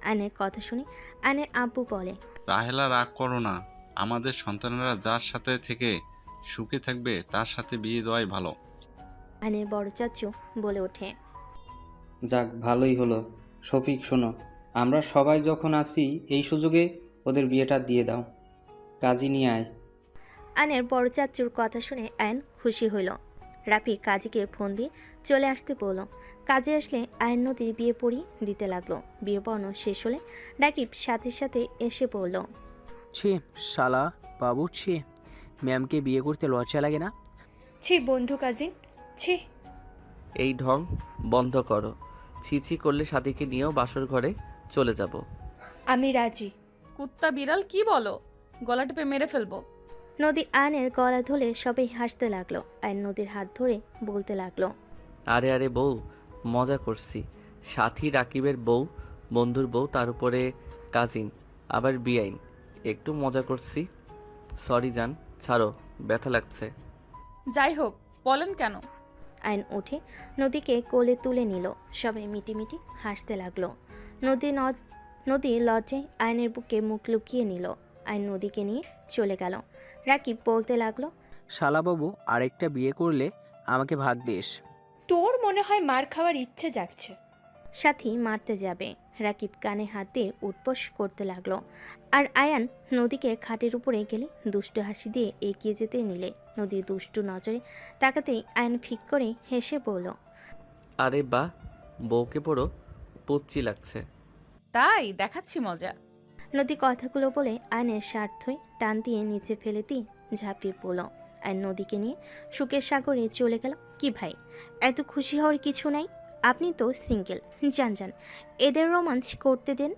আয়নের কথা শুনে আয়নের আব্বু বলে, রাহেলা রাগ করো না, আমাদের সন্তানেরা যার সাথে থেকে সুখে থাকবে তার সাথে বিয়ে দেওয়াই ভালো। আয়নের বড় চাচু বলে ওঠে, যাক ভালোই হলো। শফিক শোনো, আমরা সবাই যখন আসি এই সুযোগে ওদের বিয়েটা দিয়ে দাও। কাজী নিয়ে আয়। আয়নের বড় চাচুর কথা শুনে আয়ন খুশি হইল। রাফি কাজীকে ফোন দিয়ে চলে আসতে বলল। কাজে আসলে আয়ন নদীর বিয়ে পড়িয়ে দিতে লাগলো। বিয়ে পড়ানো শেষ হলে রাকিব সাথে সাথে এসে পড়ল। ছি শালা বাবু, ছি, ম্যামকে বিয়ে করতে লজ্জা লাগে না? ছি বন্ধু কাজিন, ছি। এই ঢং বন্ধ করো। ছিছি করলে সাথীকে নিয়েও বাসর ঘরে চলে যাব। আমি রাজি। কুত্তা বিড়াল কি বলো? গলা টিপে মেরে ফেলবো। নদী আয়নের গলা ধরে সবাই হাসতে লাগলো। আয়ন নদীর হাত ধরে বলতে লাগলো, আরে আরে বউ, মজা করছি। সাথী রাকিবের বউ, বন্ধুর বউ, তার উপরে কাজিন, আবার বিআইন। একটু মজা করছি। সরি জান, ছাড়ো, ব্যথা লাগছে। যাই হোক, বলেন কেন? আয়ন উঠে নদীকে কোলে তুলে নিল। সবাই মিটিমিটি হাসতে লাগলো। নদী লজ্জায় আয়নের বুকে মুখ লুকিয়ে নিল। আয়ন নদীকে নিয়ে চলে গেল। রাকিব বলতে লাগলো, শালা বাবু, আরেকটা বিয়ে করলে আমাকে ভাগ দিস। তোর মনে হয় মার খাওয়ার ইচ্ছে জাগছে। সাথী মারতে যাবে। রাকিব কানে হাত দিয়ে উঠবোস করতে লাগলো। আর আয়ান নদীকে খাটের উপরে গেলে দুষ্টু হাসি দিয়ে এগিয়ে যেতে নিলে নদী দুষ্টু নজরে তাকাতেই আয়ান ফিক করে হেসে বলল, আরে বাহ, বউকে পুরো পুচ্ছি লাগছে। তাই দেখাচ্ছি মজা। নদী কথাগুলো বলে আয়নের শার্ট ধরে টান দিয়ে নিচে ফেলে দিয়ে ঝাঁপিয়ে পড়ল। আয়ন নদীকে নিয়ে সুখের সাগরে চলে গেল। কি ভাই, এত খুশি হওয়ার কিছু নাই? আপনি তো সিঙ্গেল, যান যান, এদের রোমাঞ্চ করতে দেন।